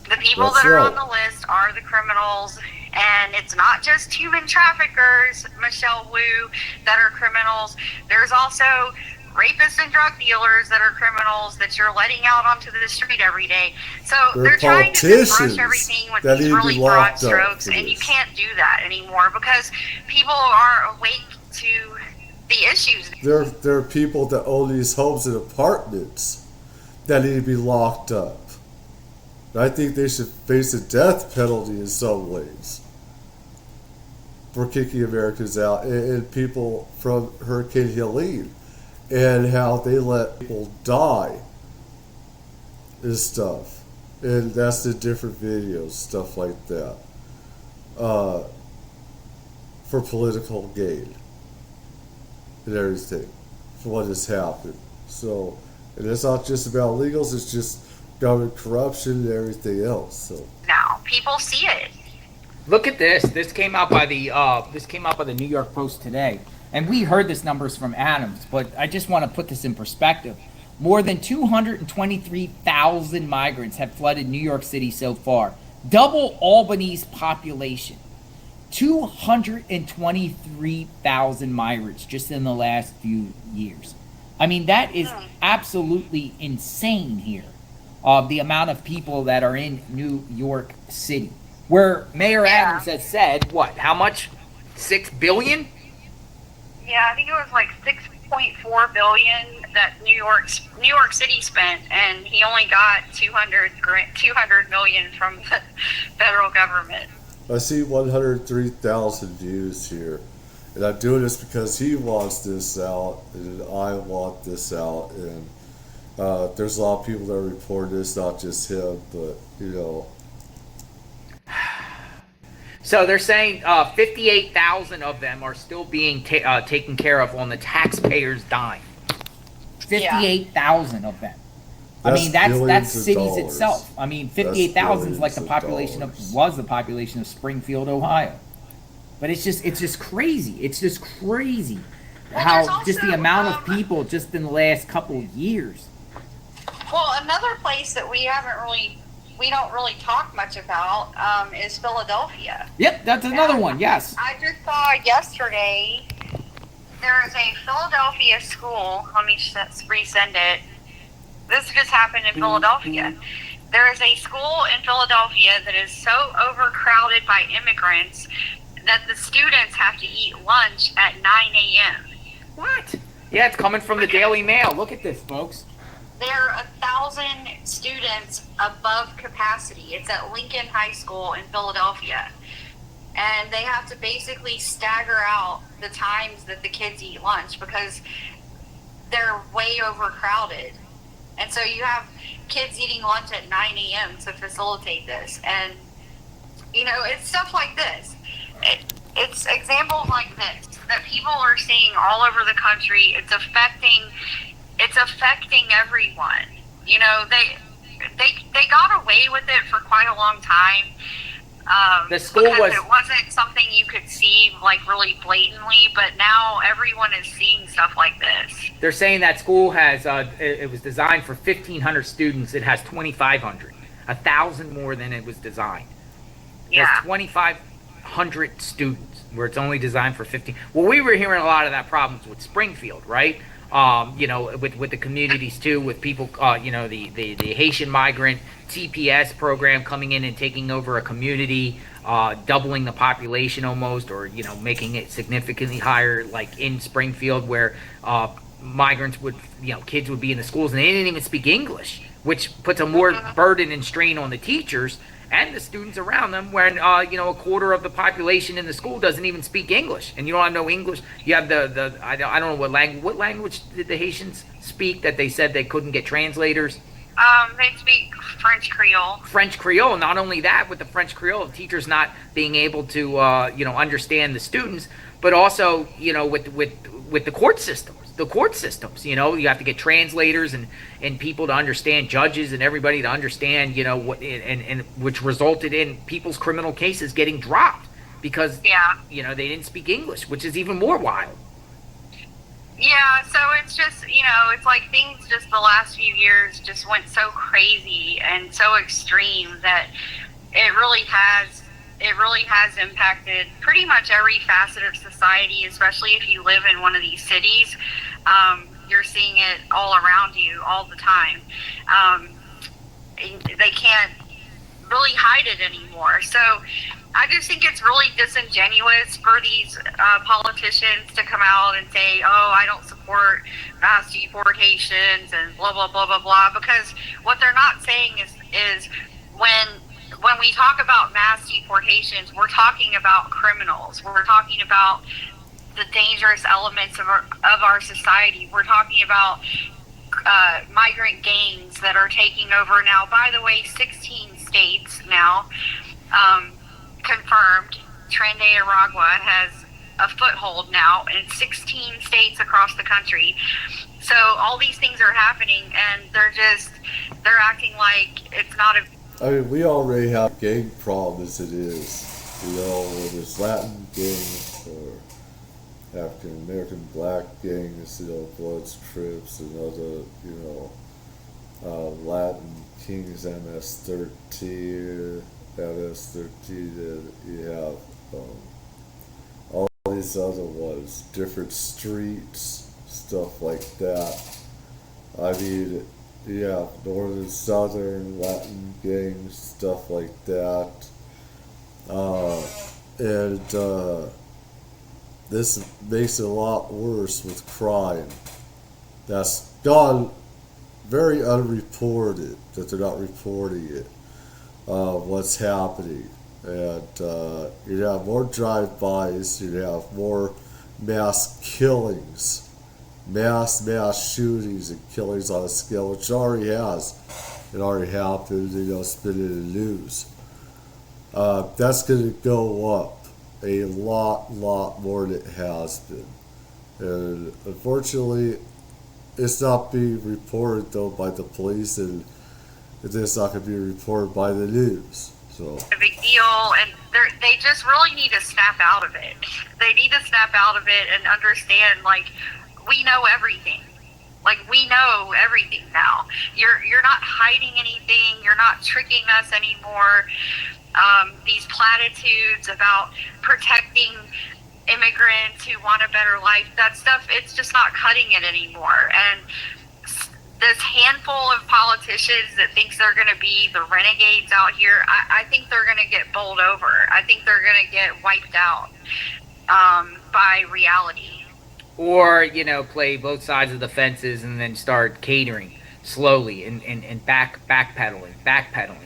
The people that are on the list are the criminals, and it's not just human traffickers, Michelle Wu, that are criminals. There's also rapists and drug dealers that are criminals that you're letting out onto the street every day. So they're trying to just brush everything with these really broad strokes, and you can't do that anymore because people are awake to the issues. There are people that own these homes and apartments that need to be locked up. I think they should face a death penalty in some ways for kicking Americans out. And people from Hurricane Helene and how they let people die and stuff. And that's the different videos, stuff like that. For political gain and everything, for what has happened. So, and it's not just about illegals, it's just government corruption and everything else. So now people see it. Look at this. This came out by the New York Post today. And we heard this numbers from Adams, but I just want to put this in perspective. More than 223,000 migrants have flooded New York City so far. Double Albany's population. 223,000 migrants just in the last few years. I mean, that is absolutely insane here. The amount of people that are in New York City. Where Mayor Adams has said, what, how much? 6 billion? Yeah, I think it was like 6.4 billion that New York City spent, and he only got 200 million from the federal government. I see 103,000 views here, and I'm doing this because he wants this out, and I want this out, and there's a lot of people that report this, not just him, but you know. So they're saying 58,000 of them are still being taken care of on the taxpayers' dime. 58,000 of them. I mean, that's cities itself. I mean, 58,000 is like the population was the population of Springfield, Ohio. But it's just crazy. It's just crazy how just the amount of people just in the last couple of years. Well, another place that we don't really talk much about is Philadelphia. Yep, that's another one. Yes. I just saw yesterday there is a Philadelphia school. Let me just resend it. This just happened in Philadelphia. There is a school in Philadelphia that is so overcrowded by immigrants that the students have to eat lunch at 9 a.m. What? Yeah, it's coming from the Daily Mail. Look at this, folks. There are 1,000 students above capacity. It's at Lincoln High School in Philadelphia. And they have to basically stagger out the times that the kids eat lunch because they're way overcrowded. And so you have kids eating lunch at 9 a.m. to facilitate this. And, you know, it's stuff like this. It's examples like this that people are seeing all over the country. It's affecting everyone. You know, they got away with it for quite a long time. The school because it wasn't something you could see like really blatantly, but now everyone is seeing stuff like this. They're saying that school has it was designed for 1,500 students. It has 2,500, 1,000 more than it was designed. Yeah, there's 2,500 students where it's only designed for 15. Well, we were hearing a lot of that problems with Springfield, right? You know, with the communities too, with people, you know, the Haitian migrant TPS program coming in and taking over a community, doubling the population almost, or, you know, making it significantly higher, like in Springfield, where migrants would, you know, kids would be in the schools and they didn't even speak English, which puts a more burden and strain on the teachers and the students around them when, you know, a quarter of the population in the school doesn't even speak English. And you don't have no English. You have I don't know what language did the Haitians speak that they said they couldn't get translators? They speak French Creole. French Creole. Not only that, with the French Creole, teachers not being able to, you know, understand the students, but also, you know, with the court systems. The court systems, you know, you have to get translators and people to understand, judges and everybody to understand, you know, what, and which resulted in people's criminal cases getting dropped because, you know, they didn't speak English, which is even more wild. Yeah, so it's just, you know, it's like things just the last few years just went so crazy and so extreme that it really has impacted pretty much every facet of society, especially if you live in one of these cities. You're seeing it all around you all the time. They can't really hide it anymore. So I just think it's really disingenuous for these politicians to come out and say, oh, I don't support mass deportations and blah, blah, blah, blah, blah, because what they're not saying is when we talk about mass deportations, we're talking about criminals. We're talking about the dangerous elements of our society. We're talking about migrant gangs that are taking over now. By the way, 16 states now confirmed. Tren de Aragua has a foothold now in 16 states across the country. So all these things are happening, and they're acting like it's not a... I mean, we already have gang problems as it is. You know, whether it's Latin gangs or African American black gangs, you know, Bloods, Crips, and other, you know, Latin Kings, MS-13, and you have all these other ones, different streets, stuff like that. I mean, yeah, northern, southern, Latin gangs, stuff like that. This makes it a lot worse with crime. That's gone very unreported, that they're not reporting it, what's happening. And you'd have more drive-bys, you'd have more mass killings, mass shootings and killings on a scale, which already has. It already happened, you know, it's been in the news. That's going to go up a lot more than it has been. And unfortunately, it's not being reported, though, by the police, and it's not going to be reported by the news. So a big deal, and they just really need to snap out of it. They need to snap out of it and understand, like, we know everything. Like, we know everything now. You're not hiding anything. You're not tricking us anymore. These platitudes about protecting immigrants who want a better life, that stuff, it's just not cutting it anymore. And this handful of politicians that thinks they're going to be the renegades out here, I think they're going to get bowled over. I think they're going to get wiped out by reality. Or, you know, play both sides of the fences and then start catering slowly and backpedaling,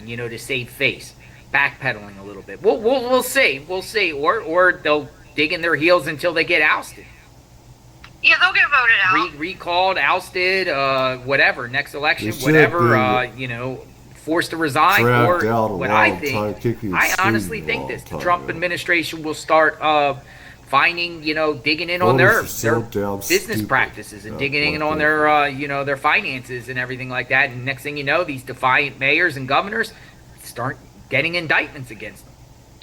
you know, to save face. Backpedaling a little bit. We'll see. Or they'll dig in their heels until they get ousted. Yeah, they'll get voted out. Recalled, ousted, whatever. Next election, whatever. You know, forced to resign. Or what I think, I honestly think this: the Trump administration will start finding, you know, digging in on their business practices and digging in on their, you know, their finances and everything like that. And next thing you know, these defiant mayors and governors start getting indictments against them.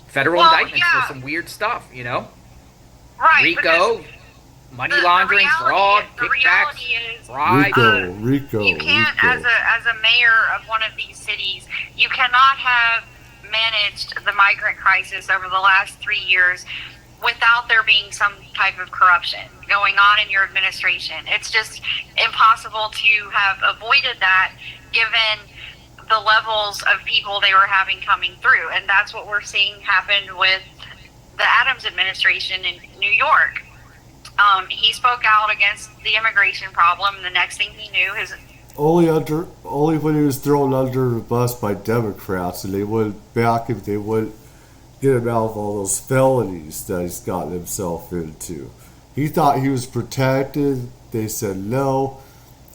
Federal indictments for some weird stuff, you know? Right. RICO, money laundering, fraud, kickbacks, bribes. RICO. You can't, as a mayor of one of these cities, you cannot have managed the migrant crisis over the last 3 years without there being some type of corruption going on in your administration. It's just impossible to have avoided that given the levels of people they were having coming through. And that's what we're seeing happen with the Adams administration in New York. He spoke out against the immigration problem. The next thing he knew, only when he was thrown under the bus by Democrats, and they went back if they would get him out of all those felonies that he's gotten himself into. He thought he was protected. They said no.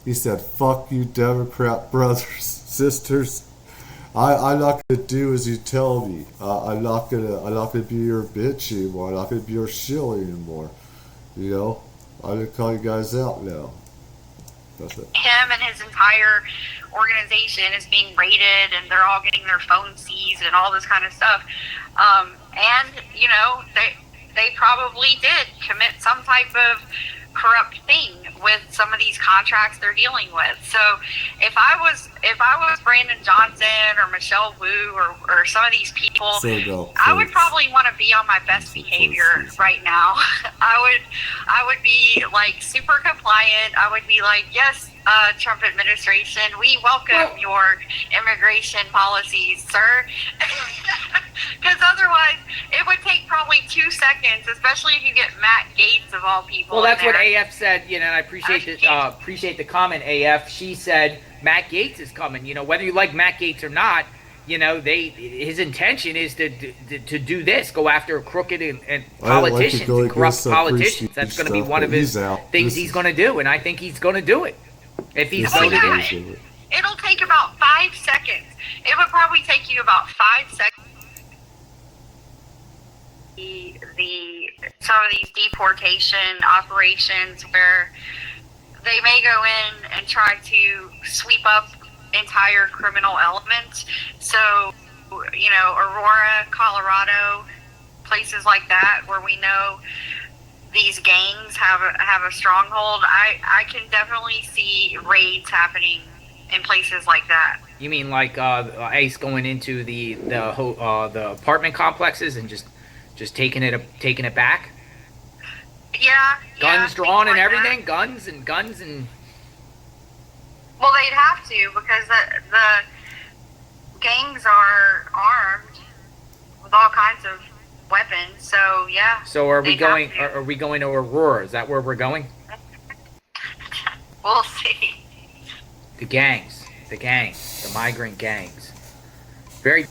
He said, "Fuck you, Democrat brothers, sisters. I'm not gonna do as you tell me. I'm not gonna be your bitch anymore. I'm not gonna be your shill anymore. You know, I'm gonna call you guys out now." That's it. Him and his entire organization is being raided, and they're all getting their phones seized and all this kind of stuff. And you know, they probably did commit some type of corrupt thing with some of these contracts they're dealing with. So if I was Brandon Johnson or Michelle Wu or some of these people, I would probably want to be on my best behavior right now. I would be like super compliant. I would be like, yes, Trump administration, we welcome your immigration policies, sir. Because otherwise, it would take probably 2 seconds, especially if you get Matt Gaetz of all people. Well, that's what AF said. You know, and I appreciate the comment, AF. She said Matt Gaetz is coming. You know, whether you like Matt Gaetz or not, his intention is to do this, go after crooked and politicians, and corrupt politicians. That's going to be one of his things he's going to do, and I think he's going to do it if he's voted in. It'll take about 5 seconds. It would probably take you about 5 seconds. Some of these deportation operations where they may go in and try to sweep up entire criminal elements. So, Aurora, Colorado, places like that where we know these gangs have a stronghold. I can definitely see raids happening in places like that. You mean like ICE going into the apartment complexes and just taking it back? Yeah. Guns drawn and everything? Guns and... Well, they'd have to, because the gangs are armed with all kinds of weapons, so yeah. So are we going to Aurora? Is that where we're going? We'll see. The gangs, the migrant gangs. Very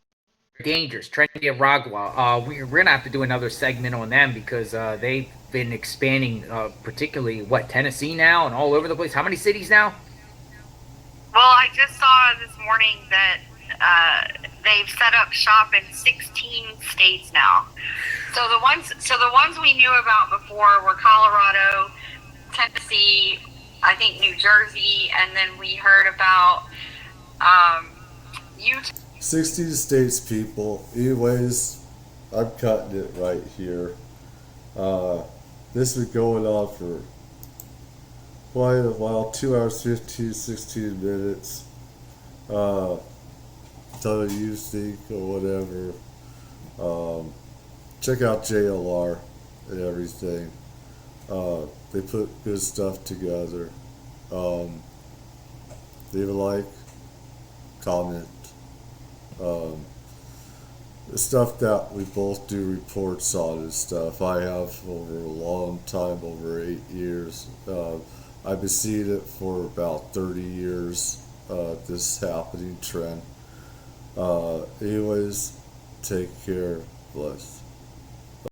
dangerous. Trinity of Ragua. We're going to have to do another segment on them because they've been expanding, particularly, Tennessee now and all over the place. How many cities now? Well, I just saw this morning that they've set up shop in 16 states now. So the ones we knew about before were Colorado, Tennessee, I think New Jersey, and then we heard about Utah. 60 states, people. Anyways, I'm cutting it right here. This has been going on for quite a while, 2 hours, 16 minutes. Tell me you think or whatever. Check out JLR and everything. They put good stuff together. Leave a like, comment. The stuff that we both do reports on and stuff. I have over a long time, over 8 years. I've been seeing it for about 30 years, this happening trend. Anyways, take care. Bless.